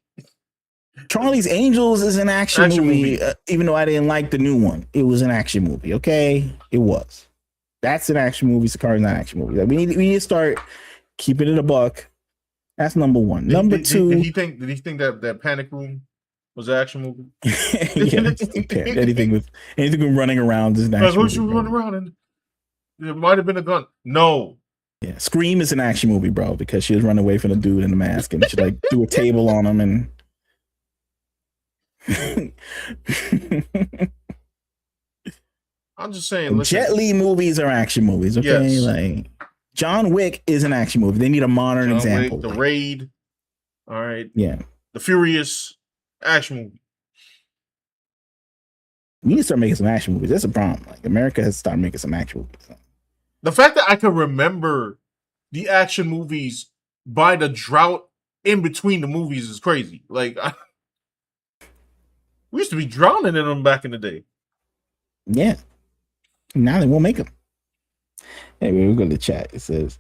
Charlie's Angels is an action movie. Even though I didn't like the new one. It was an action movie, okay? It was. That's an action movie. Sicario's not an action movie. Like, we need to start... keep it in a buck. That's number one. Number two. Did he think that Panic Room was an action movie? anything with running around is an action movie. Who running around and there might have been a gun. No. Yeah, Scream is an action movie, bro, because she was running away from the dude in the mask and she like threw a table on him and. I'm just saying. Jet Li movies are action movies, okay? Yes. Like. John Wick is an action movie. They need a modern example. The Raid. All right. Yeah. The Furious. Action movie. We need to start making some action movies. That's a problem. Like America has started making some action movies. The fact that I can remember the action movies by the drought in between the movies is crazy. Like, we used to be drowning in them back in the day. Yeah. Now they won't make them. Anyway, we'll go to the chat. It says,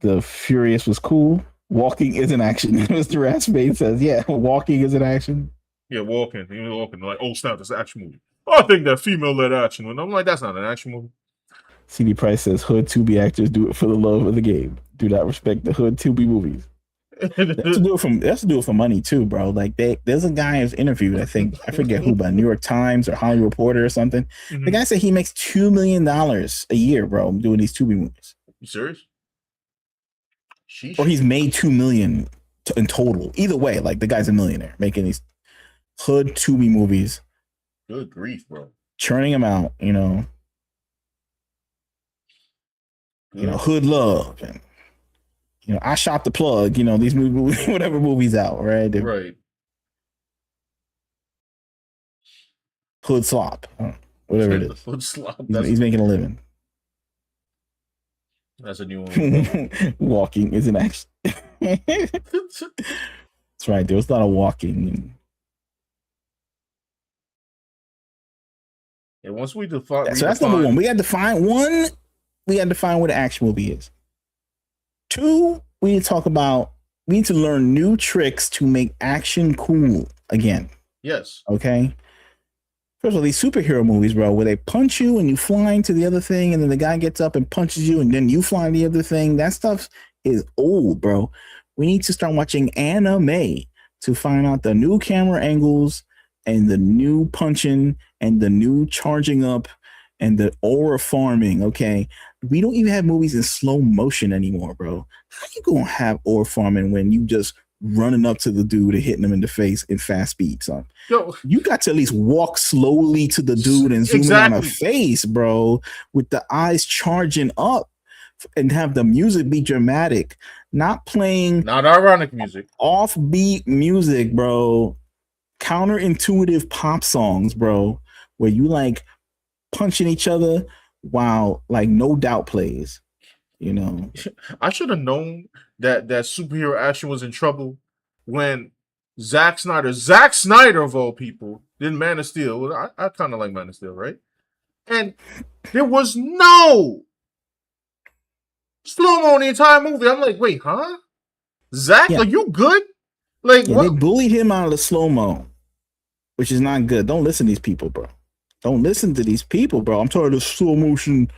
The Furious was cool. Walking is an action. Mr. Raspade says, yeah, walking is an action. Yeah, walking. He was walking like, oh, snap, that's an action movie. I think that female-led action. And I'm like, that's not an action movie. CD Price says, Hood Tubi actors do it for the love of the game. Do not respect the Hood Tubi movies. That's to do it for money too, bro. Like there's a guy who's interviewed, I think, I forget who, by New York Times or Hollywood Reporter or something. Mm-hmm. The guy said he makes $2 million a year, bro, doing these Tubi movies. You serious? Sheesh. Or he's made $2 million in total. Either way, like the guy's a millionaire making these Hood Tubi movies. Good grief, bro. Churning them out, you know. Good. You know, Hood Love and you know, I Shot the Plug, you know, these movies, whatever movie's out, right? Right. Hood Slop, whatever it is. Hood Slop. He's making a living. That's a new one. Walking is an action. That's right. There was a lot of walking. And once we define, so that's number one. We had to find one. We had to find what an action movie is. 2, we need to talk about. We need to learn new tricks to make action cool again. Yes. Okay. First of all, these superhero movies, bro, where they punch you and you fly into the other thing, and then the guy gets up and punches you, and then you fly to the other thing. That stuff is old, bro. We need to start watching anime to find out the new camera angles and the new punching and the new charging up and the aura farming. Okay. We don't even have movies in slow motion anymore, bro. How you gonna have aura farming when you just running up to the dude and hitting him in the face in fast speed, son? Yo, you got to at least walk slowly to the dude and zoom in on a face, bro, with the eyes charging up and have the music be dramatic, not playing not ironic music, offbeat music, bro, counterintuitive pop songs, bro, where you like punching each other while like No Doubt plays. You know, I should have known that superhero action was in trouble when Zack Snyder of all people, did Man of Steel. I kind of like Man of Steel, right? And there was no slow-mo in the entire movie. I'm like, wait, huh? Zack, are you good? Like, what? They bullied him out of the slow-mo, which is not good. Don't listen to these people, bro. Don't listen to these people, bro. I'm tired of slow motion.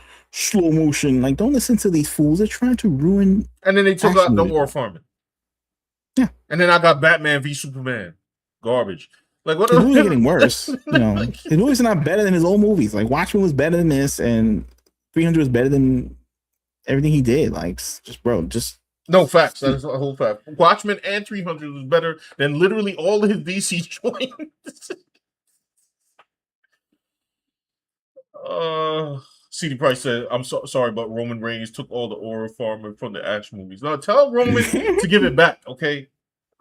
Like, don't listen to these fools. They're trying to ruin. And then they took out the war farming. Yeah. And then I got Batman v Superman. Garbage. Like, what? His movies getting worse. You know, his movies are not better than his old movies. Like, Watchmen was better than this, and 300 was better than everything he did. Like, just. No, facts. That is a whole fact. Watchmen and 300 was better than literally all of his DC joints. CD Price said, "I'm sorry, but Roman Reigns took all the aura farming from the action movies. Now tell Roman to give it back, okay?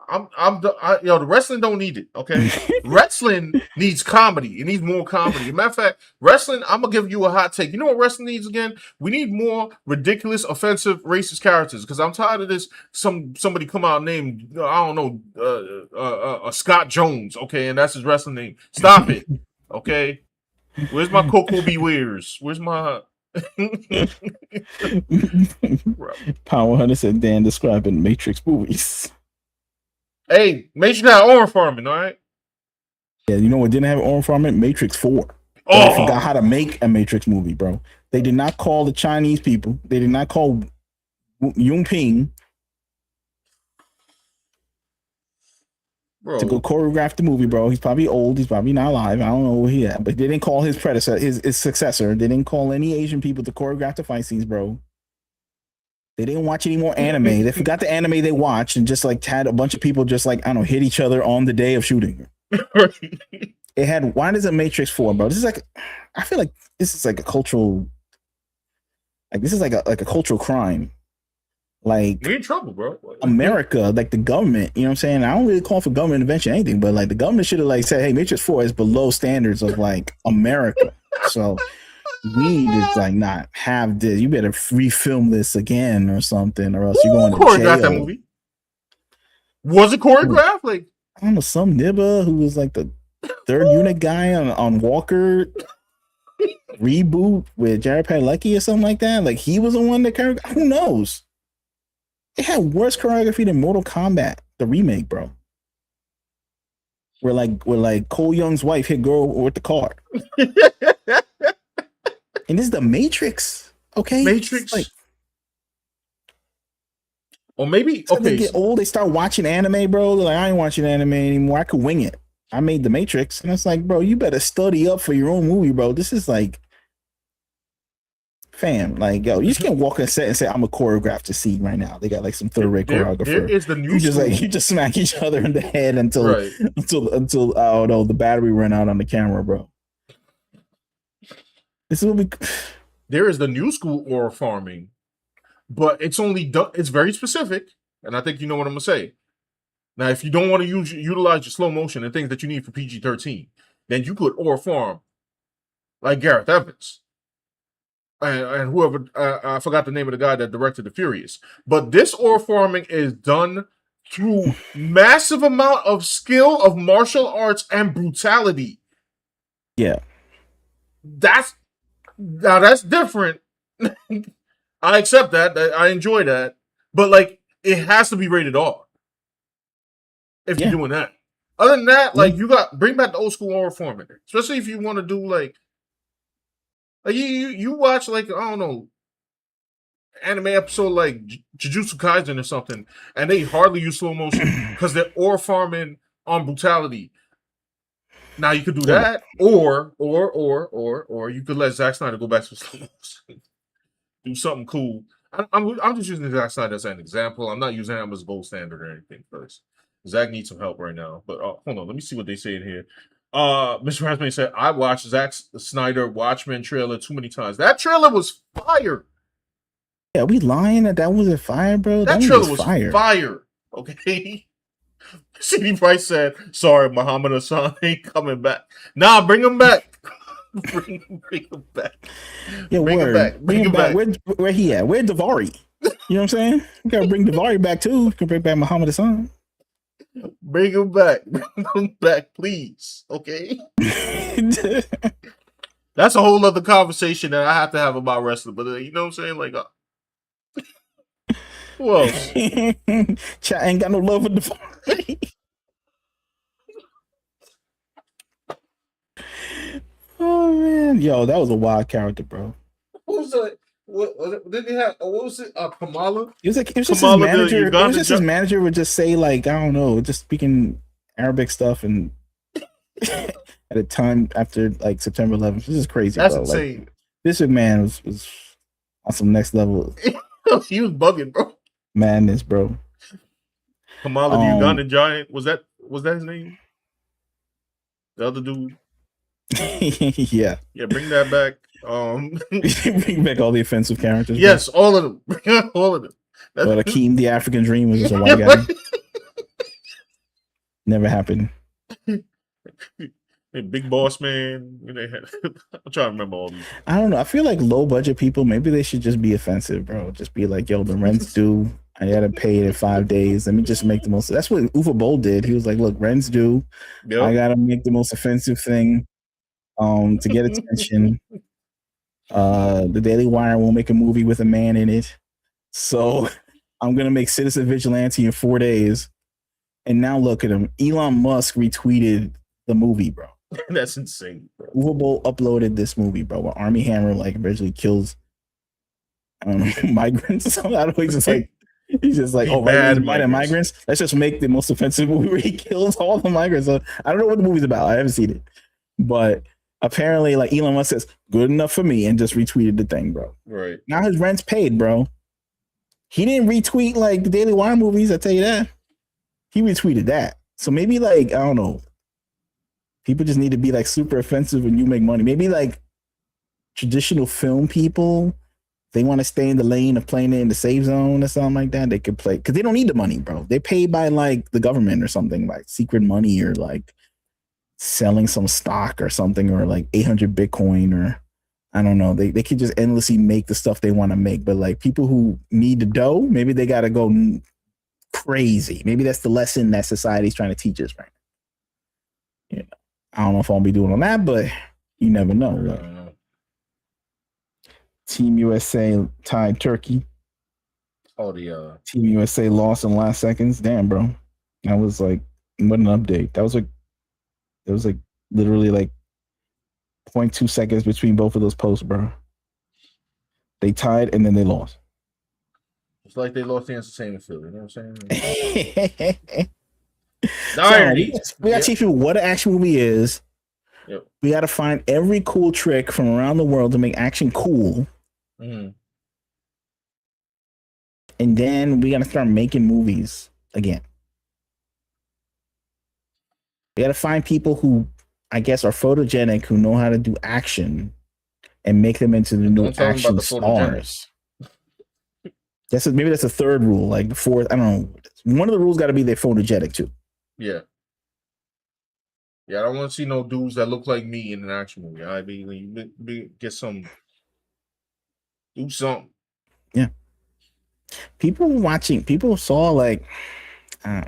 The wrestling don't need it, okay? Wrestling needs comedy. It needs more comedy. As a matter of fact, wrestling, I'm gonna give you a hot take. You know what wrestling needs again? We need more ridiculous, offensive, racist characters because I'm tired of this. Somebody come out named I don't know, Scott Jones, okay, and that's his wrestling name. Stop it, okay." Where's my Coco Bewares? Where's my Power Hunter said Dan describing Matrix movies. Hey, Matrix got aura farming, all right? Yeah, you know what didn't have aura farming? Matrix 4. Oh, they forgot how to make a Matrix movie, bro. They did not call the Chinese people. They did not call Yung Ping to go choreograph the movie, bro. He's probably old. He's probably not alive. I don't know where he at. But they didn't call his predecessor, his successor. They didn't call any Asian people to choreograph the fight scenes, bro. They didn't watch any more anime. They forgot the anime they watched and just like had a bunch of people just like, I don't know, hit each other on the day of shooting. It had, why does it Matrix 4, bro? This is like, I feel like this is like a cultural, like this is like a cultural crime. like we're in trouble, bro. America, like the government, you know what I'm saying? I don't really call for government intervention or anything, but like the government should have like said, hey, Matrix 4 is below standards of like America. So we need to like not have this. You better refilm this again or something, or else you're going to jail. Choreographed that movie. Was it choreographed? Like I don't know, some nibba who was like the third unit guy on Walker reboot with Jared Padalecki or something like that. Like he was the one that choreographed. Who knows? It had worse choreography than Mortal Kombat, the remake, bro. Where like Cole Young's wife hit girl with the car. And this is the Matrix, okay? Matrix. Like, or maybe okay. They get old, they start watching anime, bro. They're like, I ain't watching anime anymore. I could wing it. I made the Matrix, and it's like, bro, you better study up for your own movie, bro. This is like, fam, like, yo, you just can't walk on set and say I'm a choreograph to see right now. They got like some third-rate choreographer. There is the new you just smack each other in the head until oh no, the battery ran out on the camera, bro. This will be. There is the new school aura farming, but it's only done. It's very specific, and I think you know what I'm gonna say. Now, if you don't want to utilize your slow motion and things that you need for PG-13, then you put aura farm like Gareth Evans and whoever. I forgot the name of the guy that directed The Furious. But this aura farming is done through massive amount of skill of martial arts and brutality. Yeah, that's different. I accept that. I enjoy that. But like it has to be rated R if you're doing that. Other than that, like you bring back the old school horror format. Especially if you want to do like you watch like, I don't know, anime episode like Jujutsu Kaisen or something, and they hardly use slow motion because they're aura farming on brutality. Now you could do that, or you could let Zack Snyder go back to slow motion, do something cool. I'm just using Zack Snyder as an example. I'm not using him as gold standard or anything first. Zack needs some help right now. But hold on, let me see what they say in here. Mr. Rasmussen said, I watched Zack Snyder Watchmen trailer too many times. That trailer was fire. Yeah, we lying that wasn't fire, bro? That trailer was fire. Okay. CD Price said, sorry, Muhammad Hassan ain't coming back. Nah, bring him back. bring him back. Yeah, bring him back. Bring him back. Where he at? Where Davari? You know what I'm saying? You gotta bring Davari back too. You can bring back Muhammad Hassan. Bring him back. Bring him back, please. Okay. That's a whole other conversation that I have to have about wrestling. But you know what I'm saying? Like, who else? Chat ain't got no love for Davari. Oh man, yo, that was a wild character, bro. What was that? What was it? Did he have? What was it? Kamala. It was just his manager. It was just his manager would just say like, I don't know, just speaking Arabic stuff, and at a time after like September 11th, this is crazy. That's bro. insane. Like, this man was on some next level. He was bugging, bro. Madness, bro. Kamala, the Ugandan giant. Was that his name? The other dude. Yeah, bring that back. Bring back all the offensive characters. Yes, bro. All of them. Bring all of them. But Akeem, the African Dream, was just a white guy. Never happened. Big Boss Man. I'm trying to remember all these. I don't know. I feel like low budget people, maybe they should just be offensive, bro. Just be like, yo, the rent's due. I gotta pay it in 5 days. Let me just make the most. That's what Uwe Boll did. He was like, look, rent's due. Yep. I gotta make the most offensive thing to get attention. The Daily Wire won't make a movie with a man in it. So I'm gonna make Citizen Vigilante in 4 days. And now look at him. Elon Musk retweeted the movie, bro. That's insane, bro. Uwe Boll uploaded this movie, bro, where Armie Hammer like eventually kills migrants. I don't know, he's just like, oh, right, migrants. Let's just make the most offensive movie where he kills all the migrants. So I don't know what the movie's about. I haven't seen it. But apparently, like, Elon Musk says, good enough for me, and just retweeted the thing, bro. Right. Now his rent's paid, bro. He didn't retweet like the Daily Wire movies, I tell you that. He retweeted that. So maybe, like, I don't know. People just need to be like super offensive when you make money. Maybe like traditional film people they want to stay in the lane of playing it in the safe zone or something like that, they could play because they don't need the money, bro. They paid by like the government or something, like secret money or like selling some stock or something, or like 800 Bitcoin, or I don't know. They could just endlessly make the stuff they want to make. But like people who need the dough, maybe they got to go crazy. Maybe that's the lesson that society's trying to teach us right now. You know, I don't know if I'll be doing on that, but you never know. Like, Team USA tied Turkey. Oh, the Team USA lost in the last seconds. Damn, bro. That was like, what an update. That was like literally like 0.2 seconds between both of those posts, bro. They tied and then they lost. It's like they lost the entertainment field. You know what I'm saying? We got to teach people what an action movie is. Yep. We got to find every cool trick from around the world to make action cool. Mm-hmm. And then we got to start making movies again. We got to find people who, I guess, are photogenic, who know how to do action and make them into the new action stars. Maybe that's a third rule. Like the fourth, I don't know. One of the rules got to be they're photogenic too. Yeah. Yeah, I don't want to see no dudes that look like me in an action movie. I mean, get some, do something. Yeah. People saw like, I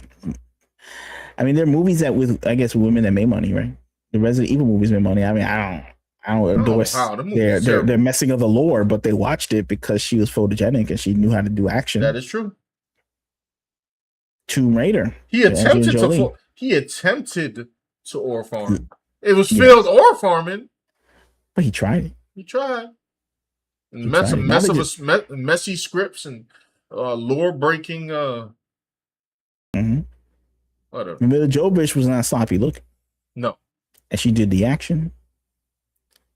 mean, there are movies that with, I guess, women that made money, right? The Resident Evil movies made money. I mean, I don't endorse their messing of the lore, but they watched it because she was photogenic and she knew how to do action. That is true. Tomb Raider. He attempted to ore farm. It was failed ore farming. But he tried it. He tried. Messy scripts and lore breaking. Whatever. Mila Jovovich was not sloppy looking. No. And she did the action.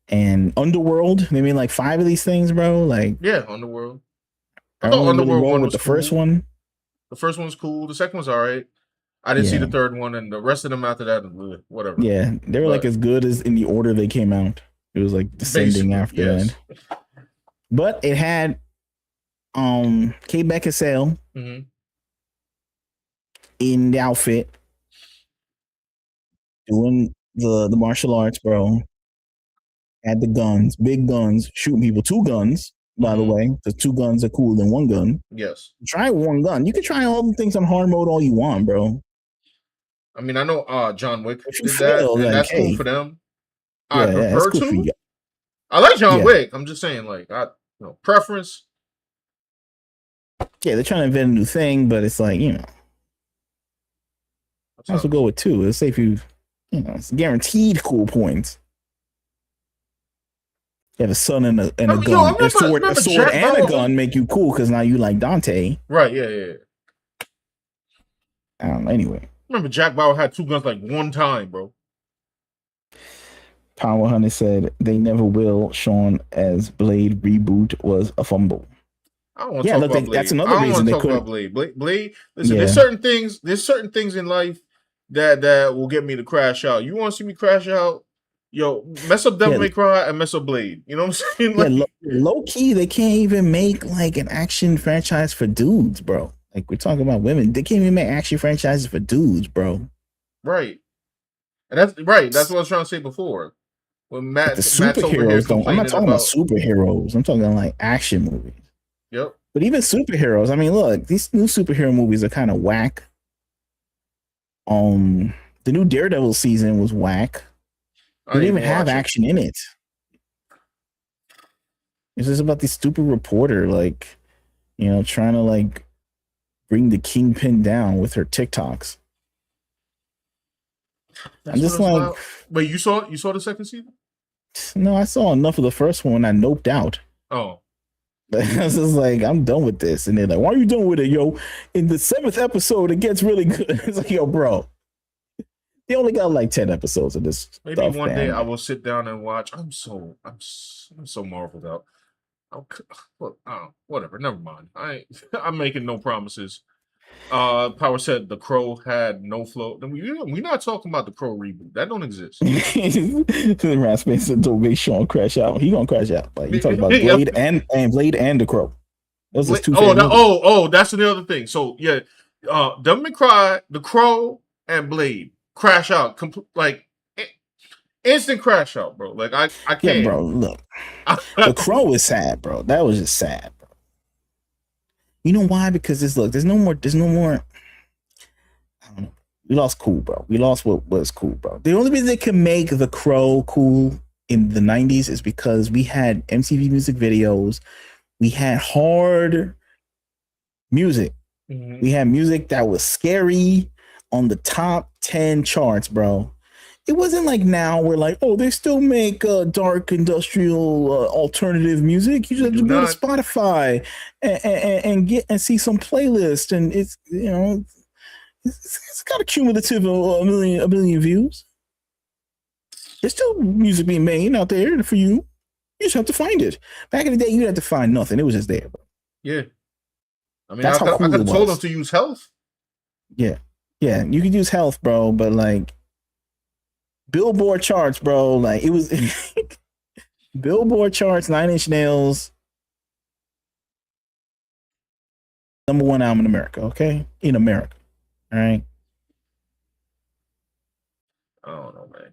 And Underworld, they made like 5 of these things, bro. Like, yeah, Underworld. I thought Underworld one was the cool. First one. The first one was cool. The second one's all right. I didn't see the third one, and the rest of them after that, whatever. Yeah, they were like as good as in the order they came out. It was like descending after that. But it had Kate Beckinsale in the outfit doing the martial arts, bro. Had the guns, big guns, shooting people. 2 guns, by the way, because 2 guns are cooler than 1 gun. Yes. Try 1 gun. You can try all the things on hard mode all you want, bro. I mean, I know John Wick did that, and that's cool for them. I prefer to. I like John Wick. I'm just saying, like, preference. Yeah, they're trying to invent a new thing, but it's like, I also go with 2. It'll save you, it's guaranteed cool points. You have a son and a gun. A sword and a gun make you cool because now you like Dante. Right, yeah. I don't know, anyway. Remember Jack Bauer had 2 guns like 1 time, bro. Power Hunter said they never will. Sean as Blade reboot was a fumble. I don't want to talk about Blade. That's another reason they couldn't. Blade. Listen, there's certain things in life that will get me to crash out. You want to see me crash out? Yo, mess up Devil May Cry and mess up Blade. You know what I'm saying? Like, low key, they can't even make like an action franchise for dudes, bro. Like, we're talking about women. They can't even make action franchises for dudes, bro. Right. And that's right. That's what I was trying to say before. When Matt, the superheroes don't. I'm not talking about superheroes. I'm talking like action movies. Yep. But even superheroes. I mean, look, these new superhero movies are kind of whack. The new Daredevil season was whack. They didn't even have action in it. It's just about this stupid reporter, like, trying to like bring the Kingpin down with her TikToks. I'm just like, about. Wait, you saw the second season? No, I saw enough of the first one. I noped out. Oh. I was just like, I'm done with this. And they're like, why are you done with it, yo? In the 7th episode, it gets really good. It's like, yo, bro. They only got like 10 episodes of this. Maybe one day I will sit down and watch. I'm so marveled out. Whatever. Never mind. I'm making no promises. Power said The Crow had no flow. We're not talking about The Crow reboot. That don't exist. Rasmus said don't make Sean crash out. He gonna crash out. Like you talking about Blade and Blade and The Crow. Those are two. That's the other thing. So yeah, Devil May Cry, The Crow, and Blade crash out. Instant crash out, bro. Like I can't. Yeah, bro. Look, The Crow is sad, bro. That was just sad, bro. You know why? Because there's no more. I don't know. We lost cool, bro. We lost what was cool, bro. The only reason they can make The Crow cool in the 90s is because we had MTV music videos. We had hard music. Mm-hmm. We had music that was scary on the top 10 charts, bro. It wasn't like now we're like, oh, they still make dark industrial alternative music. You just have to go to Spotify and see some playlist, and it's it's got a cumulative of a million views. There's still music being made out there for you. You just have to find it. Back in the day, you had to find nothing. It was just there, bro. Yeah. I mean, I could have told them to use Health. Yeah. Yeah, you could use Health, bro, but like Billboard charts, bro. Like it was Billboard charts, 9 Inch Nails. #1 album in America, okay? In America. All right. I don't know, man.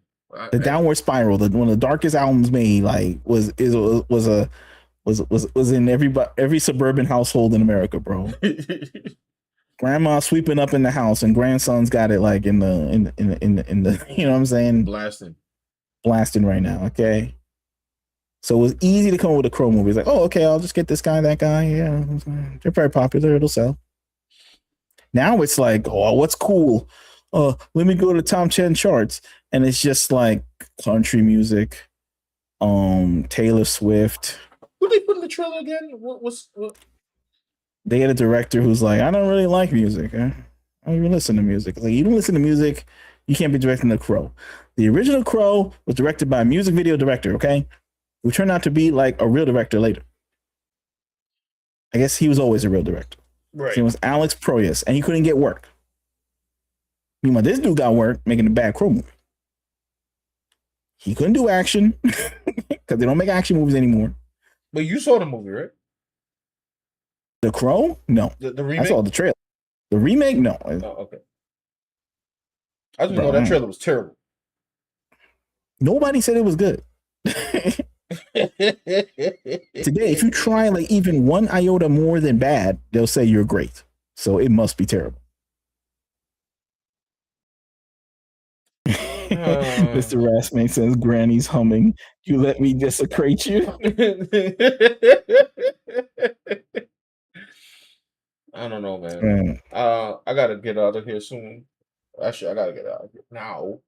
The Downward Spiral, one of the darkest albums made, like was in every suburban household in America, bro. Grandma sweeping up in the house and grandson's got it like in the you know what I'm saying? Blasting right now, okay? So it was easy to come up with a Crow movie. It's like, oh, okay, I'll just get this guy, that guy. Yeah, they're very popular. It'll sell. Now it's like, oh, what's cool? Let me go to the top 10 charts. And it's just like country music, Taylor Swift. Who they put in the trailer again? What? They had a director who's like, I don't really like music. I don't even listen to music. It's like, you don't listen to music, you can't be directing The Crow. The original Crow was directed by a music video director, okay? Who turned out to be like a real director later. I guess he was always a real director. Right. His name was Alex Proyas, and he couldn't get work. Meanwhile, this dude got work making a bad Crow movie. He couldn't do action because they don't make action movies anymore. But you saw the movie, right? The Crow? No. The remake? I saw the trailer. The remake? No. Oh, okay. I just know that trailer was terrible. Nobody said it was good. Today, if you try like even one iota more than bad, they'll say you're great. So it must be terrible. Mr. Rasmus says, Granny's humming. You let me desecrate you. I don't know, man. I gotta get out of here soon. Actually, I gotta get out of here now.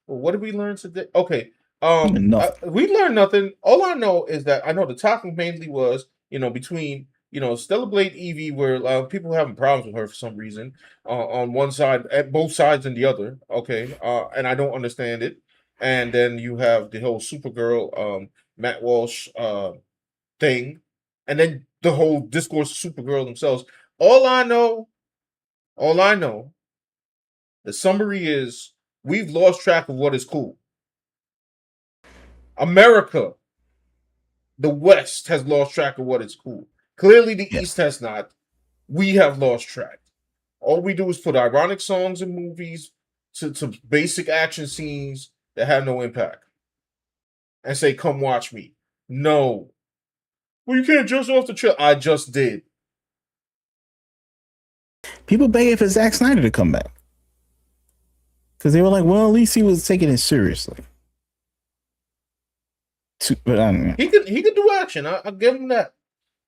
What did we learn today? Okay. We learned nothing. All I know is that I know the topic mainly was, between Stella Blade Evie, where people having problems with her for some reason, on one side, at both sides and the other. Okay, and I don't understand it. And then you have the whole Supergirl, Matt Walsh thing, and then the whole discourse of Supergirl themselves. All I know, the summary is we've lost track of what is cool. America, the West, has lost track of what is cool. Clearly, the East has not. We have lost track. All we do is put ironic songs in movies to basic action scenes that have no impact. And say, come watch me. No. Well, you can't just off the trailer. I just did. People begging for Zack Snyder to come back. Because they were like, well, at least he was taking it seriously. But I don't know. He could do action. I'll give him that.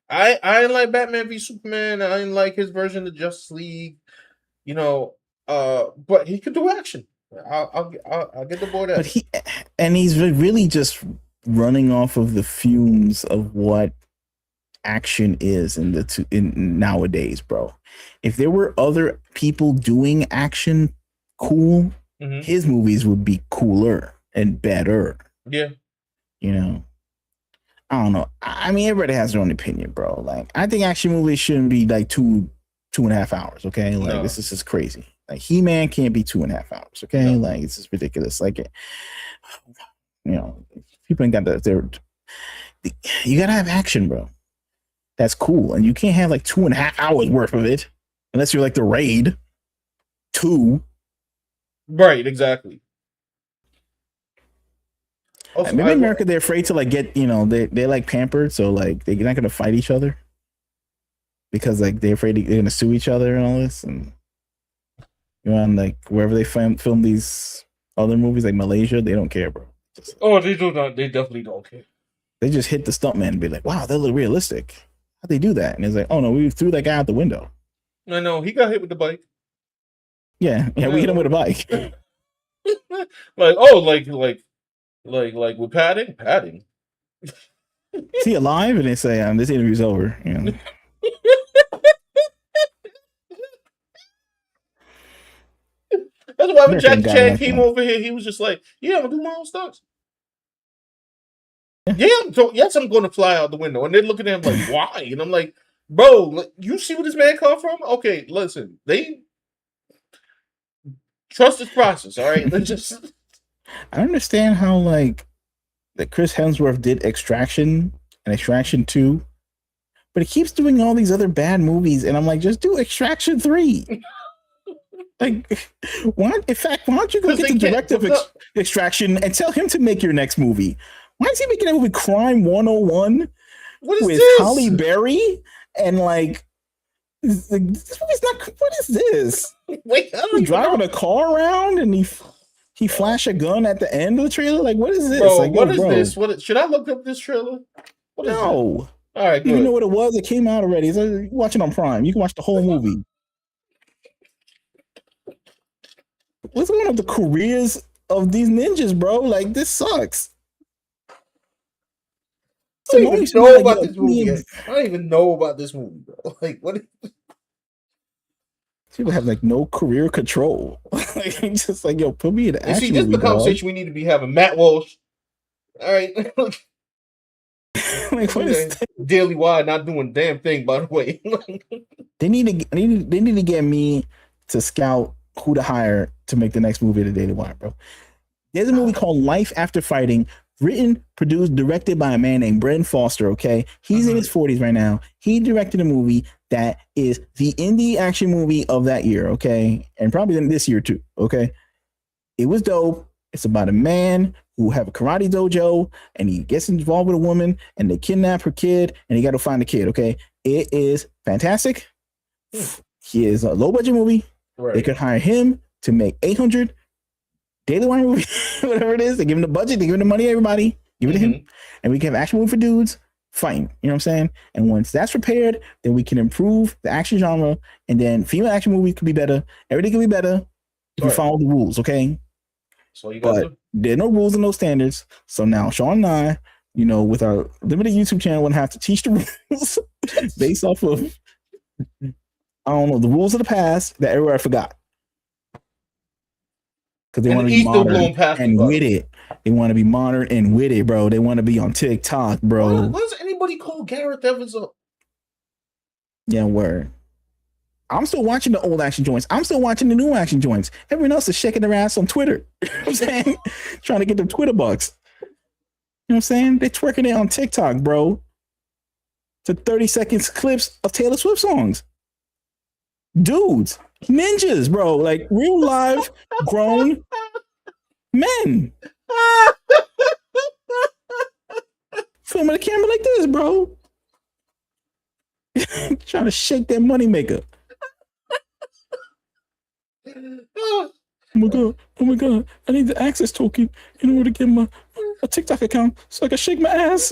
I didn't like Batman v Superman. I didn't like his version of Justice League. But he could do action. I'll get the boy that. But he's really just running off of the fumes of what action is in nowadays, bro. If there were other people doing action cool, his movies would be cooler and better. Yeah. I don't know. I mean, everybody has their own opinion, bro. Like, I think action movies shouldn't be like too 2.5 hours. Okay, like this is just crazy. Like He-Man can't be 2.5 hours. Okay, like it's just ridiculous. Like, people ain't got you gotta have action, bro. That's cool, and you can't have like 2.5 hours worth of it unless you're like the Raid 2. Right, exactly. Also, maybe America, they're afraid to like get, they're like pampered, so like they're not gonna fight each other because like they're afraid they're gonna sue each other and all this. And like wherever they film these other movies, like Malaysia, they don't care, bro. They do not. They definitely don't care. They just hit the stuntman and be like, "Wow, they look realistic. How'd they do that?" And it's like, "Oh no, we threw that guy out the window." I know he got hit with the bike. Yeah, we hit him with a bike. Like with padding. Is he alive? And they say, "This interview's over." That's why when Jackie Chan came over here, he was just like, "Yeah, I'm gonna do my own stunts." Yeah, yes, I'm going to fly out the window, and they're looking at him like, "Why?" And I'm like, "Bro, you see where this man come from? Okay, listen, they trust this process, all right? Let's just." I understand how like that Chris Hemsworth did Extraction and Extraction 2, but he keeps doing all these other bad movies, and I'm like, just do Extraction 3. Like, why don't you go get the director of Extraction and tell him to make your next movie? Why is he making that movie Crime 101 with Halle Berry? And like, this movie's not. What is this? Wait, he's driving a car around and he flashed a gun at the end of the trailer. Like, what is this? Bro, like, what is this? Should I look up this trailer? What is no. All right, good. You know what it was? It came out already. It's like, watch it on Prime. You can watch the whole movie. What's one of the careers of these ninjas, bro? Like, this sucks. I don't even know about this movie. I don't even know about this movie, bro. Like, what? People have like no career control. Like, just like, yo, put me in action. See, this is the conversation we need to be having. Matt Walsh. All right. Like, what is that? Daily Wire not doing a damn thing, by the way. They need to get me to scout who to hire to make the next movie of the Daily Wire, bro. There's a movie called Life After Fighting, written, produced, directed by a man named Brendan Foster, okay? He's in his 40s right now. He directed a movie that is the indie action movie of that year, okay? And probably this year too, okay? It was dope. It's about a man who have a karate dojo, and he gets involved with a woman, and they kidnap her kid, and he got to find the kid, okay? It is fantastic. He is a low-budget movie. Right. They could hire him to make 800 Daily Wire movie, whatever it is. They give him the budget, they give him the money, everybody. Give it to him. And we can have action movie for dudes fighting. You know what I'm saying? And once that's prepared, then we can improve the action genre, and then female action movies could be better. Everything can be better if we follow the rules, okay? But there are no rules and no standards. So now Sean and I, with our limited YouTube channel, would have to teach the rules based off of the rules of the past that everybody forgot. Because they want to be modern and with it. They want to be modern and with it, bro. They want to be on TikTok, bro. Why does anybody call Gareth Evans up? Yeah, word. I'm still watching the old action joints. I'm still watching the new action joints. Everyone else is shaking their ass on Twitter. You know what I'm saying? Trying to get them Twitter bucks. You know what I'm saying? They're twerking it on TikTok, bro. To 30 seconds clips of Taylor Swift songs. Dudes, ninjas, bro. Like real live grown men. Filming the camera like this, bro. Trying to shake that money maker. Oh my god, I need the access token in order to get a TikTok account so I can shake my ass.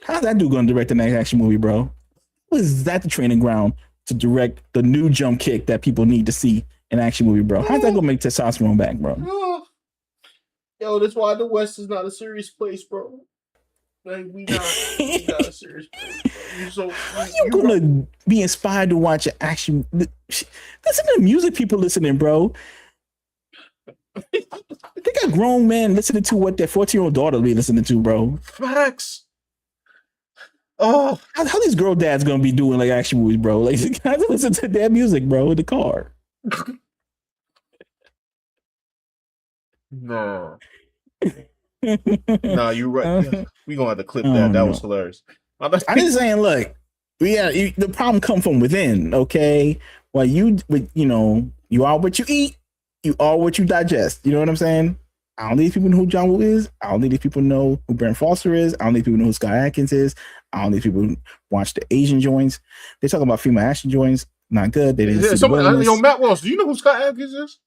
How's that dude gonna direct the next action movie, bro? Was that the training ground to direct the new jump kick that people need to see in an action movie, bro? How's that gonna make testosterone back, bro? Yo, that's why the West is not a serious place, bro. Like, we not a serious place, bro. You're gonna be inspired to watch an action. Listen to the music people listening, bro. They got grown men listening to what their 14-year-old daughter be listening to, bro. Facts. Oh, how these girl dads gonna be doing like action movies, bro? Like, you guys listen to their music, bro, in the car. No. No, you're right. We gonna have to clip that. That was hilarious. I'm just saying, look, the problem come from within. Okay, well, you are what you eat, you are what you digest. You know what I'm saying? I don't need people know who John Woo is. I don't need these people know who Brent Foster is. I don't need people know who Scott Adkins is. I don't need people who watch the Asian joints. They talk about female action joints. Not good. They didn't see Matt Walsh, do you know who Scott Adkins is?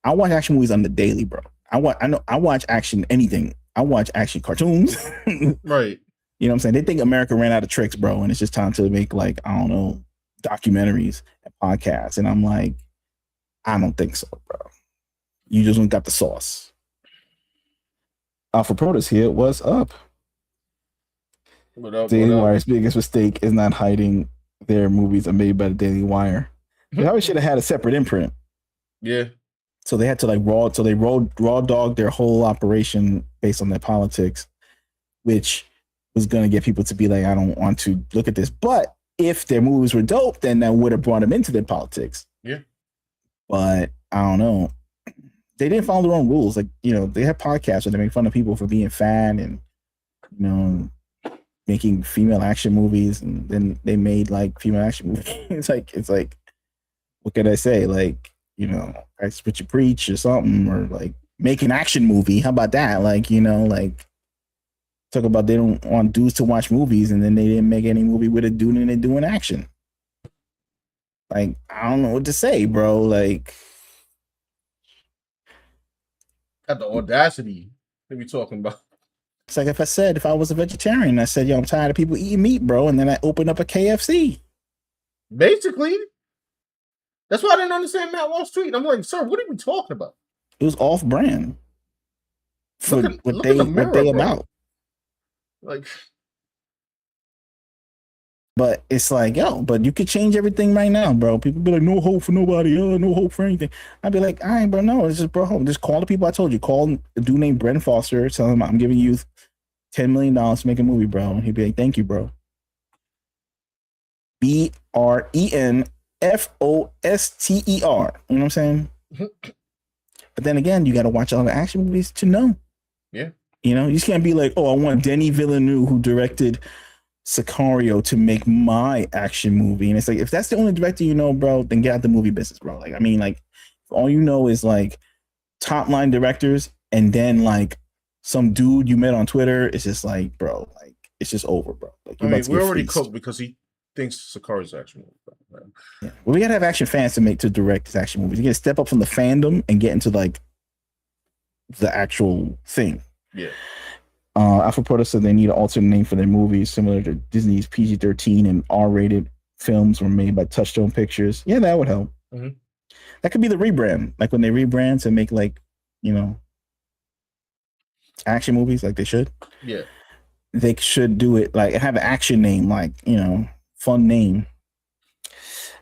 I watch action movies on the daily, bro. I watch action anything. I watch action cartoons. Right. You know what I'm saying? They think America ran out of tricks, bro, and it's just time to make, like, I don't know, documentaries and podcasts. And I'm like, I don't think so, bro. You just got the sauce. Alpha Protus here. What's up? Daily Wire's biggest mistake is not hiding their movies are made by the Daily Wire. They always should have had a separate imprint. Yeah. So they had to raw dog their whole operation based on their politics, which was going to get people to be like, I don't want to look at this. But if their movies were dope, then that would have brought them into their politics. Yeah. But I don't know. They didn't follow their own rules. Like, they have podcasts where they make fun of people for being fat and, making female action movies. And then they made like female action movies. It's like, what can I say? Like, practice what you preach or something, or like make an action movie. How about that? Like, talk about they don't want dudes to watch movies, and then they didn't make any movie with a dude and they're doing action. Like, I don't know what to say, bro. Like, got the audacity to be talking about. It's like if I was a vegetarian, I said, yo, I'm tired of people eating meat, bro, and then I opened up a KFC. Basically. That's why I didn't understand Matt Walsh's tweet. I'm like, sir, what are we talking about? It was off-brand for what they about. Like, but it's like, yo, but you could change everything right now, bro. People be like, no hope for nobody, no hope for anything. I'd be like, all right, bro, no, it's just, bro, just call the people I told you. Call a dude named Brent Foster, tell him I'm giving you $10 million to make a movie, bro. And he'd be like, thank you, bro. BRENFOSTER. You know what I'm saying? But then again, you got to watch all the action movies to know. Yeah. You just can't be like, oh, I want Denis Villeneuve, who directed Sicario, to make my action movie. And it's like, if that's the only director bro, then get out the movie business, bro. Like, I mean, like, all you know is like top line directors, and then like some dude you met on Twitter. It's just like, bro, like, it's just over, bro. Like, we're already cooked because he thinks Sicario's action movie. Yeah. Well, we gotta have action fans to direct his action movies. You gotta step up from the fandom and get into like the actual thing. Yeah. Alpha Proto said they need an alternate name for their movies, similar to Disney's PG-13 and R-rated films were made by Touchstone Pictures. Yeah, that would help. Mm-hmm. That could be the rebrand. Like when they rebrand to make like, action movies, like they should. Yeah. They should do it like have an action name, like, fun name.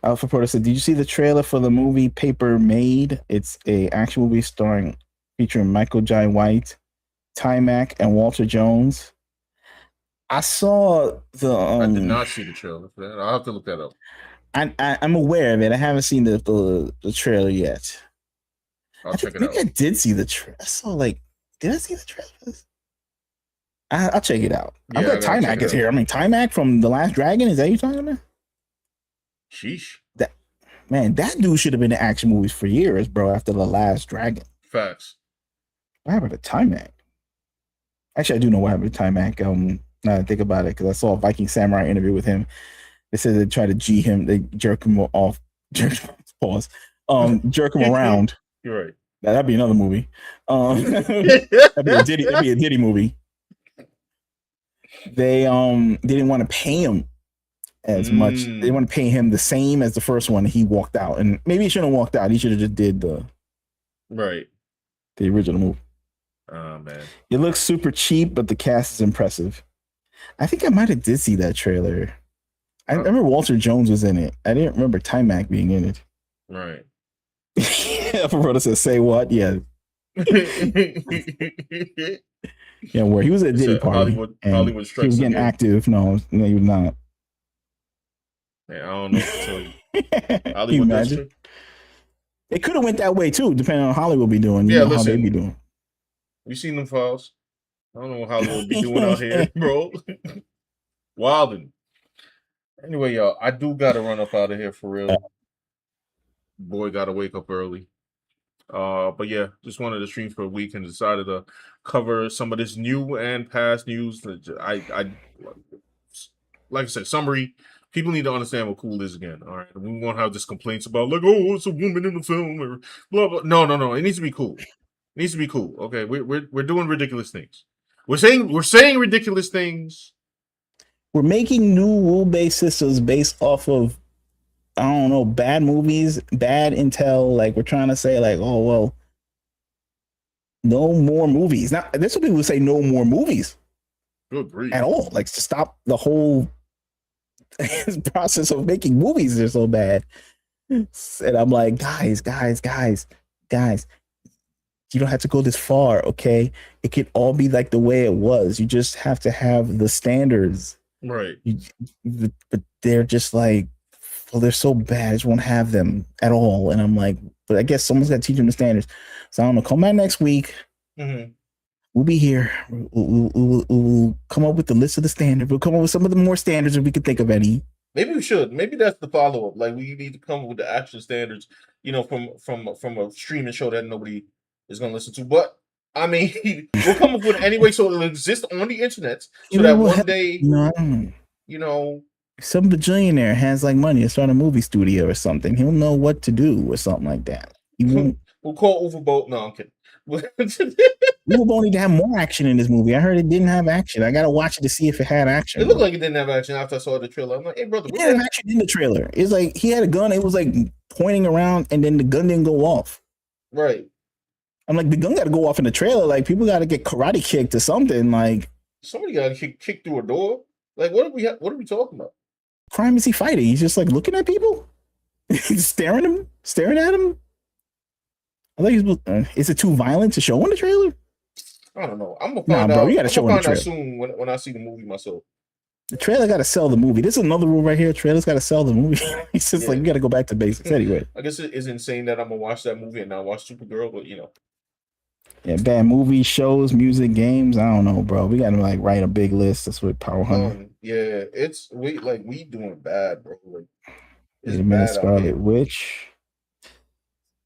Alpha Proto said, did you see the trailer for the movie Paper Made? It's a action movie featuring Michael Jai White, Timac, and Walter Jones. I saw the. I did not see the trailer for that. I'll have to look that up. I'm aware of it. I haven't seen the trailer yet. I'll check it out. Maybe I did see the trailer. I saw did I see the trailer? I'll check it out. Yeah, I'm glad Timac is here. I mean, Timac from The Last Dragon. Is that you talking about? Sheesh. That dude should have been in action movies for years, bro. After The Last Dragon. Facts. What happened to Timac? Actually, I do know what happened to Timac. Now that I think about it, because I saw a Viking Samurai interview with him. They said they tried to G him, they jerk him off, jerk him around. You're right. That'd be another movie. That'd be a Diddy movie. They didn't want to pay him as much. They want to pay him the same as the first one. He walked out, and maybe he shouldn't have walked out. He should have just did the original movie. Oh man, it looks super cheap, but the cast is impressive. I think I might have did see that trailer. I remember Walter Jones was in it. I didn't remember Timac being in it. Right. Yeah, brother says, "Say what?" Yeah. Yeah, where he was at a Diddy party. Hollywood he was getting again. active. No, he was not. Man, I don't know what to tell you. Hollywood does too. It could have went that way too, depending on how Hollywood be doing. You know how they be doing. You seen them files? I don't know what Hollywood be doing out here, bro. Wildin'. Anyway, y'all, I do gotta run up out of here for real. Boy, gotta wake up early. But yeah, just wanted to stream for a week and decided to cover some of this new and past news. I like I said, summary. People need to understand what cool is again. All right, we won't have this complaints about like, oh, it's a woman in the film or blah blah. No. It needs to be cool. It needs to be cool. Okay, we're doing ridiculous things. We're saying ridiculous things. We're making new rule-based systems based off of, I don't know, bad movies, bad intel. Like, we're trying to say, like, oh, well, no more movies. Now, that's what people say, no more movies. Good grief. At all. Like, to stop the whole process of making movies. They're so bad. And I'm like, guys, you don't have to go this far, okay? It could all be like the way it was. You just have to have the standards. Right. But they're just like, well, they're so bad. I just won't have them at all. And I'm like, but I guess someone's got to teach them the standards. So I don't know. Come back next week. Mm-hmm. We'll be here. We'll come up with the list of the standards. We'll come up with some of the more standards if we could think of any. Maybe we should. Maybe that's the follow-up. Like, we need to come up with the action standards, you know, from a streaming show that nobody is going to listen to. But I mean, we'll come up with it anyway, so it'll exist on the internet, so that one day, you know, some bajillionaire has like money to start a movie studio or something. He'll know what to do or something like that. We'll call Overbolt. No, I'm kidding. Overbolt need to have more action in this movie. I heard it didn't have action. I gotta watch it to see if it had action. It looked like it didn't have action after I saw the trailer. I'm like, hey, brother, it had action in the trailer. It's like he had a gun. It was like pointing around, and then the gun didn't go off. Right. I'm like, the gun got to go off in the trailer. Like, people got to get karate kicked or something. Like, somebody got to kick through a door. Like, what are we talking about? Crime is he fighting? He's just like looking at people, staring at him. I think is it too violent to show in the trailer? I don't know. I'm gonna find out. Bro, you got to show in the trailer soon when I see the movie myself. The trailer got to sell the movie. This is another rule right here. Trailers got to sell the movie. It's just like, you got to go back to basics anyway. I guess it is insane that I'm gonna watch that movie and not watch Supergirl, but you know. Yeah, bad movies, shows, music, games. I don't know, bro. We got to like write a big list. That's what Power Hunter. Yeah, we doing bad, bro. Like, it's bad. Scarlet Witch.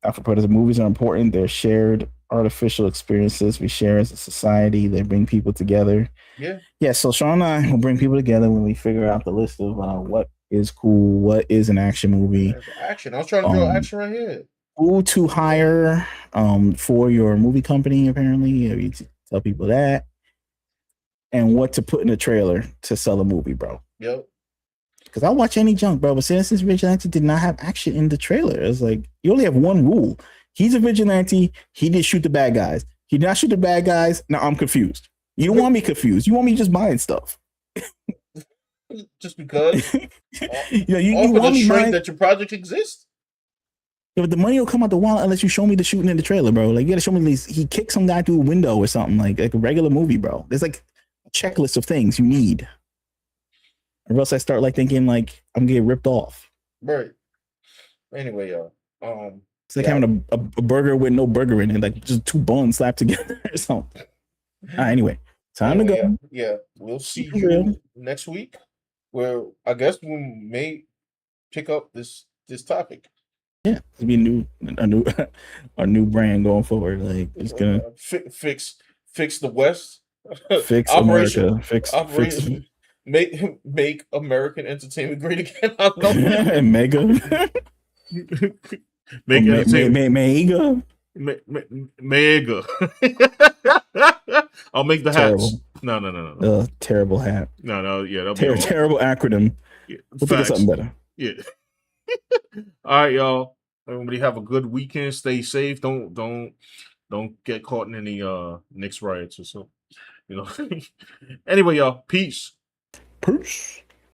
Alpha Predator movies are important. They're shared artificial experiences we share as a society. They bring people together. Yeah. So Sean and I will bring people together when we figure out the list of what is cool, what is an action movie. Action. I was trying to draw action right here. Who to hire for your movie company, apparently. You tell people that. And what to put in the trailer to sell a movie, bro. Yep. Because I'll watch any junk, bro. But Citizens Vigilante did not have action in the trailer. It's like, you only have one rule. He's a vigilante. He did shoot the bad guys. He did not shoot the bad guys. Now I'm confused. You don't want me confused. You want me just buying stuff. Just because? You want me buying that your project exists? Yeah, but the money will come out the wallet unless you show me the shooting in the trailer, bro. Like, you gotta show me he kicked some guy through a window or something, like a regular movie, bro. There's like a checklist of things you need. Or else I start like thinking like I'm getting ripped off. Right. Anyway, y'all. It's like having a burger with no burger in it, like just two buns slapped together or something. Anyway, time to go. Yeah. We'll see you next week, where I guess we may pick up this topic. Yeah, it'll be a new brand going forward. Like, it's gonna fix the West, fix America, fix make American entertainment great again. I don't know. Mega, make entertainment mega. I'll make the hats. No. Terrible hat. No. Yeah, terrible acronym. Yeah, we'll think of something better. Yeah. All right, y'all. Everybody have a good weekend. Stay safe. Don't get caught in any Knicks riots or something. You know. Anyway, y'all. Peace.